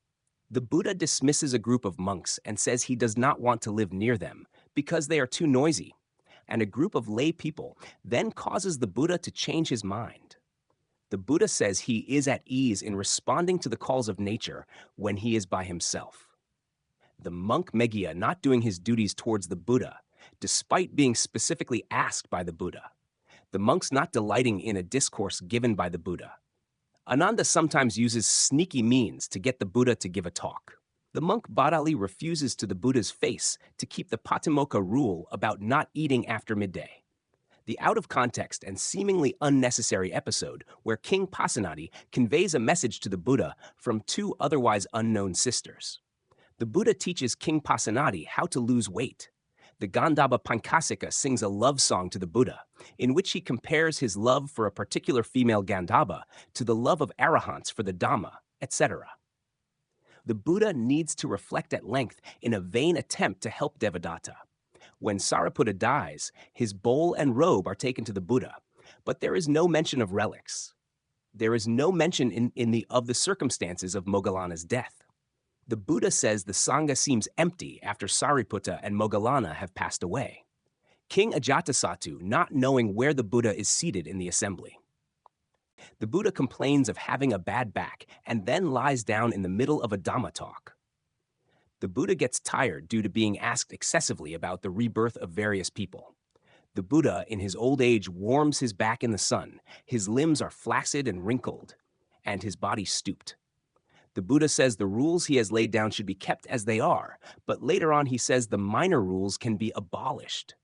The Buddha dismisses a group of monks and says he does not want to live near them because they are too noisy. And a group of lay people then causes the Buddha to change his mind. The Buddha says he is at ease in responding to the calls of nature when he is by himself. The monk Meghiya not doing his duties towards the Buddha, despite being specifically asked by the Buddha. The monks not delighting in a discourse given by the Buddha. Ananda sometimes uses sneaky means to get the Buddha to give a talk. The monk Badali refuses to the Buddha's face to keep the Patimokkha rule about not eating after midday. The out-of-context and seemingly unnecessary episode where King Pasenadi conveys a message to the Buddha from two otherwise unknown sisters. The Buddha teaches King Pasenadi how to lose weight. The Gandhava Pankasika sings a love song to the Buddha, in which he compares his love for a particular female Gandhava to the love of arahants for the Dhamma, etc. The Buddha needs to reflect at length in a vain attempt to help Devadatta. When Sariputta dies, his bowl and robe are taken to the Buddha, but there is no mention of relics. There is no mention of the circumstances of Moggallana's death. The Buddha says the Sangha seems empty after Sariputta and Moggallana have passed away. King Ajatasattu not knowing where the Buddha is seated in the assembly. The Buddha complains of having a bad back and then lies down in the middle of a Dhamma talk. The Buddha gets tired due to being asked excessively about the rebirth of various people. The Buddha, in his old age, warms his back in the sun. His limbs are flaccid and wrinkled, and his body stooped. The Buddha says the rules he has laid down should be kept as they are, but later on he says the minor rules can be abolished.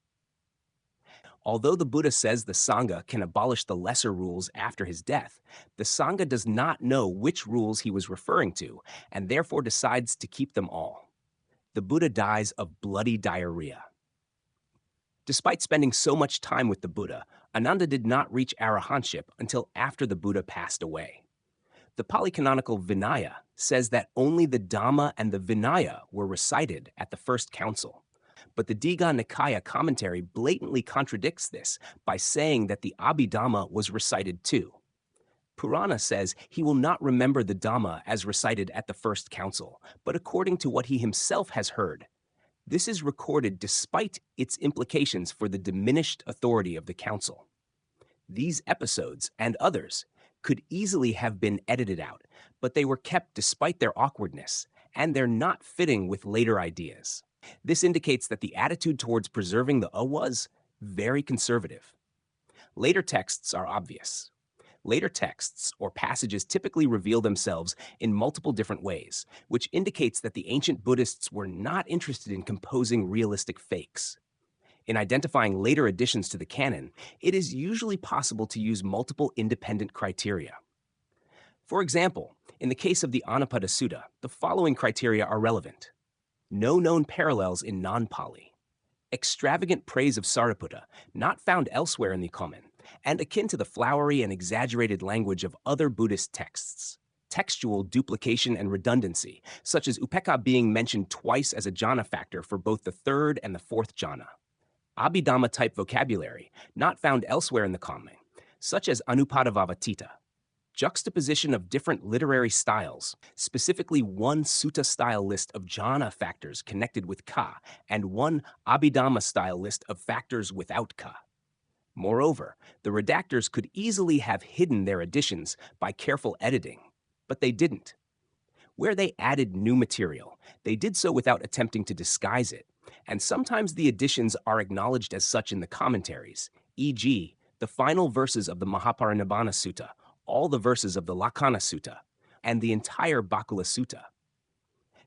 Although the Buddha says the Sangha can abolish the lesser rules after his death, the Sangha does not know which rules he was referring to, and therefore decides to keep them all. The Buddha dies of bloody diarrhea. Despite spending so much time with the Buddha, Ananda did not reach arahantship until after the Buddha passed away. The Pali canonical Vinaya says that only the Dhamma and the Vinaya were recited at the first council. But the Digha Nikaya commentary blatantly contradicts this by saying that the Abhidhamma was recited too. Purana says he will not remember the Dhamma as recited at the first council, but according to what he himself has heard. This is recorded despite its implications for the diminished authority of the council. These episodes, and others, could easily have been edited out, but they were kept despite their awkwardness and their not fitting with later ideas. This indicates that the attitude towards preserving the was very conservative. Later texts are obvious. Later texts or passages typically reveal themselves in multiple different ways, which indicates that the ancient Buddhists were not interested in composing realistic fakes. In identifying later additions to the canon, it is usually possible to use multiple independent criteria. For example, in the case of the Anapada Sutta, the following criteria are relevant. No known parallels in non-Pali. Extravagant praise of Sariputta, not found elsewhere in the Komen, and akin to the flowery and exaggerated language of other Buddhist texts. Textual duplication and redundancy, such as upekkha being mentioned twice as a jhana factor for both the third and the fourth jhana. Abhidhamma-type vocabulary, not found elsewhere in the Komen, such as anupadavavatita. Juxtaposition of different literary styles, specifically one sutta-style list of jhana factors connected with ka, and one abhidhamma-style list of factors without ka. Moreover, the redactors could easily have hidden their additions by careful editing, but they didn't. Where they added new material, they did so without attempting to disguise it, and sometimes the additions are acknowledged as such in the commentaries, e.g., the final verses of the Mahaparinibbana Sutta, all the verses of the Lakkhana Sutta, and the entire Bakula Sutta.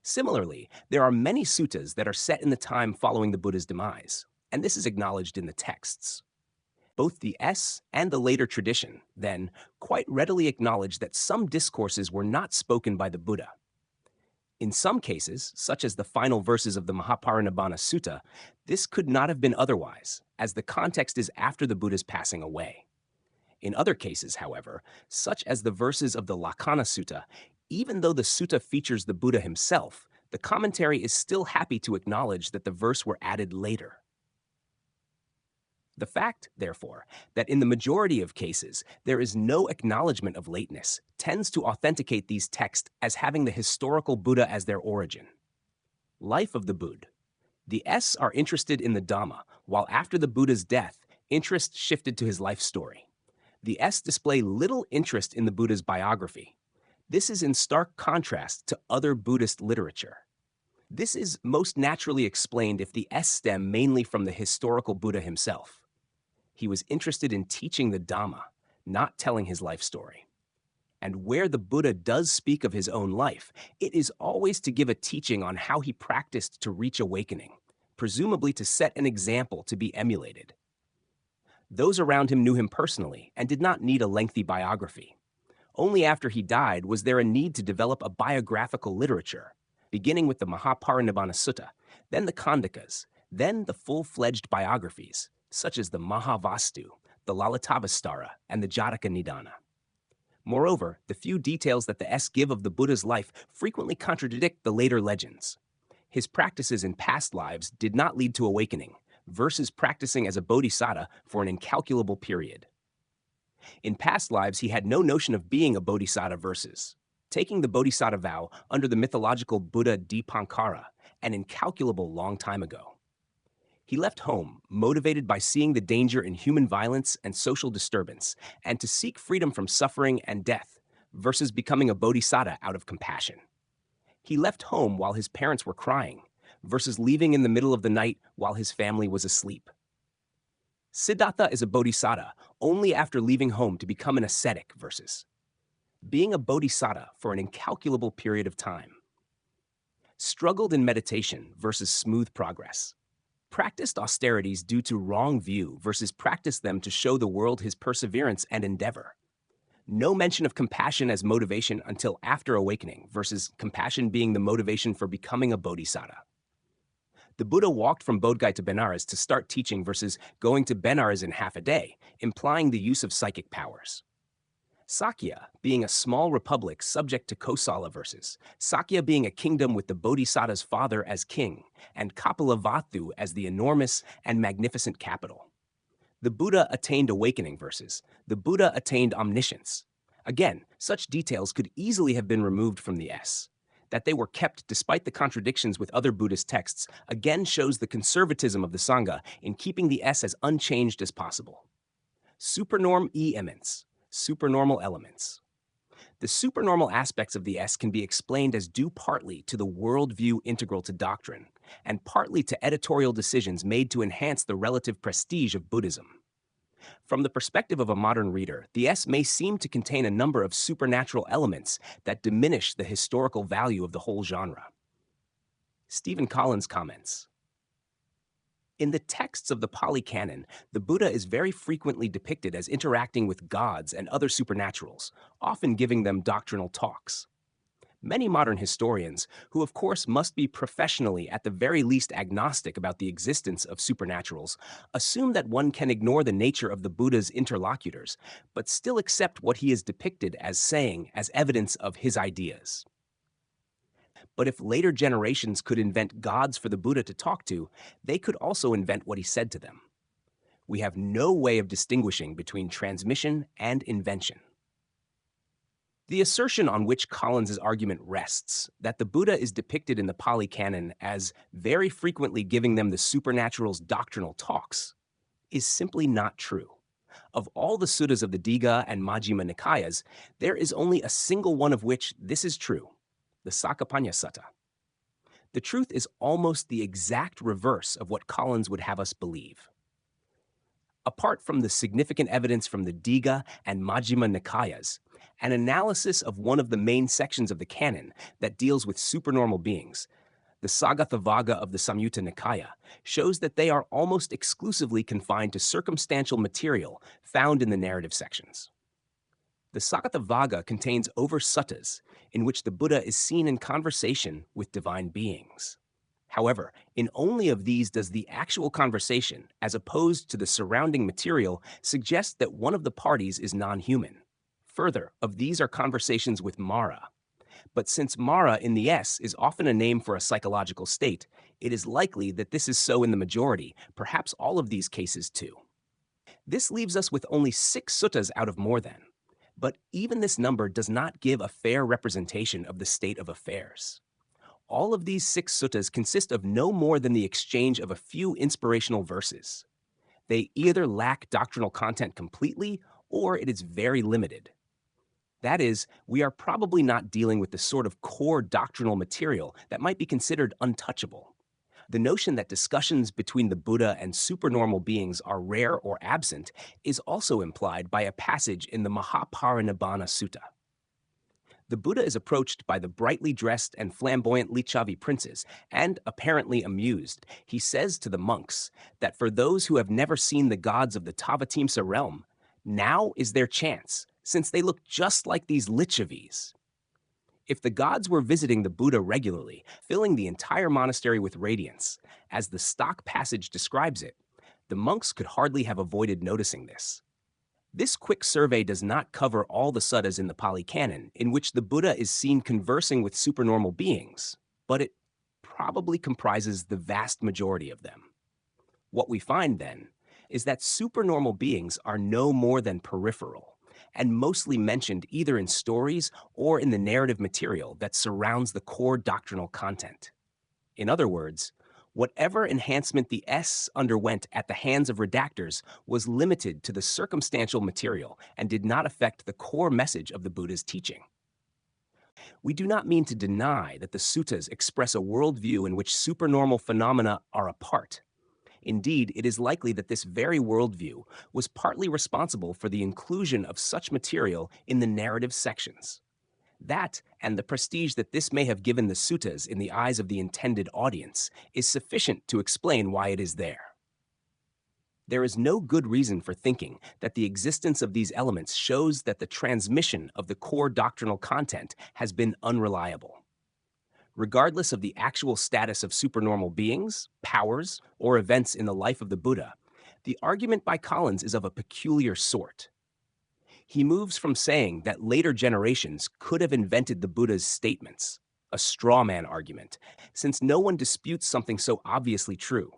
Similarly, there are many suttas that are set in the time following the Buddha's demise, and this is acknowledged in the texts. Both the S and the later tradition, then, quite readily acknowledge that some discourses were not spoken by the Buddha. In some cases, such as the final verses of the Mahaparinibbana Sutta, this could not have been otherwise, as the context is after the Buddha's passing away. In other cases, however, such as the verses of the Lakkhana Sutta, even though the sutta features the Buddha himself, the commentary is still happy to acknowledge that the verse were added later. The fact, therefore, that in the majority of cases there is no acknowledgement of lateness tends to authenticate these texts as having the historical Buddha as their origin. Life of the Buddha. The S are interested in the Dhamma, while after the Buddha's death, interest shifted to his life story. The S display little interest in the Buddha's biography. This is in stark contrast to other Buddhist literature. This is most naturally explained if the S stem mainly from the historical Buddha himself. He was interested in teaching the Dhamma, not telling his life story. And where the Buddha does speak of his own life, it is always to give a teaching on how he practiced to reach awakening, presumably to set an example to be emulated. Those around him knew him personally and did not need a lengthy biography. Only after he died was there a need to develop a biographical literature, beginning with the Mahaparinibbana Sutta, then the Khandakas, then the full-fledged biographies, such as the Mahavastu, the Lalitavastara, and the Jataka Nidana. Moreover, the few details that the S give of the Buddha's life frequently contradict the later legends. His practices in past lives did not lead to awakening, versus practicing as a bodhisattva for an incalculable period. In past lives, he had no notion of being a bodhisattva versus taking the bodhisattva vow under the mythological Buddha Dipankara, an incalculable long time ago. He left home, motivated by seeing the danger in human violence and social disturbance, and to seek freedom from suffering and death, versus becoming a bodhisattva out of compassion. He left home while his parents were crying, versus leaving in the middle of the night while his family was asleep. Siddhartha is a bodhisattva only after leaving home to become an ascetic versus being a bodhisattva for an incalculable period of time. Struggled in meditation versus smooth progress. Practiced austerities due to wrong view versus practiced them to show the world his perseverance and endeavor. No mention of compassion as motivation until after awakening versus compassion being the motivation for becoming a bodhisattva. The Buddha walked from Bodh Gaya to Benares to start teaching versus going to Benares in half a day, implying the use of psychic powers. Sakya being a small republic subject to Kosala versus Sakya being a kingdom with the Bodhisattva's father as king, and Kapilavatthu as the enormous and magnificent capital. The Buddha attained awakening versus the Buddha attained omniscience. Again, such details could easily have been removed from the S. That they were kept despite the contradictions with other Buddhist texts again shows the conservatism of the Sangha in keeping the S as unchanged as possible. Supernorm e-ements. Supernormal elements. The supernormal aspects of the S can be explained as due partly to the worldview integral to doctrine, and partly to editorial decisions made to enhance the relative prestige of Buddhism. From the perspective of a modern reader, the S may seem to contain a number of supernatural elements that diminish the historical value of the whole genre. Stephen Collins comments, in the texts of the Pali Canon, the Buddha is very frequently depicted as interacting with gods and other supernaturals, often giving them doctrinal talks. Many modern historians, who of course must be professionally at the very least agnostic about the existence of supernaturals, assume that one can ignore the nature of the Buddha's interlocutors, but still accept what he is depicted as saying as evidence of his ideas. But if later generations could invent gods for the Buddha to talk to, they could also invent what he said to them. We have no way of distinguishing between transmission and invention. The assertion on which Collins' argument rests, that the Buddha is depicted in the Pali Canon as very frequently giving them the supernatural's doctrinal talks, is simply not true. Of all the suttas of the Digha and Majjhima Nikayas, there is only a single one of which this is true, the Sakapanya Sutta. The truth is almost the exact reverse of what Collins would have us believe. Apart from the significant evidence from the Digha and Majjhima Nikayas, an analysis of one of the main sections of the canon that deals with supernormal beings, the Sagathavagga of the Samyutta Nikaya, shows that they are almost exclusively confined to circumstantial material found in the narrative sections. The Sagathavagga contains over suttas in which the Buddha is seen in conversation with divine beings. However, in only of these does the actual conversation, as opposed to the surrounding material, suggest that one of the parties is non-human. Further, of these are conversations with Mara. But since Mara in the S is often a name for a psychological state, it is likely that this is so in the majority, perhaps all of these cases too. This leaves us with only 6 suttas out of more than. But even this number does not give a fair representation of the state of affairs. All of these 6 suttas consist of no more than the exchange of a few inspirational verses. They either lack doctrinal content completely, or it is very limited. That is, we are probably not dealing with the sort of core doctrinal material that might be considered untouchable. The notion that discussions between the Buddha and supernormal beings are rare or absent is also implied by a passage in the Mahaparinibbana Sutta. The Buddha is approached by the brightly dressed and flamboyant Lichavi princes, and, apparently amused, he says to the monks that for those who have never seen the gods of the Tavatimsa realm, now is their chance, since they look just like these Lichavis. If the gods were visiting the Buddha regularly, filling the entire monastery with radiance, as the stock passage describes it, the monks could hardly have avoided noticing this. This quick survey does not cover all the suttas in the Pali Canon in which the Buddha is seen conversing with supernormal beings, but it probably comprises the vast majority of them. What we find, then, is that supernormal beings are no more than peripheral, and mostly mentioned either in stories or in the narrative material that surrounds the core doctrinal content. In other words, whatever enhancement the S underwent at the hands of redactors was limited to the circumstantial material and did not affect the core message of the Buddha's teaching. We do not mean to deny that the suttas express a worldview in which supernormal phenomena are a part. Indeed, it is likely that this very worldview was partly responsible for the inclusion of such material in the narrative sections. That, and the prestige that this may have given the suttas in the eyes of the intended audience, is sufficient to explain why it is there. There is no good reason for thinking that the existence of these elements shows that the transmission of the core doctrinal content has been unreliable. Regardless of the actual status of supernormal beings, powers, or events in the life of the Buddha, the argument by Collins is of a peculiar sort. He moves from saying that later generations could have invented the Buddha's statements, a straw man argument, since no one disputes something so obviously true,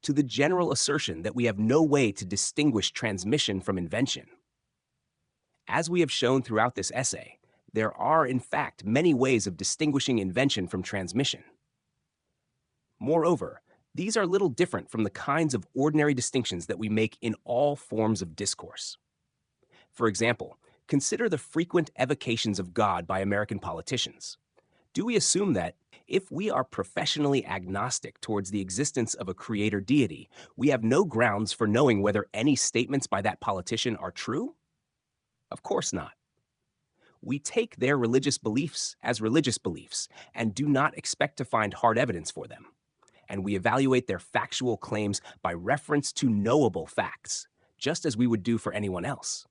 to the general assertion that we have no way to distinguish transmission from invention. As we have shown throughout this essay, there are, in fact, many ways of distinguishing invention from transmission. Moreover, these are little different from the kinds of ordinary distinctions that we make in all forms of discourse. For example, consider the frequent evocations of God by American politicians. Do we assume that, if we are professionally agnostic towards the existence of a creator deity, we have no grounds for knowing whether any statements by that politician are true? Of course not. We take their religious beliefs as religious beliefs and do not expect to find hard evidence for them. And we evaluate their factual claims by reference to knowable facts, just as we would do for anyone else.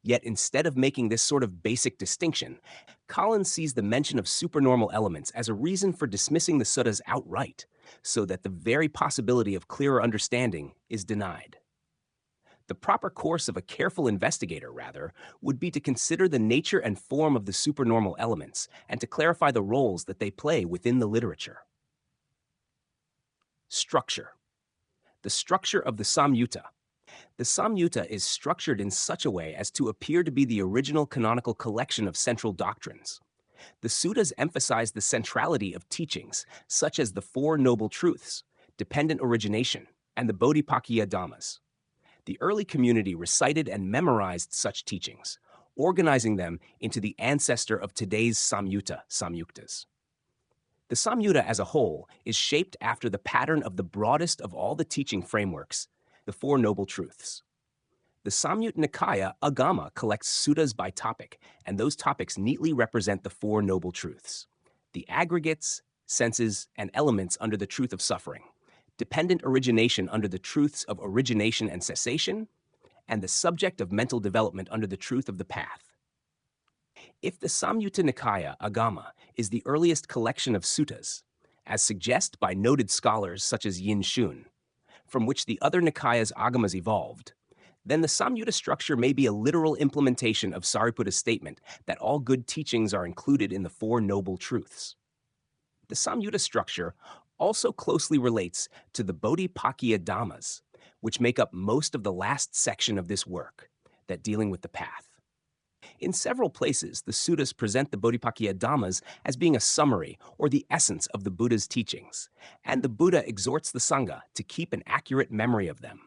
Yet instead of making this sort of basic distinction, Collins sees the mention of supernormal elements as a reason for dismissing the suttas outright, so that the very possibility of clearer understanding is denied. The proper course of a careful investigator, rather, would be to consider the nature and form of the supernormal elements and to clarify the roles that they play within the literature. Structure. The structure of the Samyutta. The Samyutta is structured in such a way as to appear to be the original canonical collection of central doctrines. The suttas emphasize the centrality of teachings, such as the Four Noble Truths, dependent origination, and the Bodhipakkhya Dhammas. The early community recited and memorized such teachings, organizing them into the ancestor of today's samyuktas. The samyutta as a whole is shaped after the pattern of the broadest of all the teaching frameworks, the Four Noble Truths. The Samyutta Nikaya Agama collects suttas by topic, and those topics neatly represent the Four Noble Truths: the aggregates, senses, and elements under the truth of suffering, dependent origination under the truths of origination and cessation, and the subject of mental development under the truth of the path. If the Samyutta Nikaya Agama is the earliest collection of suttas, as suggested by noted scholars such as Yin Shun, from which the other Nikaya's agamas evolved, then the Samyutta structure may be a literal implementation of Sariputta's statement that all good teachings are included in the Four Noble Truths. The Samyutta structure also closely relates to the Bodhipakkhya Dhammas, which make up most of the last section of this work, that dealing with the path. In several places, the suttas present the Bodhipakkhya Dhammas as being a summary or the essence of the Buddha's teachings, and the Buddha exhorts the Sangha to keep an accurate memory of them.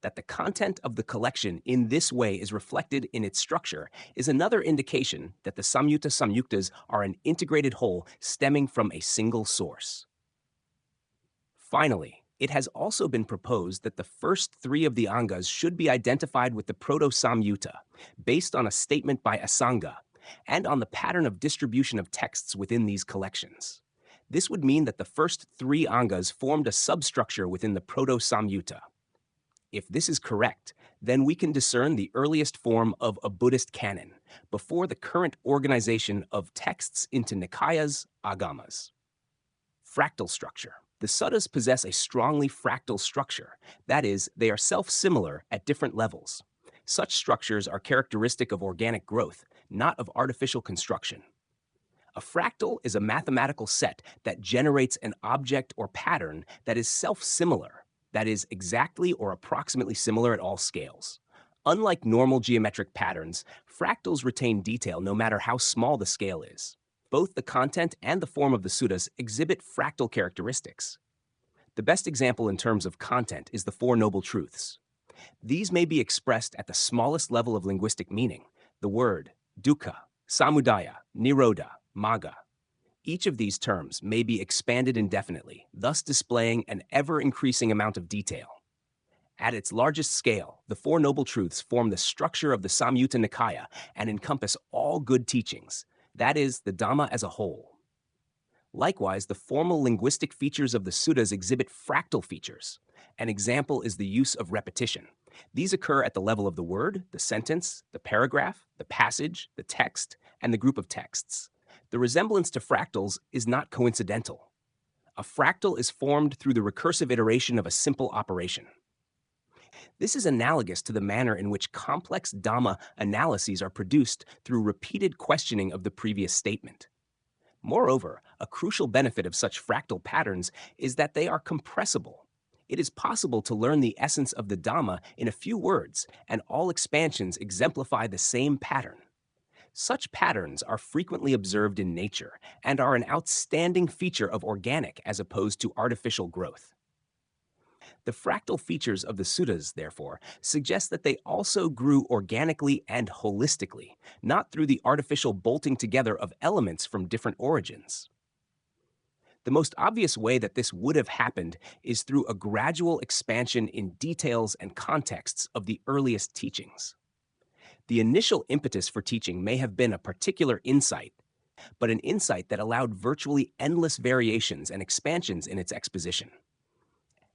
That the content of the collection in this way is reflected in its structure is another indication that the Samyutta Samyuktas are an integrated whole stemming from a single source. Finally, it has also been proposed that the first three of the Angas should be identified with the Proto-Samyutta, based on a statement by Asanga, and on the pattern of distribution of texts within these collections. This would mean that the first three Angas formed a substructure within the Proto-Samyutta. If this is correct, then we can discern the earliest form of a Buddhist canon before the current organization of texts into Nikayas, Agamas. Fractal structure. The suttas possess a strongly fractal structure, that is, they are self-similar at different levels. Such structures are characteristic of organic growth, not of artificial construction. A fractal is a mathematical set that generates an object or pattern that is self-similar, that is, exactly or approximately similar at all scales. Unlike normal geometric patterns, fractals retain detail no matter how small the scale is. Both the content and the form of the suttas exhibit fractal characteristics. The best example in terms of content is the Four Noble Truths. These may be expressed at the smallest level of linguistic meaning, the word, dukkha, samudaya, nirodha, magga. Each of these terms may be expanded indefinitely, thus displaying an ever-increasing amount of detail. At its largest scale, the Four Noble Truths form the structure of the Samyutta Nikaya and encompass all good teachings, that is, the Dhamma as a whole. Likewise, the formal linguistic features of the suttas exhibit fractal features. An example is the use of repetition. These occur at the level of the word, the sentence, the paragraph, the passage, the text, and the group of texts. The resemblance to fractals is not coincidental. A fractal is formed through the recursive iteration of a simple operation. This is analogous to the manner in which complex Dhamma analyses are produced through repeated questioning of the previous statement. Moreover, a crucial benefit of such fractal patterns is that they are compressible. It is possible to learn the essence of the Dhamma in a few words, and all expansions exemplify the same pattern. Such patterns are frequently observed in nature and are an outstanding feature of organic as opposed to artificial growth. The fractal features of the suttas, therefore, suggest that they also grew organically and holistically, not through the artificial bolting together of elements from different origins. The most obvious way that this would have happened is through a gradual expansion in details and contexts of the earliest teachings. The initial impetus for teaching may have been a particular insight, but an insight that allowed virtually endless variations and expansions in its exposition.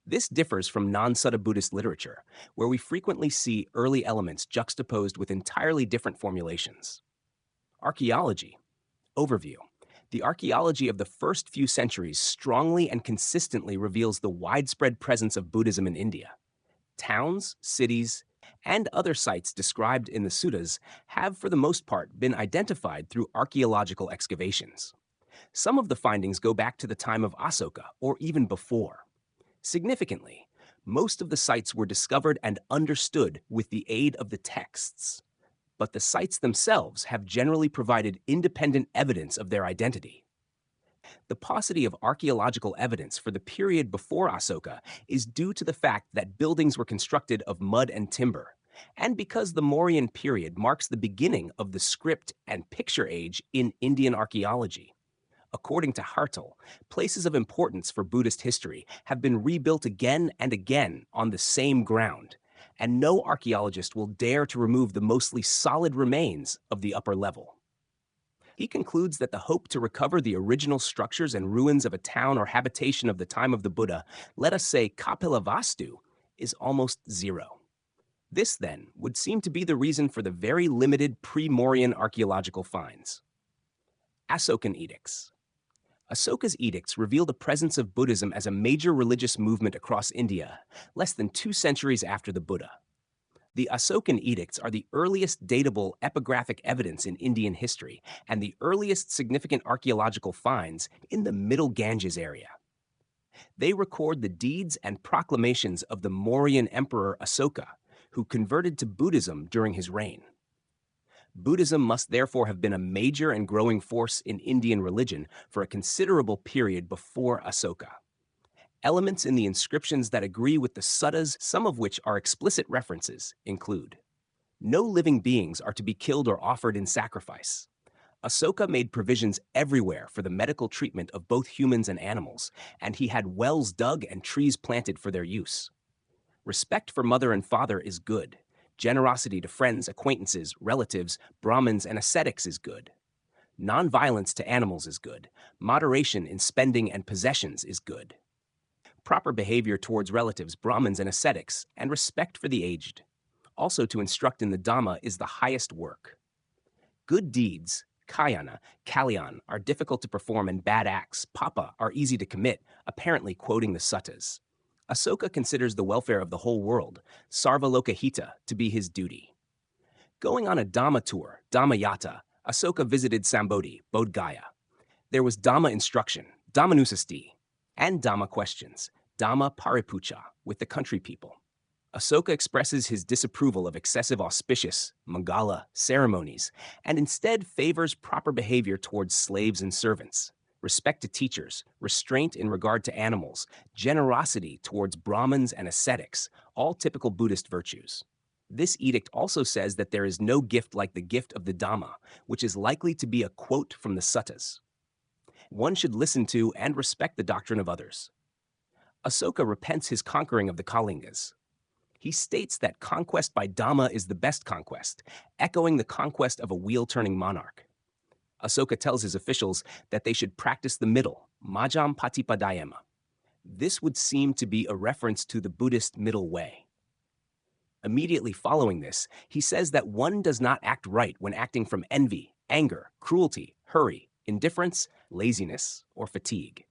This differs from non-Sutta Buddhist literature, where we frequently see early elements juxtaposed with entirely different formulations. Archaeology. Overview. The archaeology of the first few centuries strongly and consistently reveals the widespread presence of Buddhism in India. Towns, cities, and other sites described in the suttas have, for the most part, been identified through archaeological excavations. Some of the findings go back to the time of Asoka, or even before. Significantly, most of the sites were discovered and understood with the aid of the texts, but the sites themselves have generally provided independent evidence of their identity. The paucity of archaeological evidence for the period before Asoka is due to the fact that buildings were constructed of mud and timber, and because the Mauryan period marks the beginning of the script and picture age in Indian archaeology. According to Hartel, places of importance for Buddhist history have been rebuilt again and again on the same ground, and no archaeologist will dare to remove the mostly solid remains of the upper level. He concludes that the hope to recover the original structures and ruins of a town or habitation of the time of the Buddha, let us say Kapilavastu, is almost zero. This, then, would seem to be the reason for the very limited pre-Mauryan archaeological finds. Asokan edicts. Asoka's edicts reveal the presence of Buddhism as a major religious movement across India, less than 2 centuries after the Buddha. The Asokan edicts are the earliest datable epigraphic evidence in Indian history and the earliest significant archaeological finds in the Middle Ganges area. They record the deeds and proclamations of the Mauryan Emperor Asoka, who converted to Buddhism during his reign. Buddhism must therefore have been a major and growing force in Indian religion for a considerable period before Asoka. Elements in the inscriptions that agree with the suttas, some of which are explicit references, include: no living beings are to be killed or offered in sacrifice. Asoka made provisions everywhere for the medical treatment of both humans and animals, and he had wells dug and trees planted for their use. Respect for mother and father is good. Generosity to friends, acquaintances, relatives, Brahmins, and ascetics is good. Nonviolence to animals is good. Moderation in spending and possessions is good. Proper behavior towards relatives, Brahmins, and ascetics, and respect for the aged. Also to instruct in the Dhamma is the highest work. Good deeds, kayana, kalyan, are difficult to perform, and bad acts, papa, are easy to commit, apparently quoting the suttas. Asoka considers the welfare of the whole world, sarvalokahita, to be his duty. Going on a Dhamma tour, Dhammayata, Asoka visited Sambodhi, Bodh Gaya. There was Dhamma instruction, Dhammanusasti, and Dhamma questions, Dhamma Paripucha, with the country people. Asoka expresses his disapproval of excessive auspicious, Mangala, ceremonies, and instead favors proper behavior towards slaves and servants, respect to teachers, restraint in regard to animals, generosity towards Brahmins and ascetics, all typical Buddhist virtues. This edict also says that there is no gift like the gift of the Dhamma, which is likely to be a quote from the suttas. One should listen to and respect the doctrine of others. Asoka repents his conquering of the Kalingas. He states that conquest by Dhamma is the best conquest, echoing the conquest of a wheel-turning monarch. Asoka tells his officials that they should practice the middle, Majjhima Patipadayama. This would seem to be a reference to the Buddhist middle way. Immediately following this, he says that one does not act right when acting from envy, anger, cruelty, hurry, indifference, laziness, or fatigue.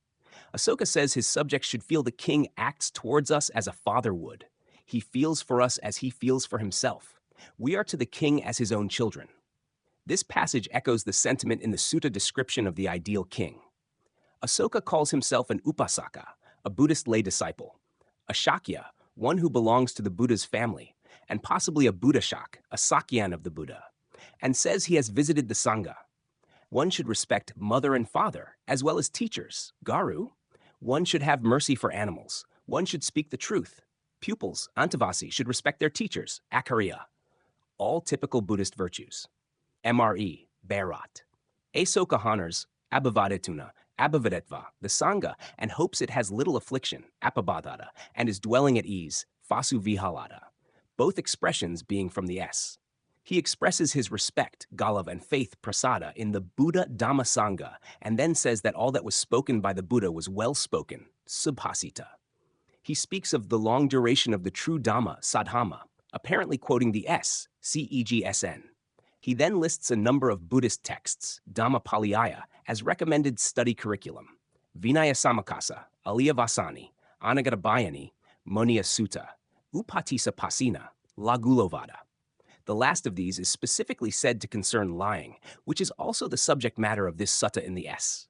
Asoka says his subjects should feel the king acts towards us as a father would. He feels for us as he feels for himself. We are to the king as his own children. This passage echoes the sentiment in the sutta description of the ideal king. Asoka calls himself an upasaka, a Buddhist lay disciple, a shakya, one who belongs to the Buddha's family, and possibly a Buddhashak, a Sakyan of the Buddha, and says he has visited the Sangha. One should respect mother and father, as well as teachers, garu. One should have mercy for animals. One should speak the truth. Pupils, antavasi, should respect their teachers, akariya. All typical Buddhist virtues. MRE, Bharat. Asoka honors abhavadetuna, abhavadetva, the Sangha, and hopes it has little affliction, apabhadata, and is dwelling at ease, fasu vihalada, both expressions being from the S. He expresses his respect, Galav, and faith, prasada, in the Buddha Dhamma Sangha, and then says that all that was spoken by the Buddha was well spoken, subhasita. He speaks of the long duration of the true Dhamma, sadhama, apparently quoting the S, CEGSN. He then lists a number of Buddhist texts, Dhamma Paliyaya, as recommended study curriculum, Vinaya Samakasa, Aliyya Vasani, Anagatabayani, Moniya Sutta, Upatisa Pasina, Lagulovada. The last of these is specifically said to concern lying, which is also the subject matter of this sutta in the S.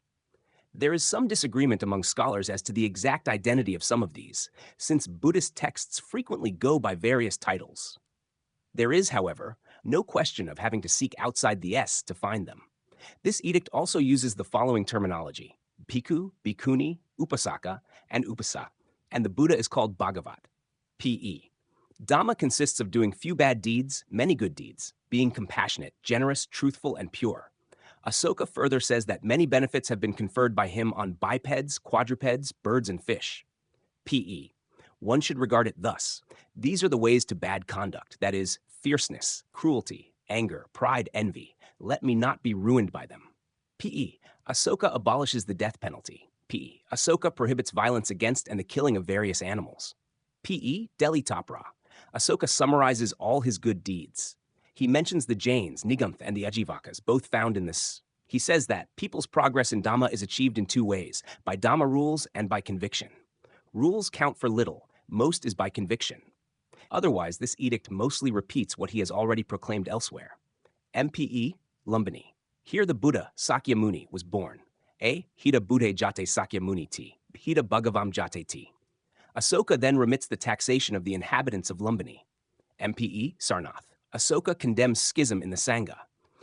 There is some disagreement among scholars as to the exact identity of some of these, since Buddhist texts frequently go by various titles. There is, however, no question of having to seek outside the S to find them. This edict also uses the following terminology: bhikkhu, bhikkhuni, upasaka, and upasa, and the Buddha is called Bhagavat, P.E. Dhamma consists of doing few bad deeds, many good deeds, being compassionate, generous, truthful, and pure. Asoka further says that many benefits have been conferred by him on bipeds, quadrupeds, birds, and fish. P.E. One should regard it thus. These are the ways to bad conduct, that is, fierceness, cruelty, anger, pride, envy. Let me not be ruined by them. P.E. Asoka abolishes the death penalty. P.E. Asoka prohibits violence against and the killing of various animals. P.E. Delhi Tapra. Asoka summarizes all his good deeds. He mentions the Jains, Nigamth, and the Ajivakas, both found in this. He says that people's progress in Dhamma is achieved in two ways, by Dhamma rules and by conviction. Rules count for little, most is by conviction. Otherwise, this edict mostly repeats what he has already proclaimed elsewhere. MPE, Lumbini. Here the Buddha, Sakyamuni, was born. A. Hita Buddhe Jate Sakyamuni Ti. Hita Bhagavam Jate Ti. Asoka then remits the taxation of the inhabitants of Lumbini. MPE, Sarnath. Asoka condemns schism in the Sangha.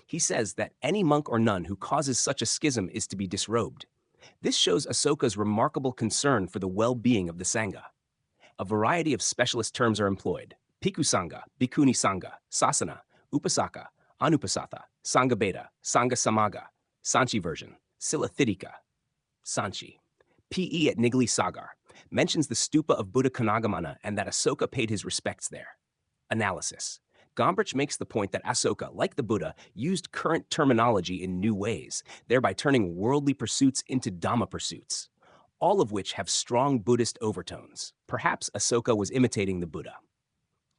He says that any monk or nun who causes such a schism is to be disrobed. This shows Asoka's remarkable concern for the well-being of the Sangha. A variety of specialist terms are employed. Bhikkhu Sangha, Bhikkhuni Sangha, Sasana, Upasaka, Anupasatha, Sangha Beda, Sangha Samaga, Sanchi version, Silathidika, Sanchi. P.E. at Nigli Sagar mentions the stupa of Buddha Kanagamana and that Asoka paid his respects there. Analysis. Gombrich makes the point that Asoka, like the Buddha, used current terminology in new ways, thereby turning worldly pursuits into Dhamma pursuits, all of which have strong Buddhist overtones. Perhaps Asoka was imitating the Buddha.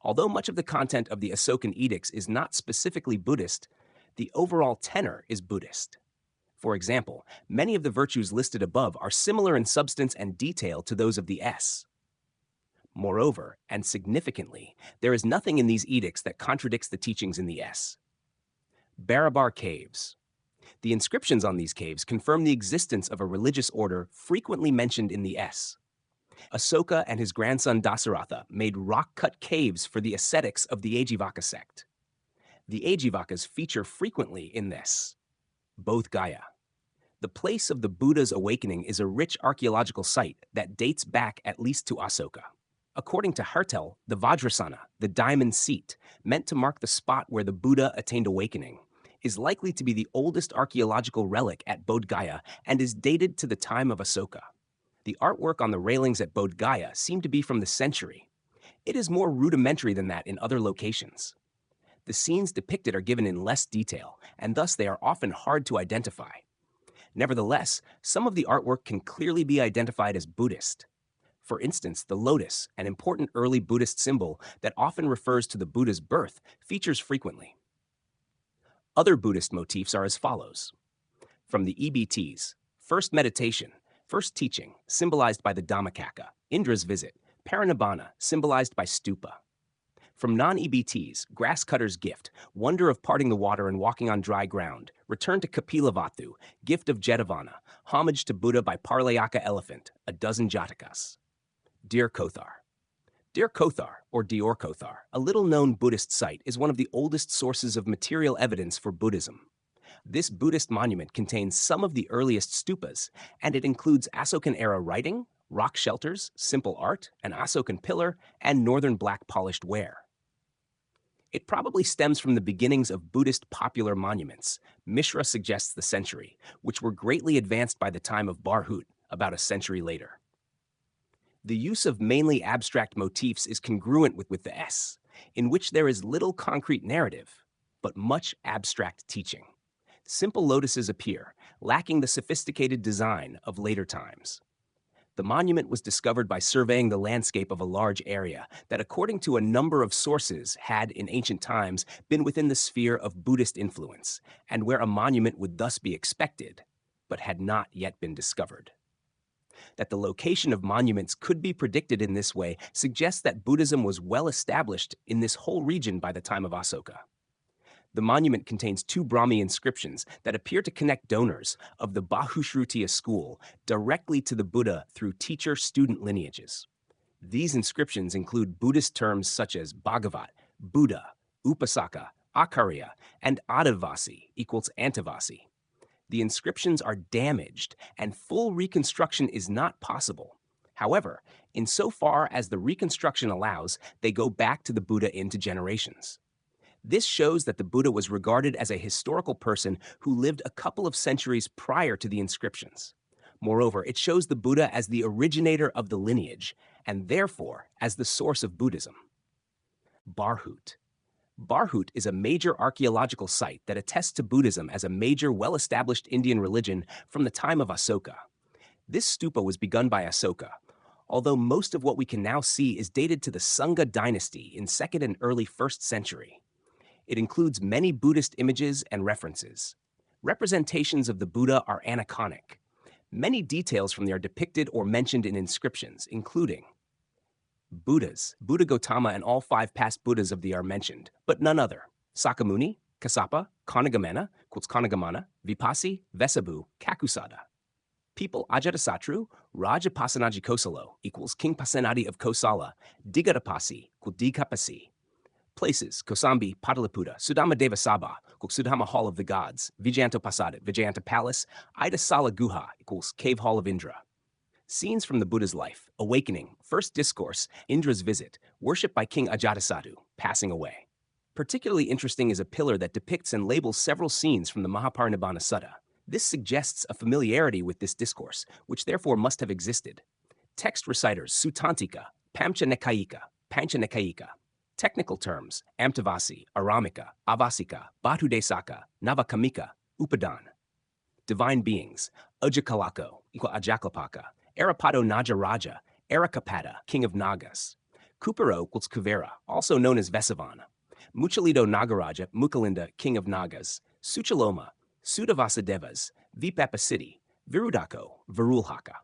Although much of the content of the Asokan edicts is not specifically Buddhist, the overall tenor is Buddhist. For example, many of the virtues listed above are similar in substance and detail to those of the S. Moreover, and significantly, there is nothing in these edicts that contradicts the teachings in the S. Barabar Caves. The inscriptions on these caves confirm the existence of a religious order frequently mentioned in the S. Asoka and his grandson Dasaratha made rock-cut caves for the ascetics of the Ajivaka sect. The Ajivakas feature frequently in this. Bodh Gaya. The place of the Buddha's awakening is a rich archaeological site that dates back at least to Asoka. According to Hertel, the Vajrasana, the diamond seat, meant to mark the spot where the Buddha attained awakening, is likely to be the oldest archaeological relic at Bodh Gaya and is dated to the time of Asoka. The artwork on the railings at Bodh Gaya seem to be from the century. It is more rudimentary than that in other locations. The scenes depicted are given in less detail, and thus they are often hard to identify. Nevertheless, some of the artwork can clearly be identified as Buddhist. For instance, the lotus, an important early Buddhist symbol that often refers to the Buddha's birth, features frequently. Other Buddhist motifs are as follows. From the EBTs, first meditation, first teaching, symbolized by the Dhammacakka, Indra's visit, Parinibbana, symbolized by stupa. From non-EBTs, grass-cutter's gift, wonder of parting the water and walking on dry ground, return to Kapilavatthu, gift of Jetavana, homage to Buddha by Parlayaka elephant, a dozen jatakas. Dir Kothar. Dir Kothar, or Dior Kothar, a little-known Buddhist site, is one of the oldest sources of material evidence for Buddhism. This Buddhist monument contains some of the earliest stupas, and it includes Asokan-era writing, rock shelters, simple art, an Asokan pillar, and northern black polished ware. It probably stems from the beginnings of Buddhist popular monuments. Mishra suggests the century, which were greatly advanced by the time of Barhut, about a century later. The use of mainly abstract motifs is congruent with the S, in which there is little concrete narrative, but much abstract teaching. Simple lotuses appear, lacking the sophisticated design of later times. The monument was discovered by surveying the landscape of a large area that, according to a number of sources, had, in ancient times, been within the sphere of Buddhist influence, and where a monument would thus be expected, but had not yet been discovered. That the location of monuments could be predicted in this way suggests that Buddhism was well established in this whole region by the time of Asoka. The monument contains two Brahmi inscriptions that appear to connect donors of the Bahushrutia school directly to the Buddha through teacher-student lineages. These inscriptions include Buddhist terms such as Bhagavat, Buddha, Upasaka, Acharya, and Adivasi equals Antivasi. The inscriptions are damaged, and full reconstruction is not possible. However, insofar as the reconstruction allows, they go back to the Buddha into generations. This shows that the Buddha was regarded as a historical person who lived a couple of centuries prior to the inscriptions. Moreover, it shows the Buddha as the originator of the lineage, and therefore as the source of Buddhism. Barhut. Barhut is a major archaeological site that attests to Buddhism as a major, well-established Indian religion from the time of Asoka. This stupa was begun by Asoka, although most of what we can now see is dated to the Sungha dynasty in 2nd and early 1st century. It includes many Buddhist images and references. Representations of the Buddha are aniconic. Many details from them are depicted or mentioned in inscriptions, including Buddhas, Buddha Gautama and all 5 past Buddhas of the are mentioned, but none other. Sakamuni, Kassapa, Kanagamana, Kanagamana, Vipassi, Vesabu, Kakusada. People Ajatasattu, Raja Pasanaji Kosalo equals King Pasenadi of Kosala, Digadapasi, Digapasi. Places, Kosambi, Pataliputra, Sudama Devasabha, Sudama Hall of the Gods, Vijayanta Pasada, Vijayanta Palace, Idasala Guha equals Cave Hall of Indra. Scenes from the Buddha's life, awakening, first discourse, Indra's visit, worship by King Ajatasattu, passing away. Particularly interesting is a pillar that depicts and labels several scenes from the Mahaparinibbana Sutta. This suggests a familiarity with this discourse, which therefore must have existed. Text reciters Sutantika, Pamcha Nekayika. Technical terms, Amtavasi, Aramika, Avasika, Batudesaka, Navakamika, Upadan. Divine beings, Ajakalako, equal Ajaklapaka, Arapado Najaraja, Arakapada, king of Nagas. Kuparo equals Kuvera, also known as Vesavana. Muchalido Nagaraja, Mukalinda, king of Nagas. Suchaloma, Sudavasadevas, Vipapasiddhi, Virudako, Virulhaka.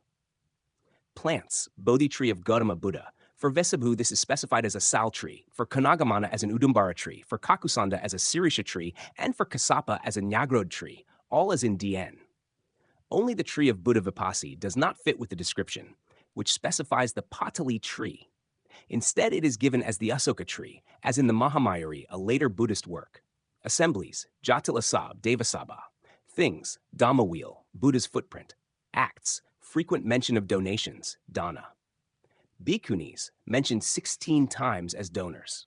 Plants, Bodhi tree of Gautama Buddha. For Vesabhu, this is specified as a sal tree, for Kanagamana as an Udumbara tree, for Kakusanda as a Sirisha tree, and for Kassapa as a Nyagrod tree, all as in DN. Only the tree of Buddha Vipassi does not fit with the description, which specifies the Patali tree. Instead, it is given as the Asoka tree, as in the Mahamayari, a later Buddhist work. Assemblies, Jatilasab, Devasabha. Things, Dhamma wheel, Buddha's footprint. Acts, frequent mention of donations, dana. Bhikkhunis, mentioned 16 times as donors.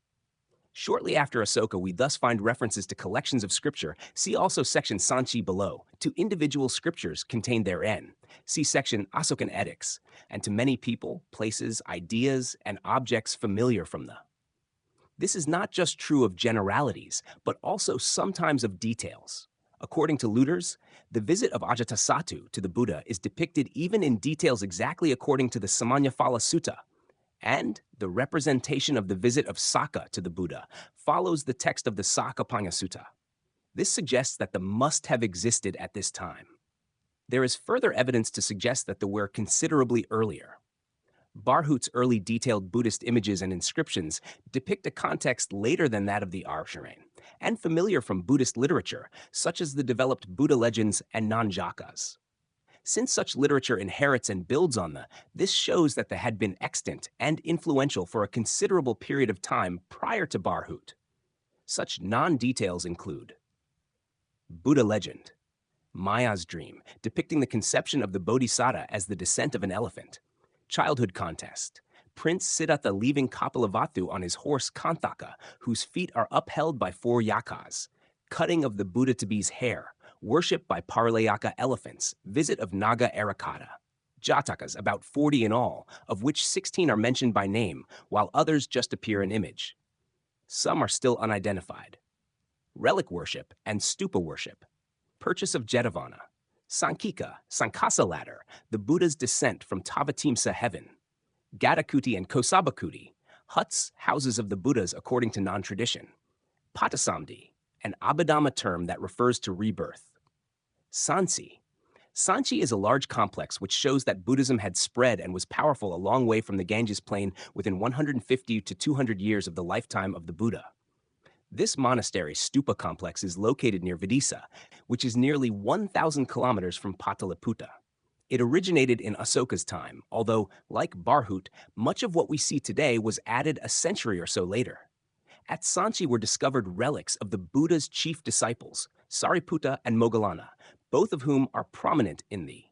Shortly after Asoka, we thus find references to collections of scripture. See also section Sanchi below, to individual scriptures contained therein. See section Asokan edicts, and to many people, places, ideas, and objects familiar from the. This is not just true of generalities, but also sometimes of details. According to Luders, the visit of Ajatasattu to the Buddha is depicted even in details exactly according to the Samannaphala Sutta, and the representation of the visit of Saka to the Buddha follows the text of the Sakapanya Sutta. This suggests that the must have existed at this time. There is further evidence to suggest that they were considerably earlier. Barhut's early detailed Buddhist images and inscriptions depict a context later than that of the Arsharan, and familiar from Buddhist literature, such as the developed Buddha legends and Nanjakas. Since such literature inherits and builds on this shows that they had been extant and influential for a considerable period of time prior to Barhut. Such non-details include Buddha legend, Maya's dream, depicting the conception of the Bodhisattva as the descent of an elephant, childhood contest, Prince Siddhartha leaving Kapilavatthu on his horse Kantaka, whose feet are upheld by 4 yakas, cutting of the Buddha-to-be's hair, worship by Paralayaka elephants, visit of Naga Arakata. Jatakas, about 40 in all, of which 16 are mentioned by name, while others just appear in image. Some are still unidentified. Relic worship and stupa worship. Purchase of Jetavana. Sankika, Sankasa ladder, the Buddha's descent from Tavatimsa heaven. Gadakuti and Kosabakuti, huts, houses of the Buddhas according to non-tradition. Patasamdi, an Abhidhamma term that refers to rebirth. Sanchi. Sanchi is a large complex which shows that Buddhism had spread and was powerful a long way from the Ganges plain within 150 to 200 years of the lifetime of the Buddha. This monastery stupa complex is located near Vidisa, which is nearly 1,000 kilometers from Pataliputra. It originated in Asoka's time, although, like Barhut, much of what we see today was added a century or so later. At Sanchi were discovered relics of the Buddha's chief disciples, Sariputta and Moggallana, both of whom are prominent in the.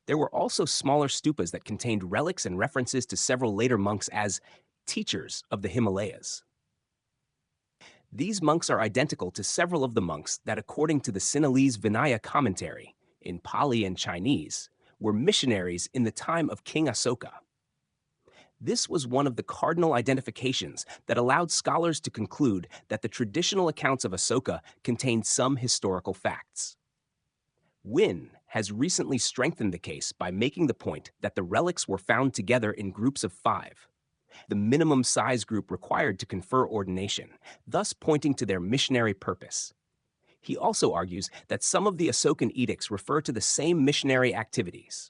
There were also smaller stupas that contained relics and references to several later monks as teachers of the Himalayas. These monks are identical to several of the monks that, according to the Sinhalese Vinaya commentary, in Pali and Chinese, were missionaries in the time of King Asoka. This was one of the cardinal identifications that allowed scholars to conclude that the traditional accounts of Asoka contained some historical facts. Wynne has recently strengthened the case by making the point that the relics were found together in groups of 5, the minimum size group required to confer ordination, thus pointing to their missionary purpose. He also argues that some of the Asokan edicts refer to the same missionary activities.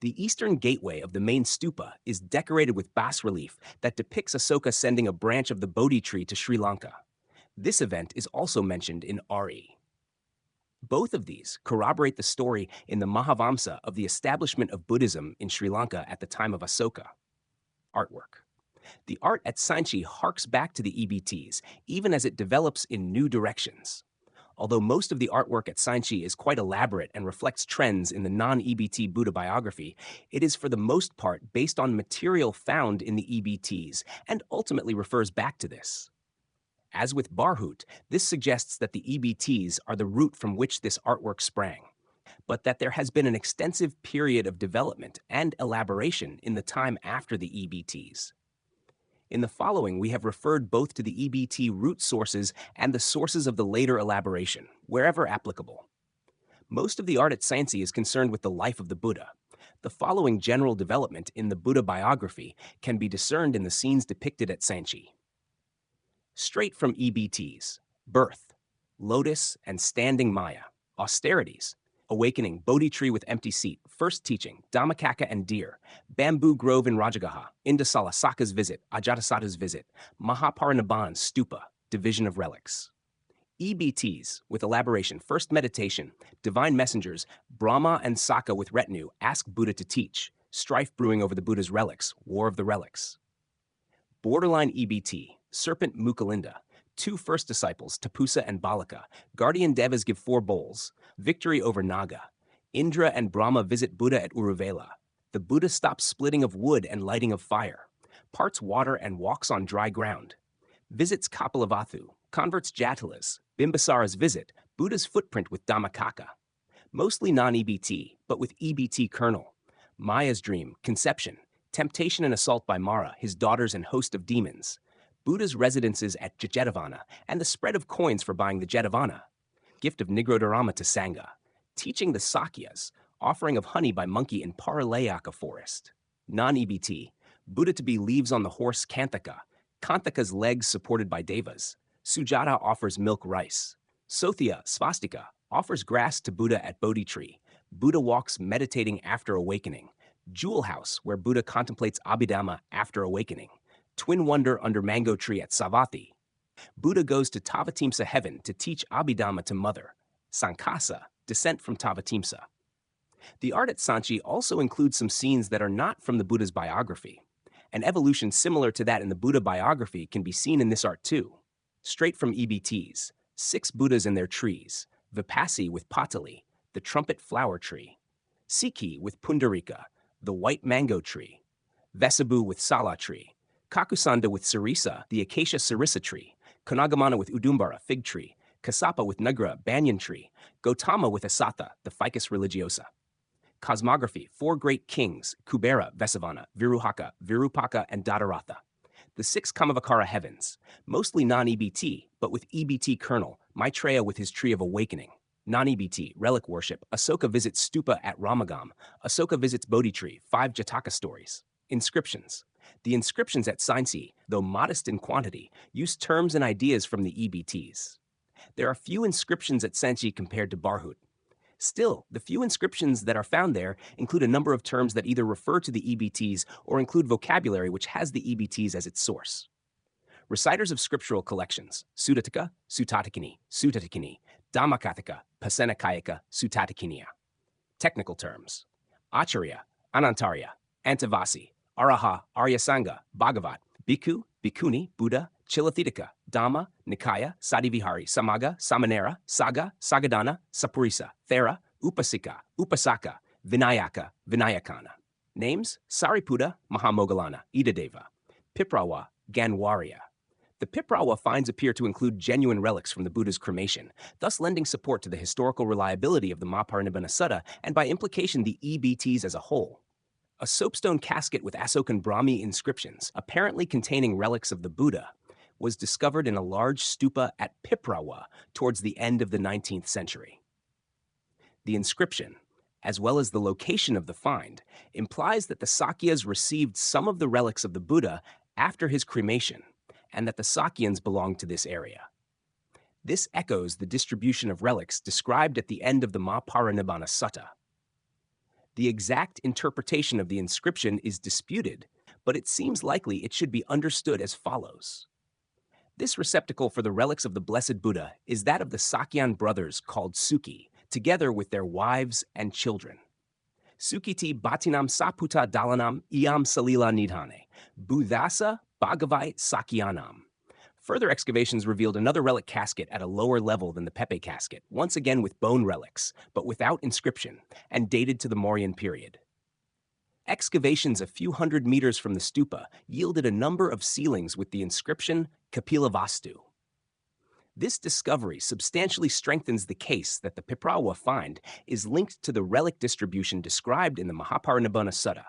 The eastern gateway of the main stupa is decorated with bas-relief that depicts Asoka sending a branch of the Bodhi tree to Sri Lanka. This event is also mentioned in Ari. Both of these corroborate the story in the Mahavamsa of the establishment of Buddhism in Sri Lanka at the time of Asoka. Artwork. The art at Sanchi harks back to the EBTs, even as it develops in new directions. Although most of the artwork at Sanchi is quite elaborate and reflects trends in the non-EBT Buddha biography, it is for the most part based on material found in the EBTs and ultimately refers back to this. As with Barhut, this suggests that the EBTs are the root from which this artwork sprang, but that there has been an extensive period of development and elaboration in the time after the EBTs. In the following, we have referred both to the EBT root sources and the sources of the later elaboration, wherever applicable. Most of the art at Sanchi is concerned with the life of the Buddha. The following general development in the Buddha biography can be discerned in the scenes depicted at Sanchi. Straight from EBTs: birth, lotus and standing Maya, austerities, awakening, Bodhi tree with empty seat, first teaching, Dhammakaka and deer, bamboo grove in Rajagaha, Indasala, Saka's visit, Ajatasattu's visit, Mahaparinibbana stupa, division of relics. EBTs with elaboration, first meditation, divine messengers, Brahma and Saka with retinue ask Buddha to teach, strife brewing over the Buddha's relics, war of the relics. Borderline EBT, serpent Mukalinda, 2 first disciples, Tapusa and Balaka, guardian devas give 4 bowls, victory over Naga. Indra and Brahma visit Buddha at Uruvela. The Buddha stops splitting of wood and lighting of fire, parts water and walks on dry ground. Visits Kapalavathu, converts Jatilas, Bimbisara's visit, Buddha's footprint with Dhammakaka. Mostly non-EBT, but with EBT kernel. Maya's dream, conception, temptation and assault by Mara, his daughters and host of demons. Buddha's residences at Jetavana, and the spread of coins for buying the Jetavana. Gift of Nigrodharama to Sangha. Teaching the Sakyas, offering of honey by monkey in Paralayaka forest. Non-EBT, Buddha to be leaves on the horse Kanthaka, Kanthaka's legs supported by devas. Sujata offers milk rice. Sothia, swastika, offers grass to Buddha at Bodhi tree. Buddha walks meditating after awakening. Jewel house, where Buddha contemplates Abhidhamma after awakening. Twin wonder under mango tree at Savatthi. Buddha goes to Tavatimsa heaven to teach Abhidhamma to mother. Sankasa, descent from Tavatimsa. The art at Sanchi also includes some scenes that are not from the Buddha's biography. An evolution similar to that in the Buddha biography can be seen in this art too. Straight from EBTs, 6 Buddhas and their trees, Vipassi with Patali, the trumpet flower tree, Sikhi with Pundarika, the white mango tree, Vesabu with Sala tree, Kakusanda with Sarisa, the acacia sarissa tree, Konagamana with Udumbara, fig tree, Kasapa with Nagra, banyan tree, Gautama with Asatha, the ficus religiosa. Cosmography, 4 great kings, Kubera, Vesavana, Viruhaka, Virupaka, and Dadaratha. The 6 Kamavakara heavens, mostly non-EBT, but with EBT kernel, Maitreya with his tree of awakening. Non-EBT, relic worship, Asoka visits stupa at Ramagam, Asoka visits Bodhi tree, 5 Jataka stories. Inscriptions. The inscriptions at Sanchi, though modest in quantity, use terms and ideas from the EBTs. There are few inscriptions at Sanchi compared to Barhut. Still, the few inscriptions that are found there include a number of terms that either refer to the EBTs or include vocabulary which has the EBTs as its source. Reciters of scriptural collections, Sudataka, Sutatakini, Sutatakini, Dhammakataka, Pasenakayaka, Sutatakinia. Technical terms. Acharya, Anantarya, Antavasi, Araha, Aryasanga, Bhagavat, Bhikkhu, Bhikkhuni, Buddha, Chilathitaka, Dhamma, Nikaya, Sadivihari, Samaga, Samanera, Saga, Sagadana, Sapurisa, Thera, Upasika, Upasaka, Vinayaka, Vinayakana. Names: Sariputta, Mahamoggallana, Idadeva. Piprawa, Ganwarya. The Piprawa finds appear to include genuine relics from the Buddha's cremation, thus lending support to the historical reliability of the Mahaparinibbana Sutta and by implication the EBTs as a whole. A soapstone casket with Asokan Brahmi inscriptions, apparently containing relics of the Buddha, was discovered in a large stupa at Piprawa towards the end of the 19th century. The inscription, as well as the location of the find, implies that the Sakyas received some of the relics of the Buddha after his cremation, and that the Sakyans belonged to this area. This echoes the distribution of relics described at the end of the Mahaparinibbana Sutta. The exact interpretation of the inscription is disputed, but it seems likely it should be understood as follows. This receptacle for the relics of the Blessed Buddha is that of the Sakyan brothers called Suki, together with their wives and children. Sukiti Bhatinam Saputa Dalanam Iam Salila Nidhane, Buddhasa Bhagavai Sakyanam. Further excavations revealed another relic casket at a lower level than the Pepe casket, once again with bone relics, but without inscription, and dated to the Mauryan period. Excavations a few hundred meters from the stupa yielded a number of ceilings with the inscription Kapilavastu. This discovery substantially strengthens the case that the Piprawa find is linked to the relic distribution described in the Mahaparinibbana Sutta.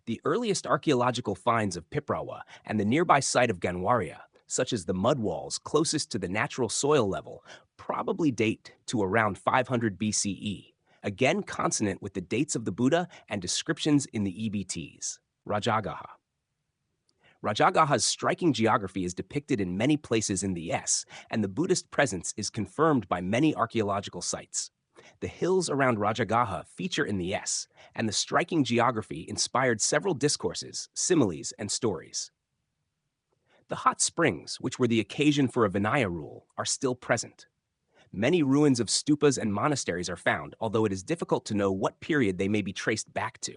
The earliest archaeological finds of Piprawa and the nearby site of Ganwarya, such as the mud walls closest to the natural soil level, probably date to around 500 BCE, again consonant with the dates of the Buddha and descriptions in the EBTs. Rajagaha. Rajagaha's striking geography is depicted in many places in the S, and the Buddhist presence is confirmed by many archaeological sites. The hills around Rajagaha feature in the S, and the striking geography inspired several discourses, similes, and stories. The hot springs, which were the occasion for a Vinaya rule, are still present. Many ruins of stupas and monasteries are found, although it is difficult to know what period they may be traced back to.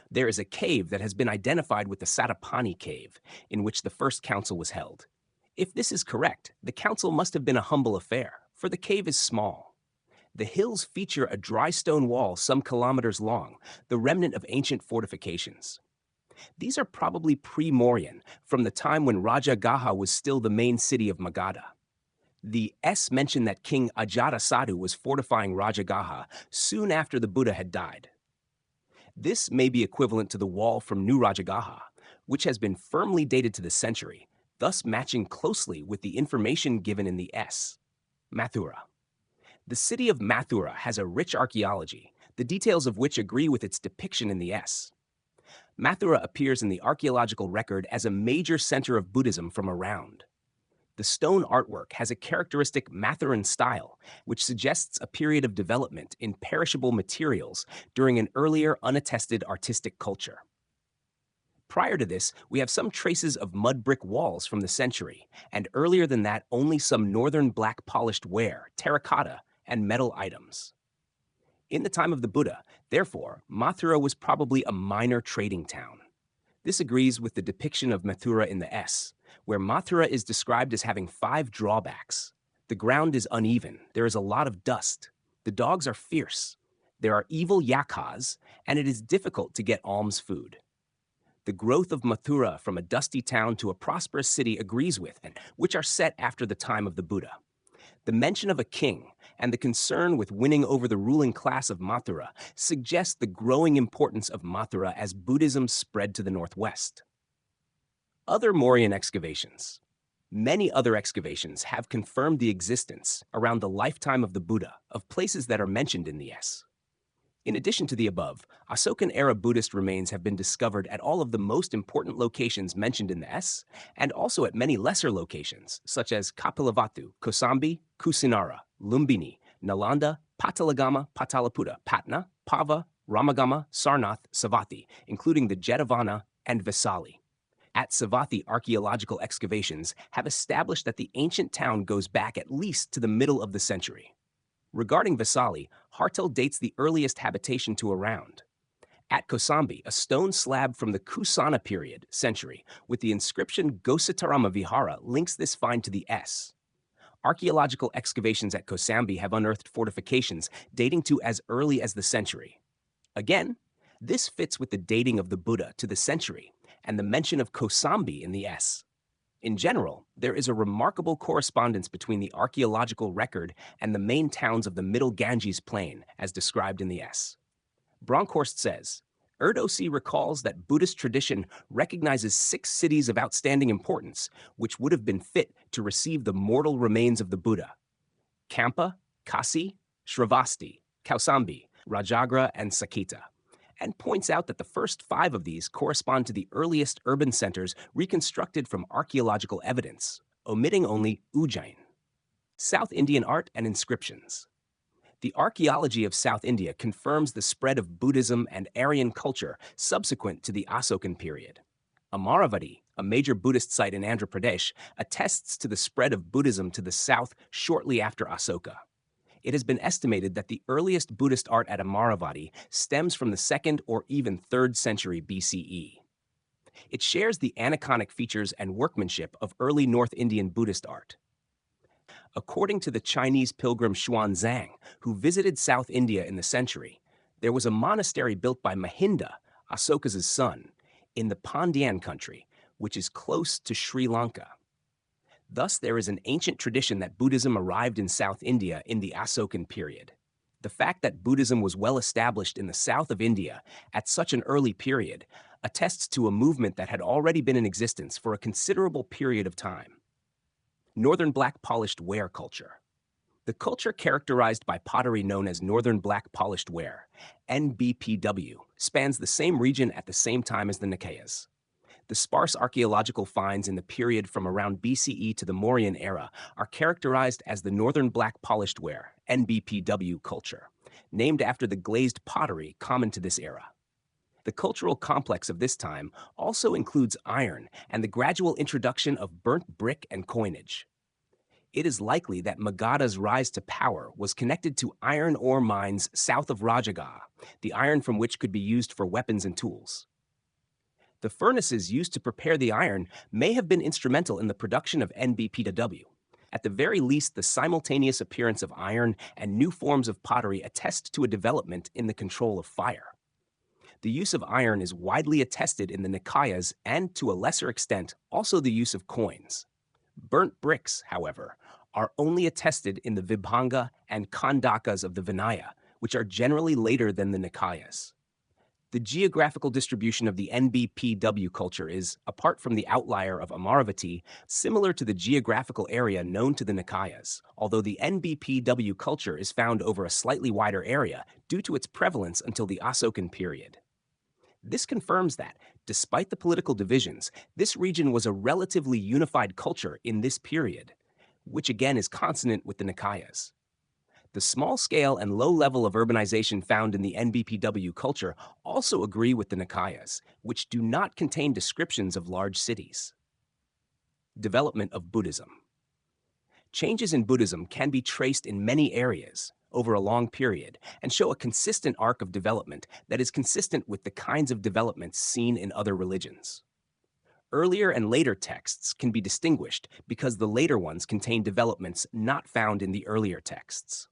There is a cave that has been identified with the Satapani cave, in which the first council was held. If this is correct, the council must have been a humble affair, for the cave is small. The hills feature a dry stone wall some kilometers long, the remnant of ancient fortifications. These are probably pre-Mauryan, from the time when Rajagaha was still the main city of Magadha. The S mention that King Ajatasattu was fortifying Rajagaha soon after the Buddha had died. This may be equivalent to the wall from New Rajagaha, which has been firmly dated to the century, thus matching closely with the information given in the S. Mathura. The city of Mathura has a rich archaeology, the details of which agree with its depiction in the S. Mathura appears in the archaeological record as a major center of Buddhism from around. The stone artwork has a characteristic Mathuran style, which suggests a period of development in perishable materials during an earlier unattested artistic culture. Prior to this, we have some traces of mud brick walls from the century, and earlier than that only some northern black polished ware, terracotta, and metal items. In the time of the Buddha, therefore, Mathura was probably a minor trading town. This agrees with the depiction of Mathura in the S, where Mathura is described as having 5 drawbacks. The ground is uneven, there is a lot of dust, the dogs are fierce, there are evil yakas, and it is difficult to get alms food. The growth of Mathura from a dusty town to a prosperous city agrees with, and which are set after the time of the Buddha. The mention of a king and the concern with winning over the ruling class of Mathura suggest the growing importance of Mathura as Buddhism spread to the northwest. Other Mauryan excavations. Many other excavations have confirmed the existence, around the lifetime of the Buddha, of places that are mentioned in the S. In addition to the above, Asokan-era Buddhist remains have been discovered at all of the most important locations mentioned in the S, and also at many lesser locations, such as Kapilavatthu, Kosambi, Kusinara, Lumbini, Nalanda, Patalagama, Pataliputra, Patna, Pava, Ramagama, Sarnath, Savatthi, including the Jetavana and Vesali. At Savatthi, archaeological excavations have established that the ancient town goes back at least to the middle of the century. Regarding Vesali, Hartel dates the earliest habitation to around. At Kosambi, a stone slab from the Kusana period, century, with the inscription Gositarama Vihara links this find to the S. Archaeological excavations at Kosambi have unearthed fortifications dating to as early as the century. Again, this fits with the dating of the Buddha to the century and the mention of Kosambi in the S. In general, there is a remarkable correspondence between the archaeological record and the main towns of the Middle Ganges Plain, as described in the S. Bronkhorst says, Erdős recalls that Buddhist tradition recognizes 6 cities of outstanding importance, which would have been fit to receive the mortal remains of the Buddha: Kampa, Kasi, Shravasti, Kausambi, Rajagra, and Saketa, and points out that the first 5 of these correspond to the earliest urban centers reconstructed from archaeological evidence, omitting only Ujjain. South Indian art and inscriptions. The archaeology of South India confirms the spread of Buddhism and Aryan culture subsequent to the Asokan period. Amaravati, a major Buddhist site in Andhra Pradesh, attests to the spread of Buddhism to the south shortly after Asoka. It has been estimated that the earliest Buddhist art at Amaravati stems from the 2nd or even 3rd century BCE. It shares the aniconic features and workmanship of early North Indian Buddhist art. According to the Chinese pilgrim Xuanzang, who visited South India in the century, there was a monastery built by Mahinda, Asoka's son, in the Pandyan country, which is close to Sri Lanka. Thus, there is an ancient tradition that Buddhism arrived in South India in the Asokan period. The fact that Buddhism was well established in the south of India at such an early period attests to a movement that had already been in existence for a considerable period of time. Northern Black Polished Ware culture. The culture characterized by pottery known as Northern Black Polished Ware, NBPW, spans the same region at the same time as the Nikayas. The sparse archaeological finds in the period from around BCE to the Mauryan era are characterized as the Northern Black Polished Ware, NBPW culture, named after the glazed pottery common to this era. The cultural complex of this time also includes iron and the gradual introduction of burnt brick and coinage. It is likely that Magadha's rise to power was connected to iron ore mines south of Rajagaha, the iron from which could be used for weapons and tools. The furnaces used to prepare the iron may have been instrumental in the production of NBPW. At the very least, the simultaneous appearance of iron and new forms of pottery attest to a development in the control of fire. The use of iron is widely attested in the Nikayas and, to a lesser extent, also the use of coins. Burnt bricks, however, are only attested in the Vibhanga and Kandakas of the Vinaya, which are generally later than the Nikayas. The geographical distribution of the NBPW culture is, apart from the outlier of Amaravati, similar to the geographical area known to the Nikayas, although the NBPW culture is found over a slightly wider area due to its prevalence until the Asokan period. This confirms that, despite the political divisions, this region was a relatively unified culture in this period, which again is consonant with the Nikayas. The small scale and low level of urbanization found in the NBPW culture also agree with the Nikayas, which do not contain descriptions of large cities. Development of Buddhism. Changes in Buddhism can be traced in many areas over a long period and show a consistent arc of development that is consistent with the kinds of developments seen in other religions. Earlier and later texts can be distinguished because the later ones contain developments not found in the earlier texts.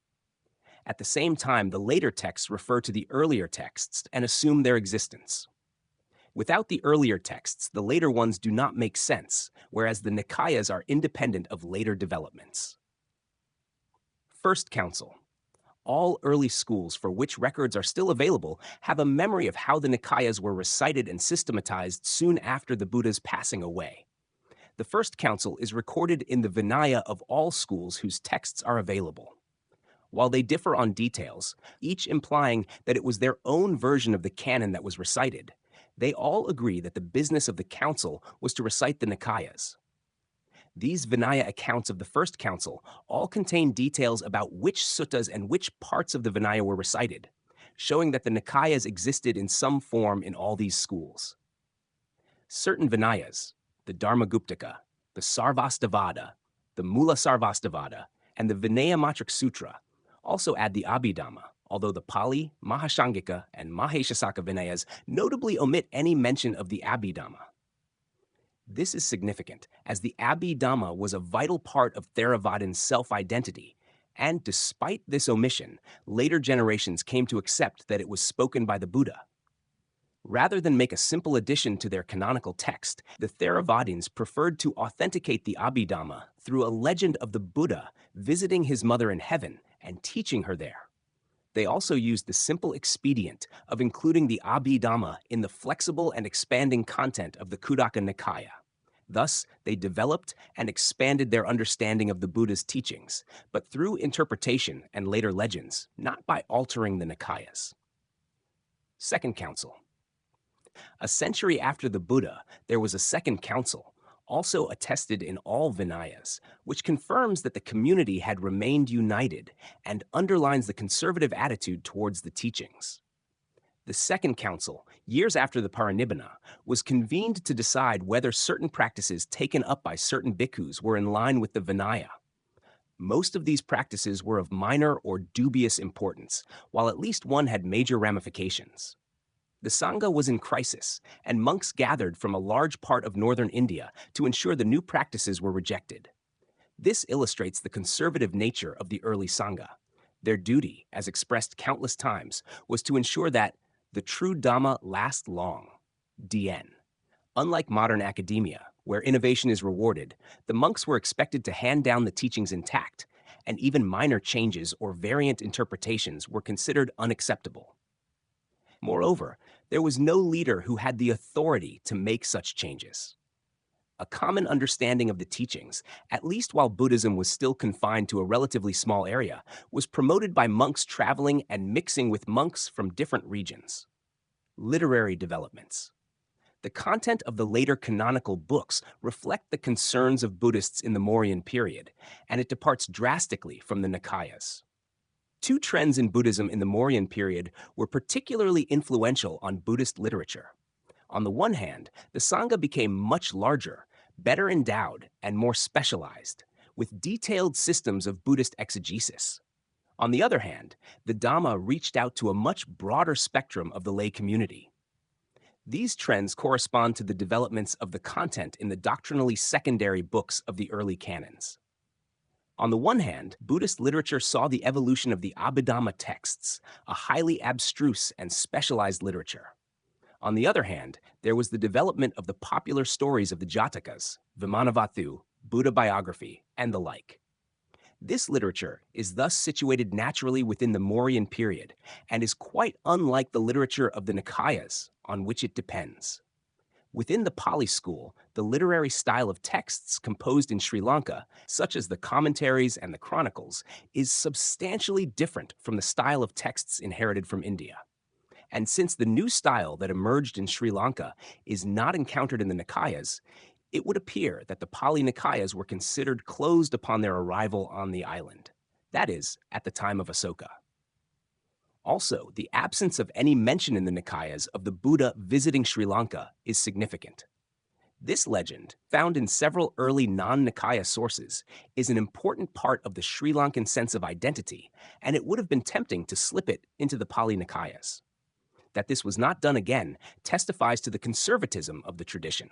At the same time, the later texts refer to the earlier texts and assume their existence. Without the earlier texts, the later ones do not make sense, whereas the Nikayas are independent of later developments. First Council. All early schools for which records are still available have a memory of how the Nikayas were recited and systematized soon after the Buddha's passing away. The First Council is recorded in the Vinaya of all schools whose texts are available. While they differ on details, each implying that it was their own version of the canon that was recited, they all agree that the business of the council was to recite the Nikayas. These Vinaya accounts of the First Council all contain details about which suttas and which parts of the Vinaya were recited, showing that the Nikayas existed in some form in all these schools. Certain Vinayas, the Dharmaguptaka, the Sarvastavada, the Mula Sarvastavada, and the Vinaya Matrix Sutra, also add the Abhidhamma, although the Pali, Mahashangika, and Maheshasaka Vinayas notably omit any mention of the Abhidhamma. This is significant, as the Abhidhamma was a vital part of Theravada's self-identity, and despite this omission, later generations came to accept that it was spoken by the Buddha. Rather than make a simple addition to their canonical text, the Theravadins preferred to authenticate the Abhidhamma through a legend of the Buddha visiting his mother in heaven and teaching her there. They also used the simple expedient of including the Abhidhamma in the flexible and expanding content of the Khuddaka Nikaya. Thus, they developed and expanded their understanding of the Buddha's teachings, but through interpretation and later legends, not by altering the Nikayas. Second Council. A century after the Buddha, there was a second council, also attested in all Vinayas, which confirms that the community had remained united and underlines the conservative attitude towards the teachings. The second council, years after the Parinibbana, was convened to decide whether certain practices taken up by certain bhikkhus were in line with the Vinaya. Most of these practices were of minor or dubious importance, while at least one had major ramifications. The Sangha was in crisis, and monks gathered from a large part of northern India to ensure the new practices were rejected. This illustrates the conservative nature of the early Sangha. Their duty, as expressed countless times, was to ensure that the true Dhamma lasts long. DN. Unlike modern academia, where innovation is rewarded, the monks were expected to hand down the teachings intact, and even minor changes or variant interpretations were considered unacceptable. Moreover, there was no leader who had the authority to make such changes. A common understanding of the teachings, at least while Buddhism was still confined to a relatively small area, was promoted by monks traveling and mixing with monks from different regions. Literary developments. The content of the later canonical books reflect the concerns of Buddhists in the Mauryan period, and it departs drastically from the Nikayas. Two trends in Buddhism in the Mauryan period were particularly influential on Buddhist literature. On the one hand, the Sangha became much larger, better endowed, and more specialized, with detailed systems of Buddhist exegesis. On the other hand, the Dhamma reached out to a much broader spectrum of the lay community. These trends correspond to the developments of the content in the doctrinally secondary books of the early canons. On the one hand, Buddhist literature saw the evolution of the Abhidhamma texts, a highly abstruse and specialized literature. On the other hand, there was the development of the popular stories of the Jatakas, Vimanavathu, Buddha biography, and the like. This literature is thus situated naturally within the Mauryan period and is quite unlike the literature of the Nikayas, on which it depends. Within the Pali school, the literary style of texts composed in Sri Lanka, such as the commentaries and the chronicles, is substantially different from the style of texts inherited from India. And since the new style that emerged in Sri Lanka is not encountered in the Nikayas, it would appear that the Pali Nikayas were considered closed upon their arrival on the island, that is, at the time of Asoka. Also, the absence of any mention in the Nikayas of the Buddha visiting Sri Lanka is significant. This legend, found in several early non-Nikaya sources, is an important part of the Sri Lankan sense of identity, and it would have been tempting to slip it into the Pali Nikayas. That this was not done again testifies to the conservatism of the tradition.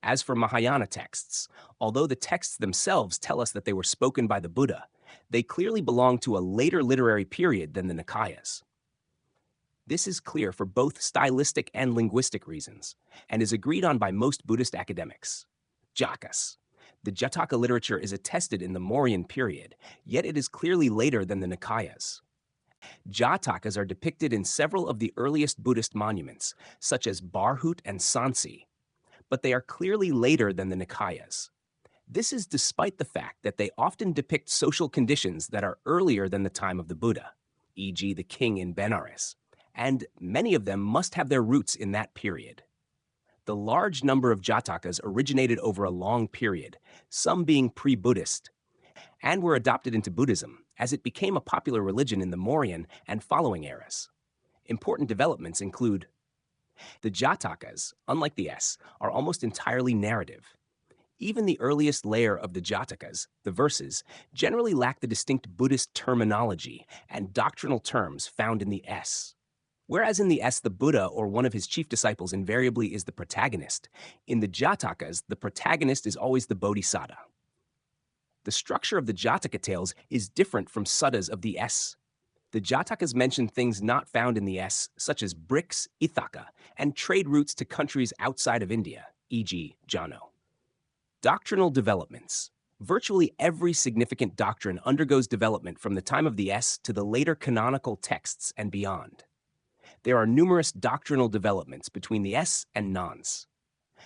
As for Mahayana texts, although the texts themselves tell us that they were spoken by the Buddha, they clearly belong to a later literary period than the Nikayas. This is clear for both stylistic and linguistic reasons, and is agreed on by most Buddhist academics. Jakas. The Jataka literature is attested in the Mauryan period, yet it is clearly later than the Nikayas. Jatakas are depicted in several of the earliest Buddhist monuments, such as Barhut and Sansi, but they are clearly later than the Nikayas. This is despite the fact that they often depict social conditions that are earlier than the time of the Buddha, e.g. the king in Benares, and many of them must have their roots in that period. The large number of Jatakas originated over a long period, some being pre-Buddhist, and were adopted into Buddhism as it became a popular religion in the Mauryan and following eras. Important developments include the Jatakas, unlike the S, are almost entirely narrative. Even the earliest layer of the Jatakas, the verses, generally lack the distinct Buddhist terminology and doctrinal terms found in the S. Whereas in the S, the Buddha or one of his chief disciples invariably is the protagonist, in the Jatakas, the protagonist is always the Bodhisattva. The structure of the Jataka tales is different from suttas of the S. The Jatakas mention things not found in the S, such as bricks, Ithaka, and trade routes to countries outside of India, e.g., Jano. Doctrinal developments. Virtually every significant doctrine undergoes development from the time of the S to the later canonical texts and beyond. There are numerous doctrinal developments between the S and Nons.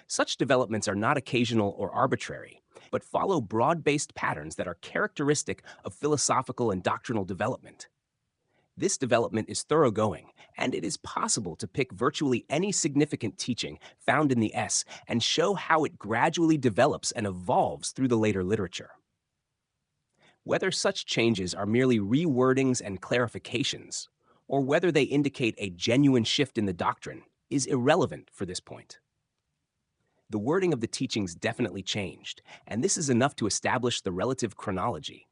Such developments are not occasional or arbitrary, but follow broad-based patterns that are characteristic of philosophical and doctrinal development. This development is thoroughgoing, and it is possible to pick virtually any significant teaching found in the S and show how it gradually develops and evolves through the later literature. Whether such changes are merely rewordings and clarifications, or whether they indicate a genuine shift in the doctrine, is irrelevant for this point. The wording of the teachings definitely changed, and this is enough to establish the relative chronology.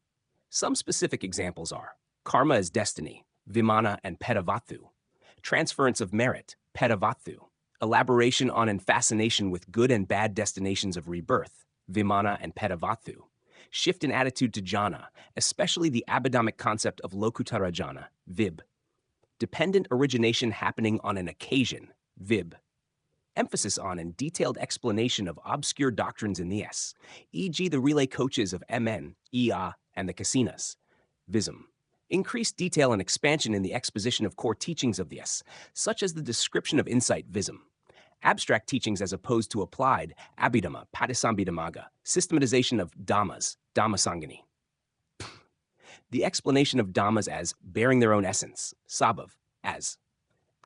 Some specific examples are karma as destiny, vimana and pedavathu, transference of merit, pedavathu, elaboration on and fascination with good and bad destinations of rebirth, vimana and pedavathu, shift in attitude to jhana, especially the Abhidhamic concept of lokutara jhana, vib, dependent origination happening on an occasion, vib, emphasis on and detailed explanation of obscure doctrines in the S, e.g. the relay coaches of MN, EA, and the Kasinas, vism, increased detail and expansion in the exposition of core teachings of the S, such as the description of insight, vism, abstract teachings as opposed to applied, abhidhamma, patisambhidhammaga, systematization of dhammas, dhammasangani. The explanation of dhammas as bearing their own essence, sabhav, as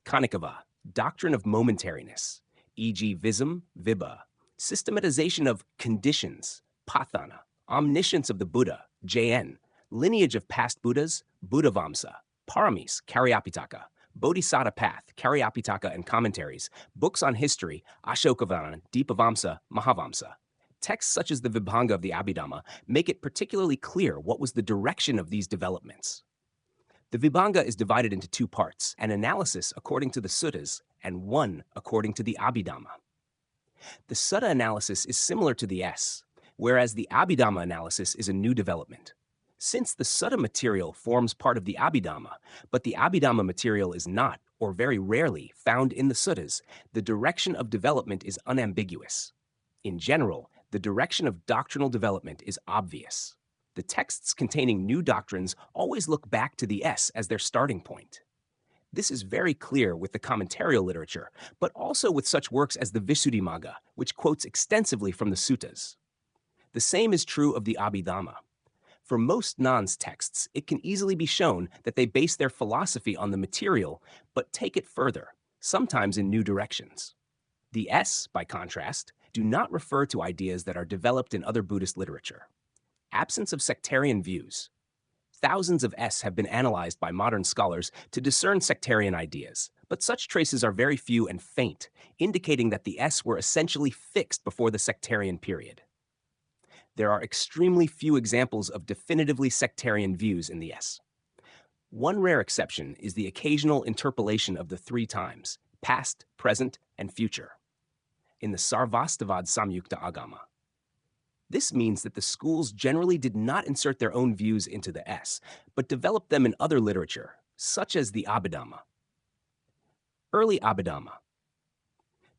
kanikava, doctrine of momentariness, e.g. vism, vibha, systematization of conditions, pathana, omniscience of the Buddha, JN, lineage of past Buddhas, Buddhavamsa, paramis, Karyapitaka, Bodhisattva path, Karyapitaka and commentaries, books on history, Ashokavana, Deepavamsa, Mahavamsa. Texts such as the Vibhanga of the Abhidhamma make it particularly clear what was the direction of these developments. The Vibhanga is divided into two parts, an analysis according to the suttas and one according to the Abhidhamma. The sutta analysis is similar to the S, whereas the Abhidhamma analysis is a new development. Since the sutta material forms part of the Abhidhamma, but the Abhidhamma material is not, or very rarely, found in the suttas, the direction of development is unambiguous. In general, the direction of doctrinal development is obvious. The texts containing new doctrines always look back to the S as their starting point. This is very clear with the commentarial literature, but also with such works as the Visuddhimagga, which quotes extensively from the suttas. The same is true of the Abhidhamma. For most Nons texts, it can easily be shown that they base their philosophy on the material, but take it further, sometimes in new directions. The S, by contrast, do not refer to ideas that are developed in other Buddhist literature. Absence of sectarian views. Thousands of S have been analyzed by modern scholars to discern sectarian ideas, but such traces are very few and faint, indicating that the S were essentially fixed before the sectarian period. There are extremely few examples of definitively sectarian views in the S. One rare exception is the occasional interpolation of the three times, past, present, and future, in the Sarvastavad Samyukta Agama. This means that the schools generally did not insert their own views into the S, but developed them in other literature, such as the Abhidhamma. Early Abhidhamma.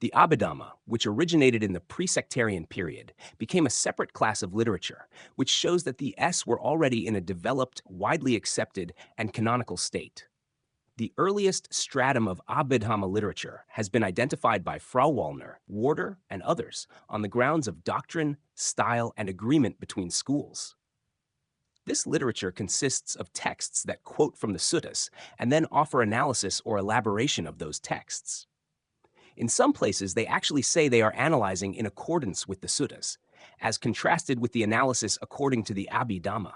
The Abhidhamma, which originated in the pre-sectarian period, became a separate class of literature, which shows that the S were already in a developed, widely accepted, and canonical state. The earliest stratum of Abhidhamma literature has been identified by Frauwallner, Warder, and others on the grounds of doctrine, style, and agreement between schools. This literature consists of texts that quote from the suttas and then offer analysis or elaboration of those texts. In some places, they actually say they are analyzing in accordance with the suttas, as contrasted with the analysis according to the Abhidhamma.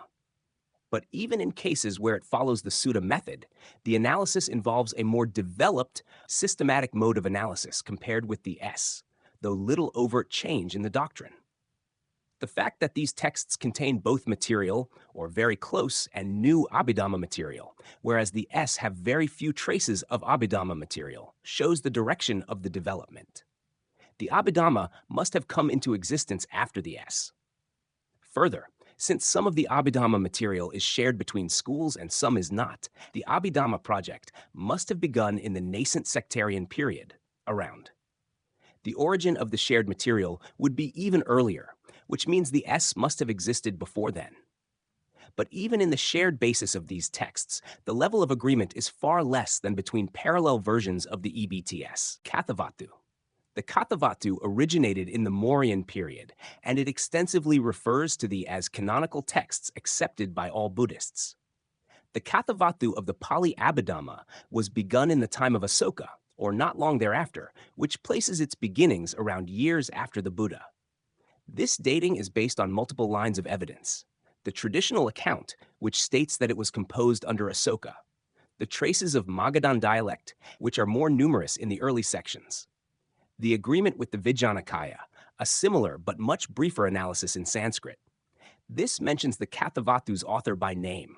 But even in cases where it follows the sutta method, the analysis involves a more developed, systematic mode of analysis compared with the S, though little overt change in the doctrine. The fact that these texts contain both material, or very close, and new Abhidhamma material, whereas the S have very few traces of Abhidhamma material, shows the direction of the development. The Abhidhamma must have come into existence after the S. Further, since some of the Abhidhamma material is shared between schools and some is not, the Abhidhamma project must have begun in the nascent sectarian period, around. The origin of the shared material would be even earlier, which means the S must have existed before then. But even in the shared basis of these texts, the level of agreement is far less than between parallel versions of the EBTS, Kathavatu. The Kathavatu originated in the Mauryan period, and it extensively refers to the as canonical texts accepted by all Buddhists. The Kathavatu of the Pali Abhidhamma was begun in the time of Asoka, or not long thereafter, which places its beginnings around years after the Buddha. This dating is based on multiple lines of evidence. The traditional account, which states that it was composed under Asoka. The traces of Magadhan dialect, which are more numerous in the early sections. The agreement with the Vijayanakaya, a similar but much briefer analysis in Sanskrit. This mentions the Kathavatu's author by name.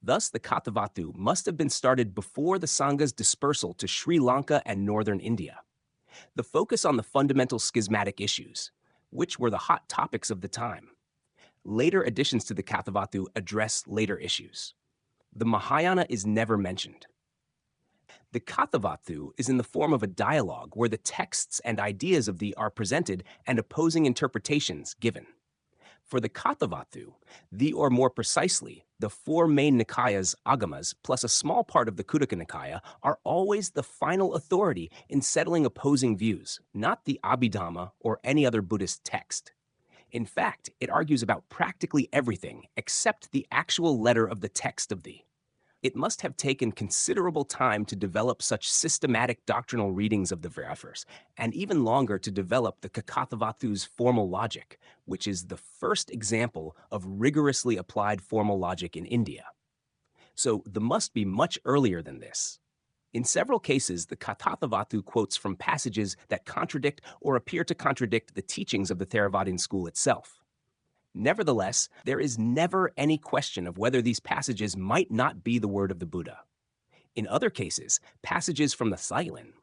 Thus, the Kathavatu must have been started before the Sangha's dispersal to Sri Lanka and northern India. The focus on the fundamental schismatic issues, which were the hot topics of the time. Later additions to the Kathavatu address later issues. The Mahayana is never mentioned. The Kathavatu is in the form of a dialogue where the texts and ideas of thee are presented and opposing interpretations given. For the Kathavatu, or more precisely, the four main Nikayas, Agamas, plus a small part of the Khuddaka Nikaya, are always the final authority in settling opposing views, not the Abhidhamma or any other Buddhist text. In fact, it argues about practically everything except the actual letter of the text of thee. It must have taken considerable time to develop such systematic doctrinal readings of the Vyafars, and even longer to develop the Kathavatu's formal logic, which is the first example of rigorously applied formal logic in India. So the must be much earlier than this. In several cases, the Kathavatu quotes from passages that contradict or appear to contradict the teachings of the Theravadian school itself. Nevertheless, there is never any question of whether these passages might not be the word of the Buddha. In other cases, passages from the Sailan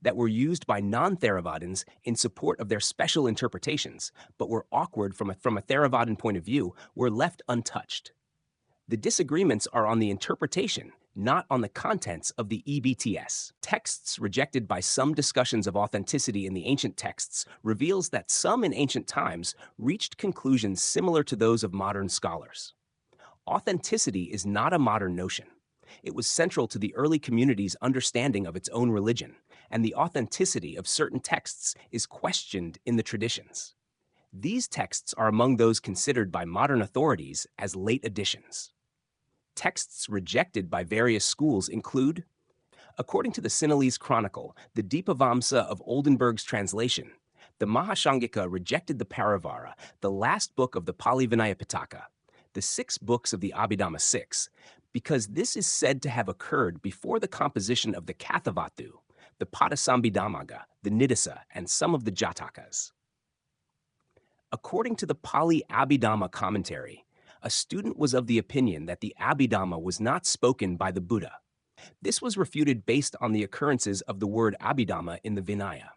that were used by non-Theravadins in support of their special interpretations, but were awkward from a Theravadin point of view, were left untouched. The disagreements are on the interpretation, not on the contents of the EBTS. Texts rejected by some discussions of authenticity in the ancient texts reveals that some in ancient times reached conclusions similar to those of modern scholars. Authenticity is not a modern notion. It was central to the early community's understanding of its own religion, and the authenticity of certain texts is questioned in the traditions. These texts are among those considered by modern authorities as late additions. Texts rejected by various schools include, according to the Sinhalese Chronicle, the Dipavamsa of Oldenburg's translation, the Mahashangika rejected the Parivara, the last book of the Pali Vinaya Pitaka, the 6 books of the Abhidhamma 6, because this is said to have occurred before the composition of the Kathavatu, the Padasambhidhammaga, the Nidasa, and some of the Jatakas. According to the Pali Abhidhamma commentary, a student was of the opinion that the Abhidhamma was not spoken by the Buddha. This was refuted based on the occurrences of the word Abhidhamma in the Vinaya.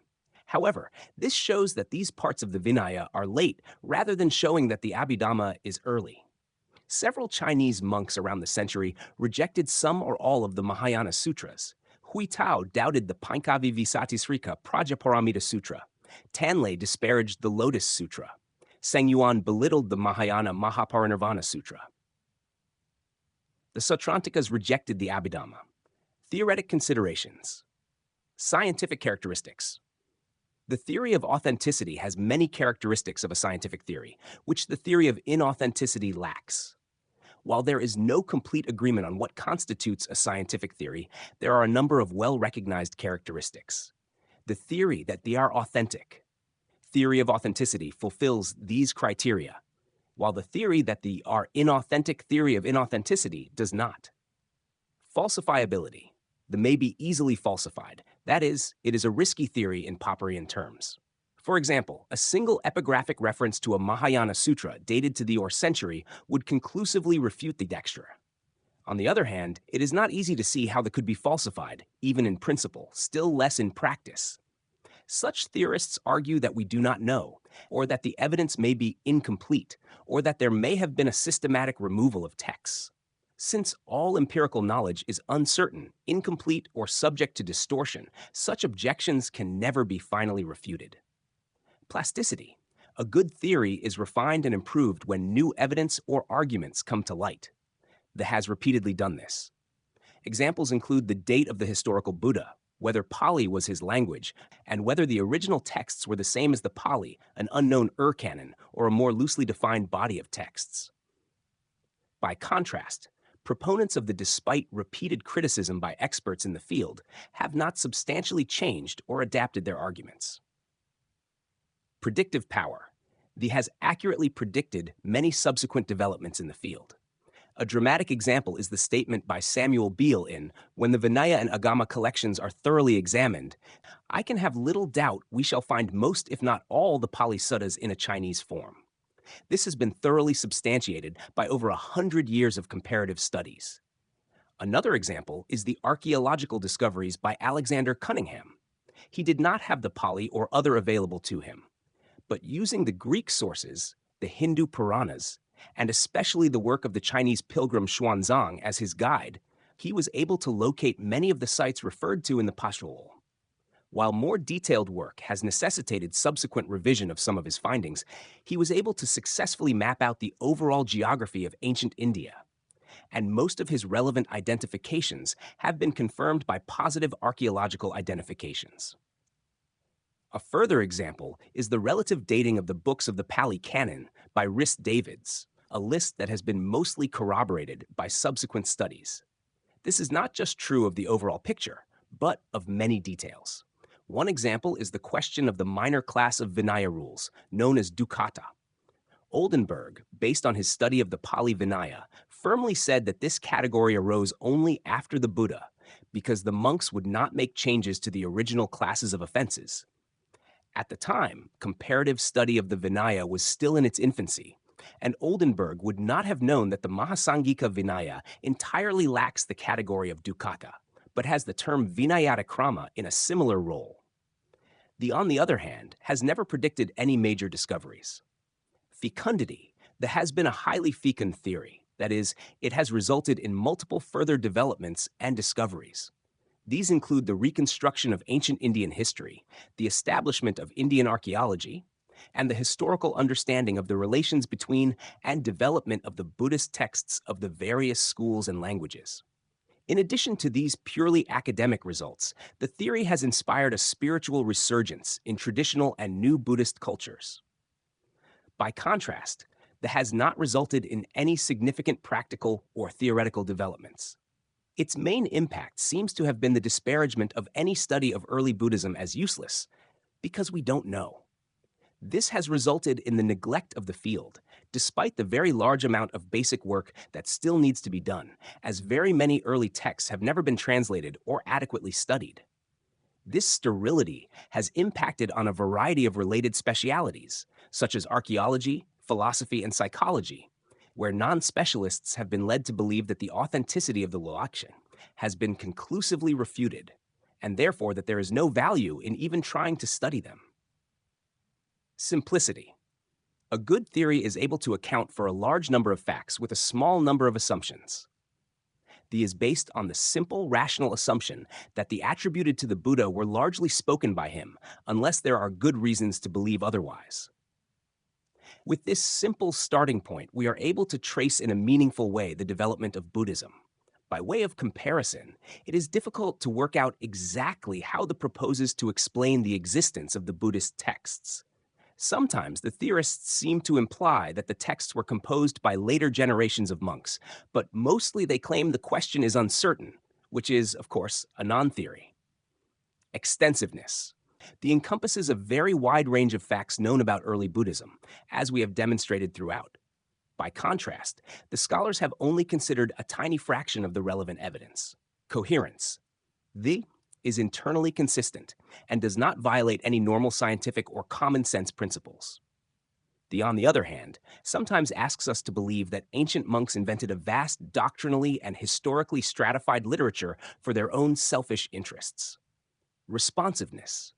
However, this shows that these parts of the Vinaya are late rather than showing that the Abhidhamma is early. Several Chinese monks around the century rejected some or all of the Mahayana sutras. Hui Tao doubted the Painkavi Visatisrika Prajaparamita Sutra. Tanlei disparaged the Lotus Sutra. Seng Yuan belittled the Mahayana Mahaparinirvana Sutra. The Sautrantikas rejected the Abhidhamma. Theoretic considerations. Scientific characteristics. The theory of authenticity has many characteristics of a scientific theory, which the theory of inauthenticity lacks. While there is no complete agreement on what constitutes a scientific theory, there are a number of well-recognized characteristics. The theory that they are authentic. Theory of authenticity fulfills these criteria, while the theory that they are inauthentic theory of inauthenticity does not. Falsifiability. They may be easily falsified. That is, it is a risky theory in Popperian terms. For example, a single epigraphic reference to a Mahayana sutra dated to the Or century would conclusively refute the extra. On the other hand, it is not easy to see how they could be falsified, even in principle, still less in practice. Such theorists argue that we do not know, or that the evidence may be incomplete, or that there may have been a systematic removal of texts. Since all empirical knowledge is uncertain, incomplete, or subject to distortion, such objections can never be finally refuted. Plasticity. A good theory is refined and improved when new evidence or arguments come to light. That has repeatedly done this. Examples include the date of the historical Buddha, whether Pali was his language, and whether the original texts were the same as the Pali, an unknown canon, or a more loosely defined body of texts. By contrast, proponents of the despite repeated criticism by experts in the field have not substantially changed or adapted their arguments. Predictive power. The has accurately predicted many subsequent developments in the field. A dramatic example is the statement by Samuel Beal in When the Vinaya and Agama collections are thoroughly examined, I can have little doubt we shall find most if not all the Pali Suttas in a Chinese form. This has been thoroughly substantiated by over 100 years of comparative studies. Another example is the archaeological discoveries by Alexander Cunningham. He did not have the Pali or other available to him, but using the Greek sources, the Hindu Puranas, and especially the work of the Chinese pilgrim Xuanzang as his guide, he was able to locate many of the sites referred to in the Pashtual. While more detailed work has necessitated subsequent revision of some of his findings, he was able to successfully map out the overall geography of ancient India. And most of his relevant identifications have been confirmed by positive archaeological identifications. A further example is the relative dating of the books of the Pali Canon by Rhys Davids, a list that has been mostly corroborated by subsequent studies. This is not just true of the overall picture, but of many details. One example is the question of the minor class of Vinaya rules, known as Dukkata. Oldenburg, based on his study of the Pali Vinaya, firmly said that this category arose only after the Buddha, because the monks would not make changes to the original classes of offenses. At the time, comparative study of the Vinaya was still in its infancy, and Oldenburg would not have known that the Mahasangika Vinaya entirely lacks the category of Dukkata, but has the term Vinayatakrama in a similar role. On the other hand, has never predicted any major discoveries. Fecundity, there has been a highly fecund theory, that is, it has resulted in multiple further developments and discoveries. These include the reconstruction of ancient Indian history, the establishment of Indian archaeology, and the historical understanding of the relations between and development of the Buddhist texts of the various schools and languages. In addition to these purely academic results, the theory has inspired a spiritual resurgence in traditional and new Buddhist cultures. By contrast, that has not resulted in any significant practical or theoretical developments. Its main impact seems to have been the disparagement of any study of early Buddhism as useless, because we don't know. This has resulted in the neglect of the field, despite the very large amount of basic work that still needs to be done, as very many early texts have never been translated or adequately studied. This sterility has impacted on a variety of related specialities, such as archaeology, philosophy, and psychology, where non-specialists have been led to believe that the authenticity of the Loakshan has been conclusively refuted, and therefore that there is no value in even trying to study them. Simplicity. A good theory is able to account for a large number of facts with a small number of assumptions. The is based on the simple rational assumption that the attributed to the Buddha were largely spoken by him, unless there are good reasons to believe otherwise. With this simple starting point, we are able to trace in a meaningful way the development of Buddhism. By way of comparison, it is difficult to work out exactly how the proposes to explain the existence of the Buddhist texts. Sometimes the theorists seem to imply that the texts were composed by later generations of monks, but mostly they claim the question is uncertain, which is, of course, a non-theory. Extensiveness. The encompasses a very wide range of facts known about early Buddhism, as we have demonstrated throughout. By contrast, the scholars have only considered a tiny fraction of the relevant evidence. Coherence. is internally consistent and does not violate any normal scientific or common sense principles. The on the other hand, sometimes asks us to believe that ancient monks invented a vast doctrinally and historically stratified literature for their own selfish interests. Responsiveness.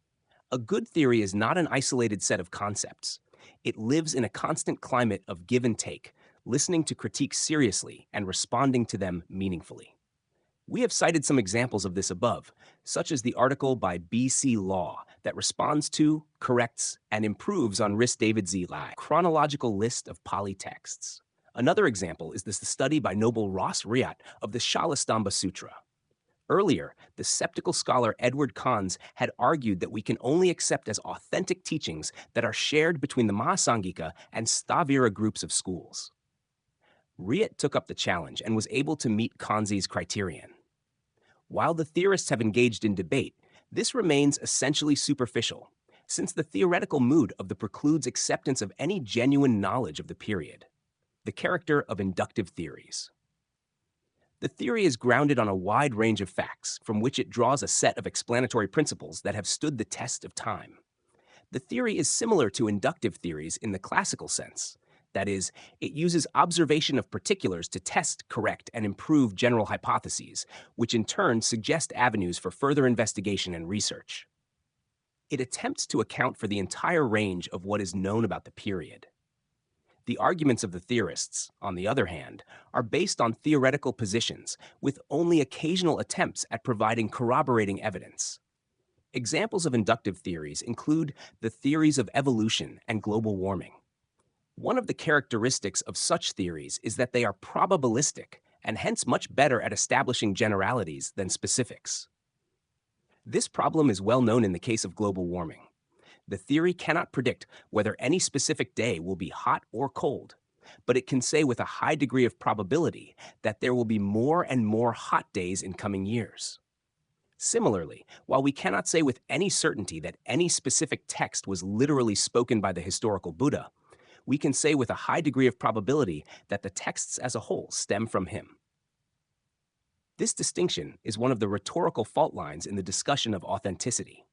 A good theory is not an isolated set of concepts. It lives in a constant climate of give and take, listening to critiques seriously and responding to them meaningfully. We have cited some examples of this above, such as the article by B.C. Law that responds to, corrects, and improves on Rhys David Z. Lai chronological list of Pali texts. Another example is the study by Noble Ross Riat of the Shalastamba Sutra. Earlier, the skeptical scholar Edward Kahns had argued that we can only accept as authentic teachings that are shared between the Mahasangika and Stavira groups of schools. Riat took up the challenge and was able to meet Kahn's criterion. While the theorists have engaged in debate, this remains essentially superficial, since the theoretical mood of the precludes acceptance of any genuine knowledge of the period. The character of inductive theories. The theory is grounded on a wide range of facts from which it draws a set of explanatory principles that have stood the test of time. The theory is similar to inductive theories in the classical sense. That is, it uses observation of particulars to test, correct, and improve general hypotheses, which in turn suggest avenues for further investigation and research. It attempts to account for the entire range of what is known about the period. The arguments of the theorists, on the other hand, are based on theoretical positions, with only occasional attempts at providing corroborating evidence. Examples of inductive theories include the theories of evolution and global warming. One of the characteristics of such theories is that they are probabilistic and hence much better at establishing generalities than specifics. This problem is well known in the case of global warming. The theory cannot predict whether any specific day will be hot or cold, but it can say with a high degree of probability that there will be more and more hot days in coming years. Similarly, while we cannot say with any certainty that any specific text was literally spoken by the historical Buddha, we can say with a high degree of probability that the texts as a whole stem from him. This distinction is one of the rhetorical fault lines in the discussion of authenticity.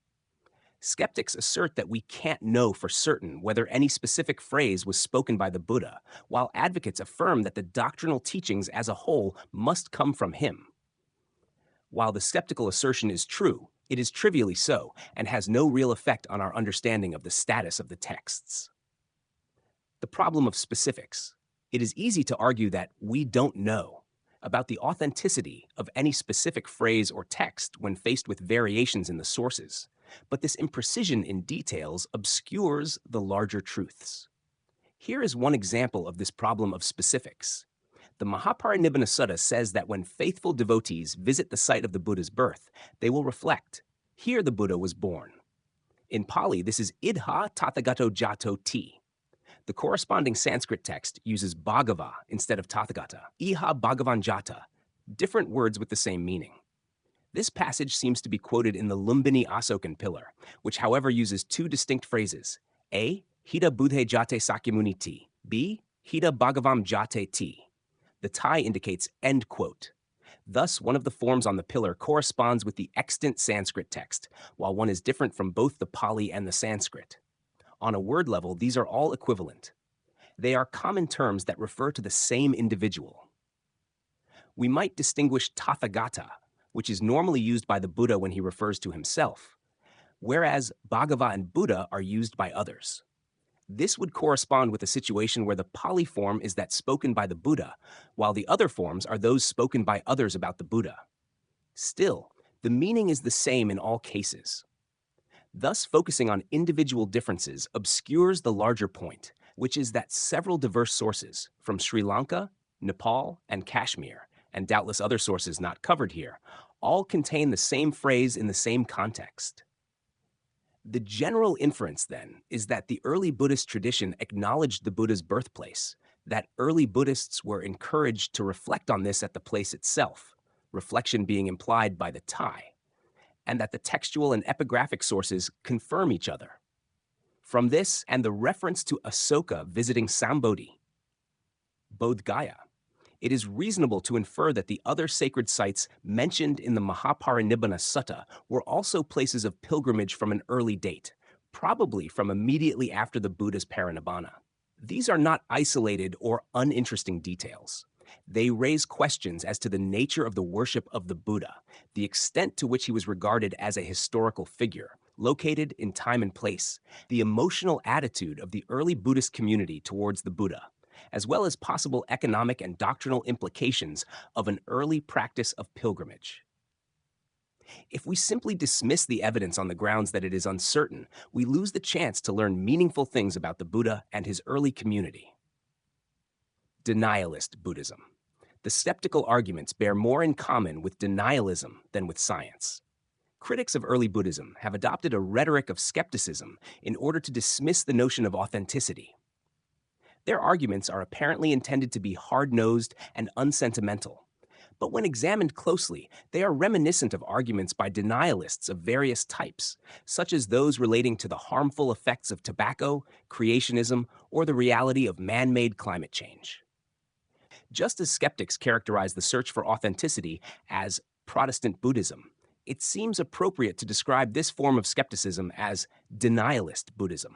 Skeptics assert that we can't know for certain whether any specific phrase was spoken by the Buddha, while advocates affirm that the doctrinal teachings as a whole must come from him. While the skeptical assertion is true, it is trivially so and has no real effect on our understanding of the status of the texts. The problem of specifics. It is easy to argue that we don't know about the authenticity of any specific phrase or text when faced with variations in the sources, but this imprecision in details obscures the larger truths. Here is one example of this problem of specifics. The Mahaparinibbana Sutta says that when faithful devotees visit the site of the Buddha's birth, they will reflect, here the Buddha was born. In Pali, this is idha tathagato jato ti. The corresponding Sanskrit text uses Bhagava instead of Tathagata, iha Bhagavan jata, different words with the same meaning. This passage seems to be quoted in the Lumbini Asokan pillar, which however uses two distinct phrases, A. Hita Buddhe jate Sakyamuni ti, B. Hita Bhagavam jate ti. The tie indicates end quote. Thus, one of the forms on the pillar corresponds with the extant Sanskrit text, while one is different from both the Pali and the Sanskrit. On a word level, these are all equivalent. They are common terms that refer to the same individual. We might distinguish Tathagata, which is normally used by the Buddha when he refers to himself, whereas Bhagava and Buddha are used by others. This would correspond with a situation where the Pali form is that spoken by the Buddha, while the other forms are those spoken by others about the Buddha. Still, the meaning is the same in all cases. Thus, focusing on individual differences obscures the larger point, which is that several diverse sources, from Sri Lanka, Nepal, and Kashmir, and doubtless other sources not covered here, all contain the same phrase in the same context. The general inference, then, is that the early Buddhist tradition acknowledged the Buddha's birthplace, that early Buddhists were encouraged to reflect on this at the place itself, reflection being implied by the tie, and that the textual and epigraphic sources confirm each other. From this and the reference to Asoka visiting Sambodhi, Bodh Gaya, It is reasonable to infer that the other sacred sites mentioned in the Mahaparinibbana Sutta were also places of pilgrimage from an early date, probably from immediately after the Buddha's parinibbana. These are not isolated or uninteresting details. They raise questions as to the nature of the worship of the Buddha, the extent to which he was regarded as a historical figure, located in time and place, the emotional attitude of the early Buddhist community towards the Buddha, as well as possible economic and doctrinal implications of an early practice of pilgrimage. If we simply dismiss the evidence on the grounds that it is uncertain, we lose the chance to learn meaningful things about the Buddha and his early community. Denialist Buddhism. The skeptical arguments bear more in common with denialism than with science. Critics of early Buddhism have adopted a rhetoric of skepticism in order to dismiss the notion of authenticity. Their arguments are apparently intended to be hard-nosed and unsentimental, but when examined closely, they are reminiscent of arguments by denialists of various types, such as those relating to the harmful effects of tobacco, creationism, or the reality of man-made climate change. Just as skeptics characterize the search for authenticity as Protestant Buddhism, it seems appropriate to describe this form of skepticism as denialist Buddhism.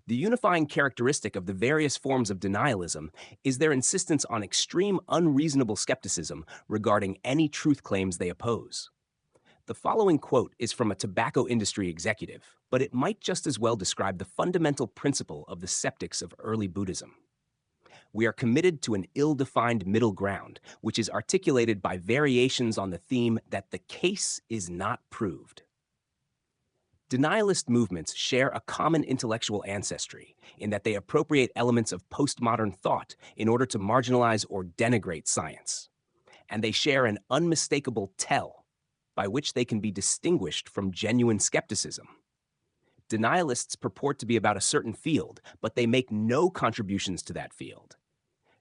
The unifying characteristic of the various forms of denialism is their insistence on extreme unreasonable skepticism regarding any truth claims they oppose. The following quote is from a tobacco industry executive, but it might just as well describe the fundamental principle of the skeptics of early Buddhism. We are committed to an ill-defined middle ground, which is articulated by variations on the theme that the case is not proved. Denialist movements share a common intellectual ancestry in that they appropriate elements of postmodern thought in order to marginalize or denigrate science. And they share an unmistakable tell by which they can be distinguished from genuine skepticism. Denialists purport to be about a certain field, but they make no contributions to that field.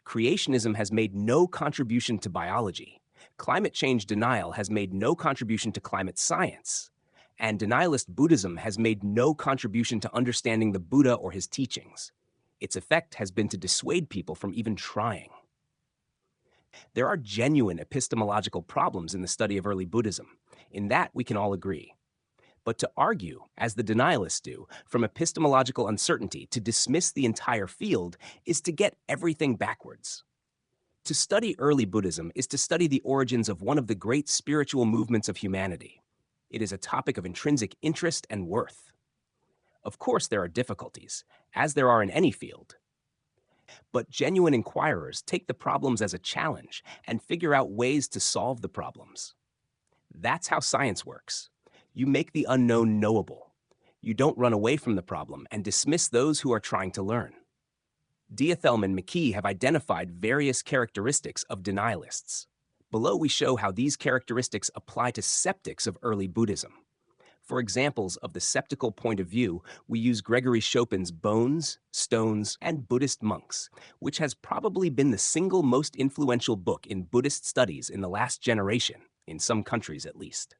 Creationism has made no contribution to biology. Climate change denial has made no contribution to climate science. And denialist Buddhism has made no contribution to understanding the Buddha or his teachings. Its effect has been to dissuade people from even trying. There are genuine epistemological problems in the study of early Buddhism. In that, we can all agree. But to argue, as the denialists do, from epistemological uncertainty to dismiss the entire field is to get everything backwards. To study early Buddhism is to study the origins of one of the great spiritual movements of humanity. It is a topic of intrinsic interest and worth. Of course, there are difficulties, as there are in any field. But genuine inquirers take the problems as a challenge and figure out ways to solve the problems. That's how science works. You make the unknown knowable. You don't run away from the problem and dismiss those who are trying to learn. Diethelm and McKee have identified various characteristics of denialists. Below we show how these characteristics apply to skeptics of early Buddhism. For examples of the skeptical point of view, we use Gregory Chopin's Bones, Stones, and Buddhist Monks, which has probably been the single most influential book in Buddhist studies in the last generation, in some countries at least.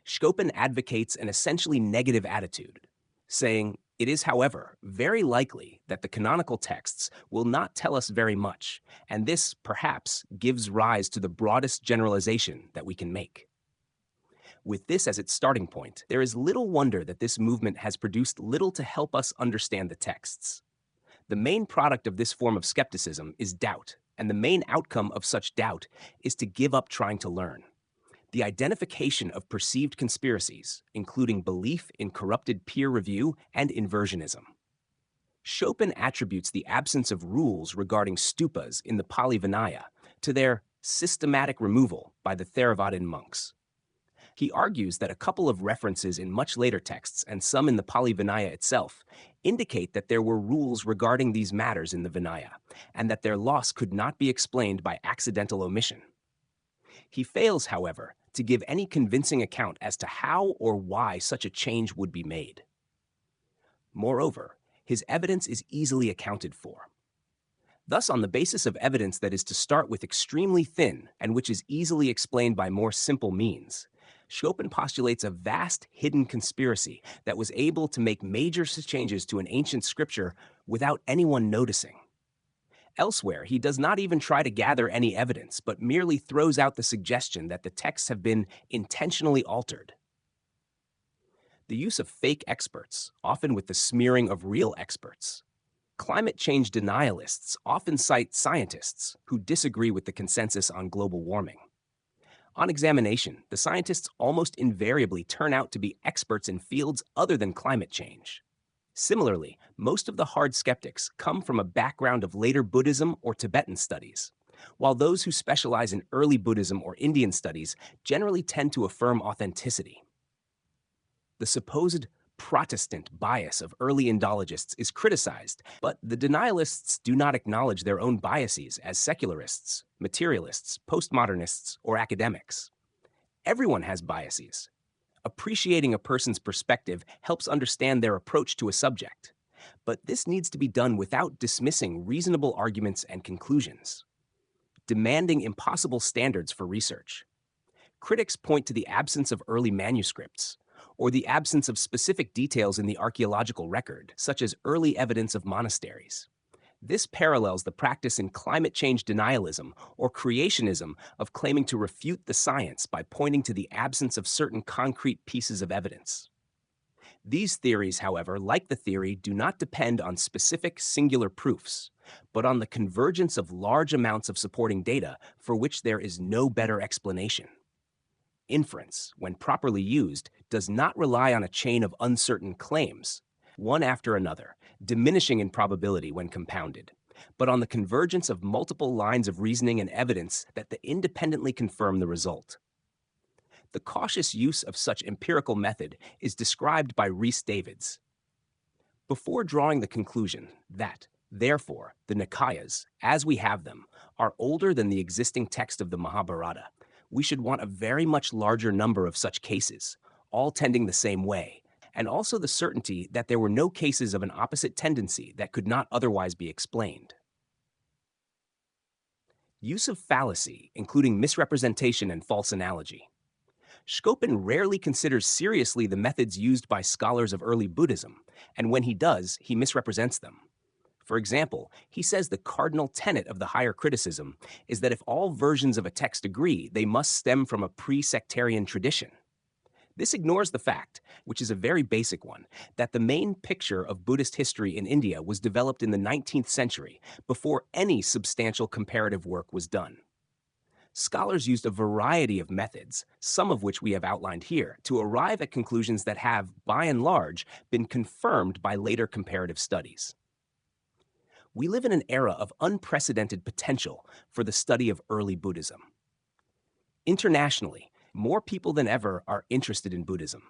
Chopin advocates an essentially negative attitude, saying, "It is, however, very likely that the canonical texts will not tell us very much, and this, perhaps, gives rise to the broadest generalization that we can make." With this as its starting point, there is little wonder that this movement has produced little to help us understand the texts. The main product of this form of skepticism is doubt, and the main outcome of such doubt is to give up trying to learn. The identification of perceived conspiracies, including belief in corrupted peer review and inversionism. Chopin attributes the absence of rules regarding stupas in the Pali Vinaya to their systematic removal by the Theravadan monks. He argues that a couple of references in much later texts and some in the Pali Vinaya itself indicate that there were rules regarding these matters in the Vinaya, and that their loss could not be explained by accidental omission. He fails, however, to give any convincing account as to how or why such a change would be made. Moreover, his evidence is easily accounted for. Thus, on the basis of evidence that is to start with extremely thin and which is easily explained by more simple means, Chopin postulates a vast hidden conspiracy that was able to make major changes to an ancient scripture without anyone noticing. Elsewhere, he does not even try to gather any evidence, but merely throws out the suggestion that the texts have been intentionally altered. The use of fake experts, often with the smearing of real experts. Climate change denialists often cite scientists who disagree with the consensus on global warming. On examination, the scientists almost invariably turn out to be experts in fields other than climate change. Similarly, most of the hard skeptics come from a background of later Buddhism or Tibetan studies, while those who specialize in early Buddhism or Indian studies generally tend to affirm authenticity. The supposed Protestant bias of early Indologists is criticized, but the denialists do not acknowledge their own biases as secularists, materialists, postmodernists, or academics. Everyone has biases. Appreciating a person's perspective helps understand their approach to a subject, but this needs to be done without dismissing reasonable arguments and conclusions. Demanding impossible standards for research. Critics point to the absence of early manuscripts, or the absence of specific details in the archaeological record, such as early evidence of monasteries. This parallels the practice in climate change denialism or creationism of claiming to refute the science by pointing to the absence of certain concrete pieces of evidence. These theories, however, like the theory, do not depend on specific singular proofs, but on the convergence of large amounts of supporting data for which there is no better explanation. Inference, when properly used, does not rely on a chain of uncertain claims, one after another, diminishing in probability when compounded, but on the convergence of multiple lines of reasoning and evidence that independently confirm the result. The cautious use of such empirical method is described by Rhys Davids. Before drawing the conclusion that, therefore, the Nikayas, as we have them, are older than the existing text of the Mahabharata, we should want a very much larger number of such cases, all tending the same way, and also the certainty that there were no cases of an opposite tendency that could not otherwise be explained. Use of fallacy, including misrepresentation and false analogy. Schopin rarely considers seriously the methods used by scholars of early Buddhism, and when he does, he misrepresents them. For example, he says the cardinal tenet of the higher criticism is that if all versions of a text agree, they must stem from a pre-sectarian tradition. This ignores the fact, which is a very basic one, that the main picture of Buddhist history in India was developed in the 19th century, before any substantial comparative work was done. Scholars used a variety of methods, some of which we have outlined here, to arrive at conclusions that have, by and large, been confirmed by later comparative studies. We live in an era of unprecedented potential for the study of early Buddhism. Internationally, more people than ever are interested in Buddhism.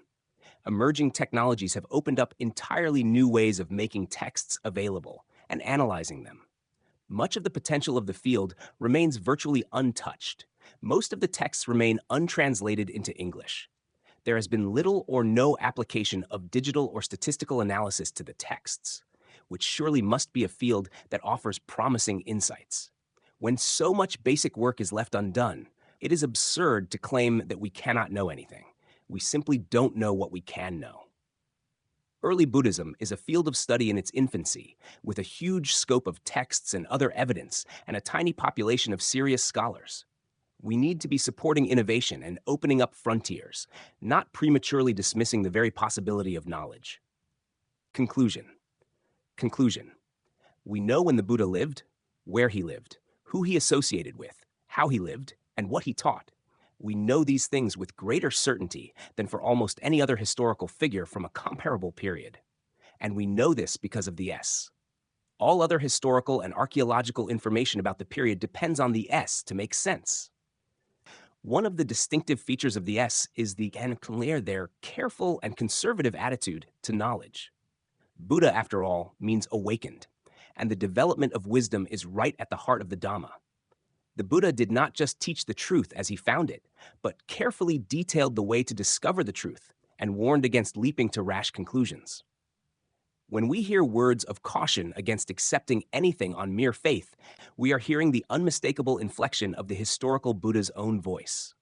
Emerging technologies have opened up entirely new ways of making texts available and analyzing them. Much of the potential of the field remains virtually untouched. Most of the texts remain untranslated into English. There has been little or no application of digital or statistical analysis to the texts, which surely must be a field that offers promising insights. When so much basic work is left undone, it is absurd to claim that we cannot know anything. We simply don't know what we can know. Early Buddhism is a field of study in its infancy, with a huge scope of texts and other evidence and a tiny population of serious scholars. We need to be supporting innovation and opening up frontiers, not prematurely dismissing the very possibility of knowledge. Conclusion. We know when the Buddha lived, where he lived, who he associated with, how he lived, and what he taught. We know these things with greater certainty than for almost any other historical figure from a comparable period. And we know this because of the S. All other historical and archaeological information about the period depends on the S to make sense. One of the distinctive features of the S is their careful and conservative attitude to knowledge. Buddha, after all, means awakened, and the development of wisdom is right at the heart of the Dhamma. The Buddha did not just teach the truth as he found it, but carefully detailed the way to discover the truth and warned against leaping to rash conclusions. When we hear words of caution against accepting anything on mere faith, we are hearing the unmistakable inflection of the historical Buddha's own voice.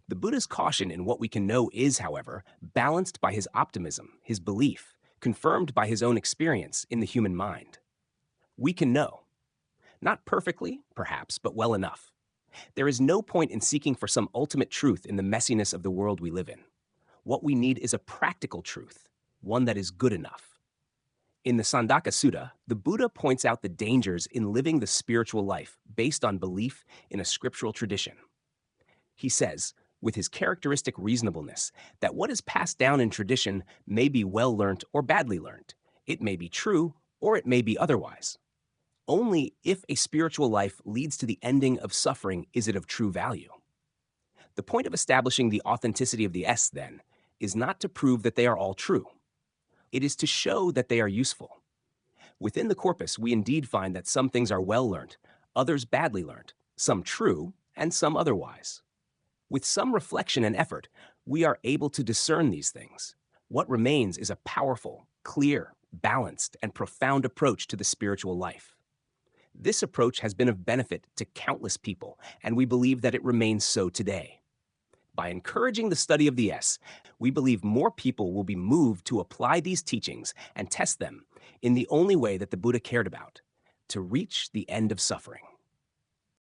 The Buddha's caution in what we can know is, however, balanced by his optimism, his belief, confirmed by his own experience in the human mind. We can know. Not perfectly, perhaps, but well enough. There is no point in seeking for some ultimate truth in the messiness of the world we live in. What we need is a practical truth, one that is good enough. In the Sandaka Sutta, the Buddha points out the dangers in living the spiritual life based on belief in a scriptural tradition. He says, with his characteristic reasonableness, that what is passed down in tradition may be well learnt or badly learnt. It may be true or it may be otherwise. Only if a spiritual life leads to the ending of suffering is it of true value. The point of establishing the authenticity of the S, then, is not to prove that they are all true. It is to show that they are useful. Within the corpus, we indeed find that some things are well learnt, others badly learnt, some true, and some otherwise. With some reflection and effort, we are able to discern these things. What remains is a powerful, clear, balanced, and profound approach to the spiritual life. This approach has been of benefit to countless people, and we believe that it remains so today. By encouraging the study of the S, we believe more people will be moved to apply these teachings and test them in the only way that the Buddha cared about, to reach the end of suffering.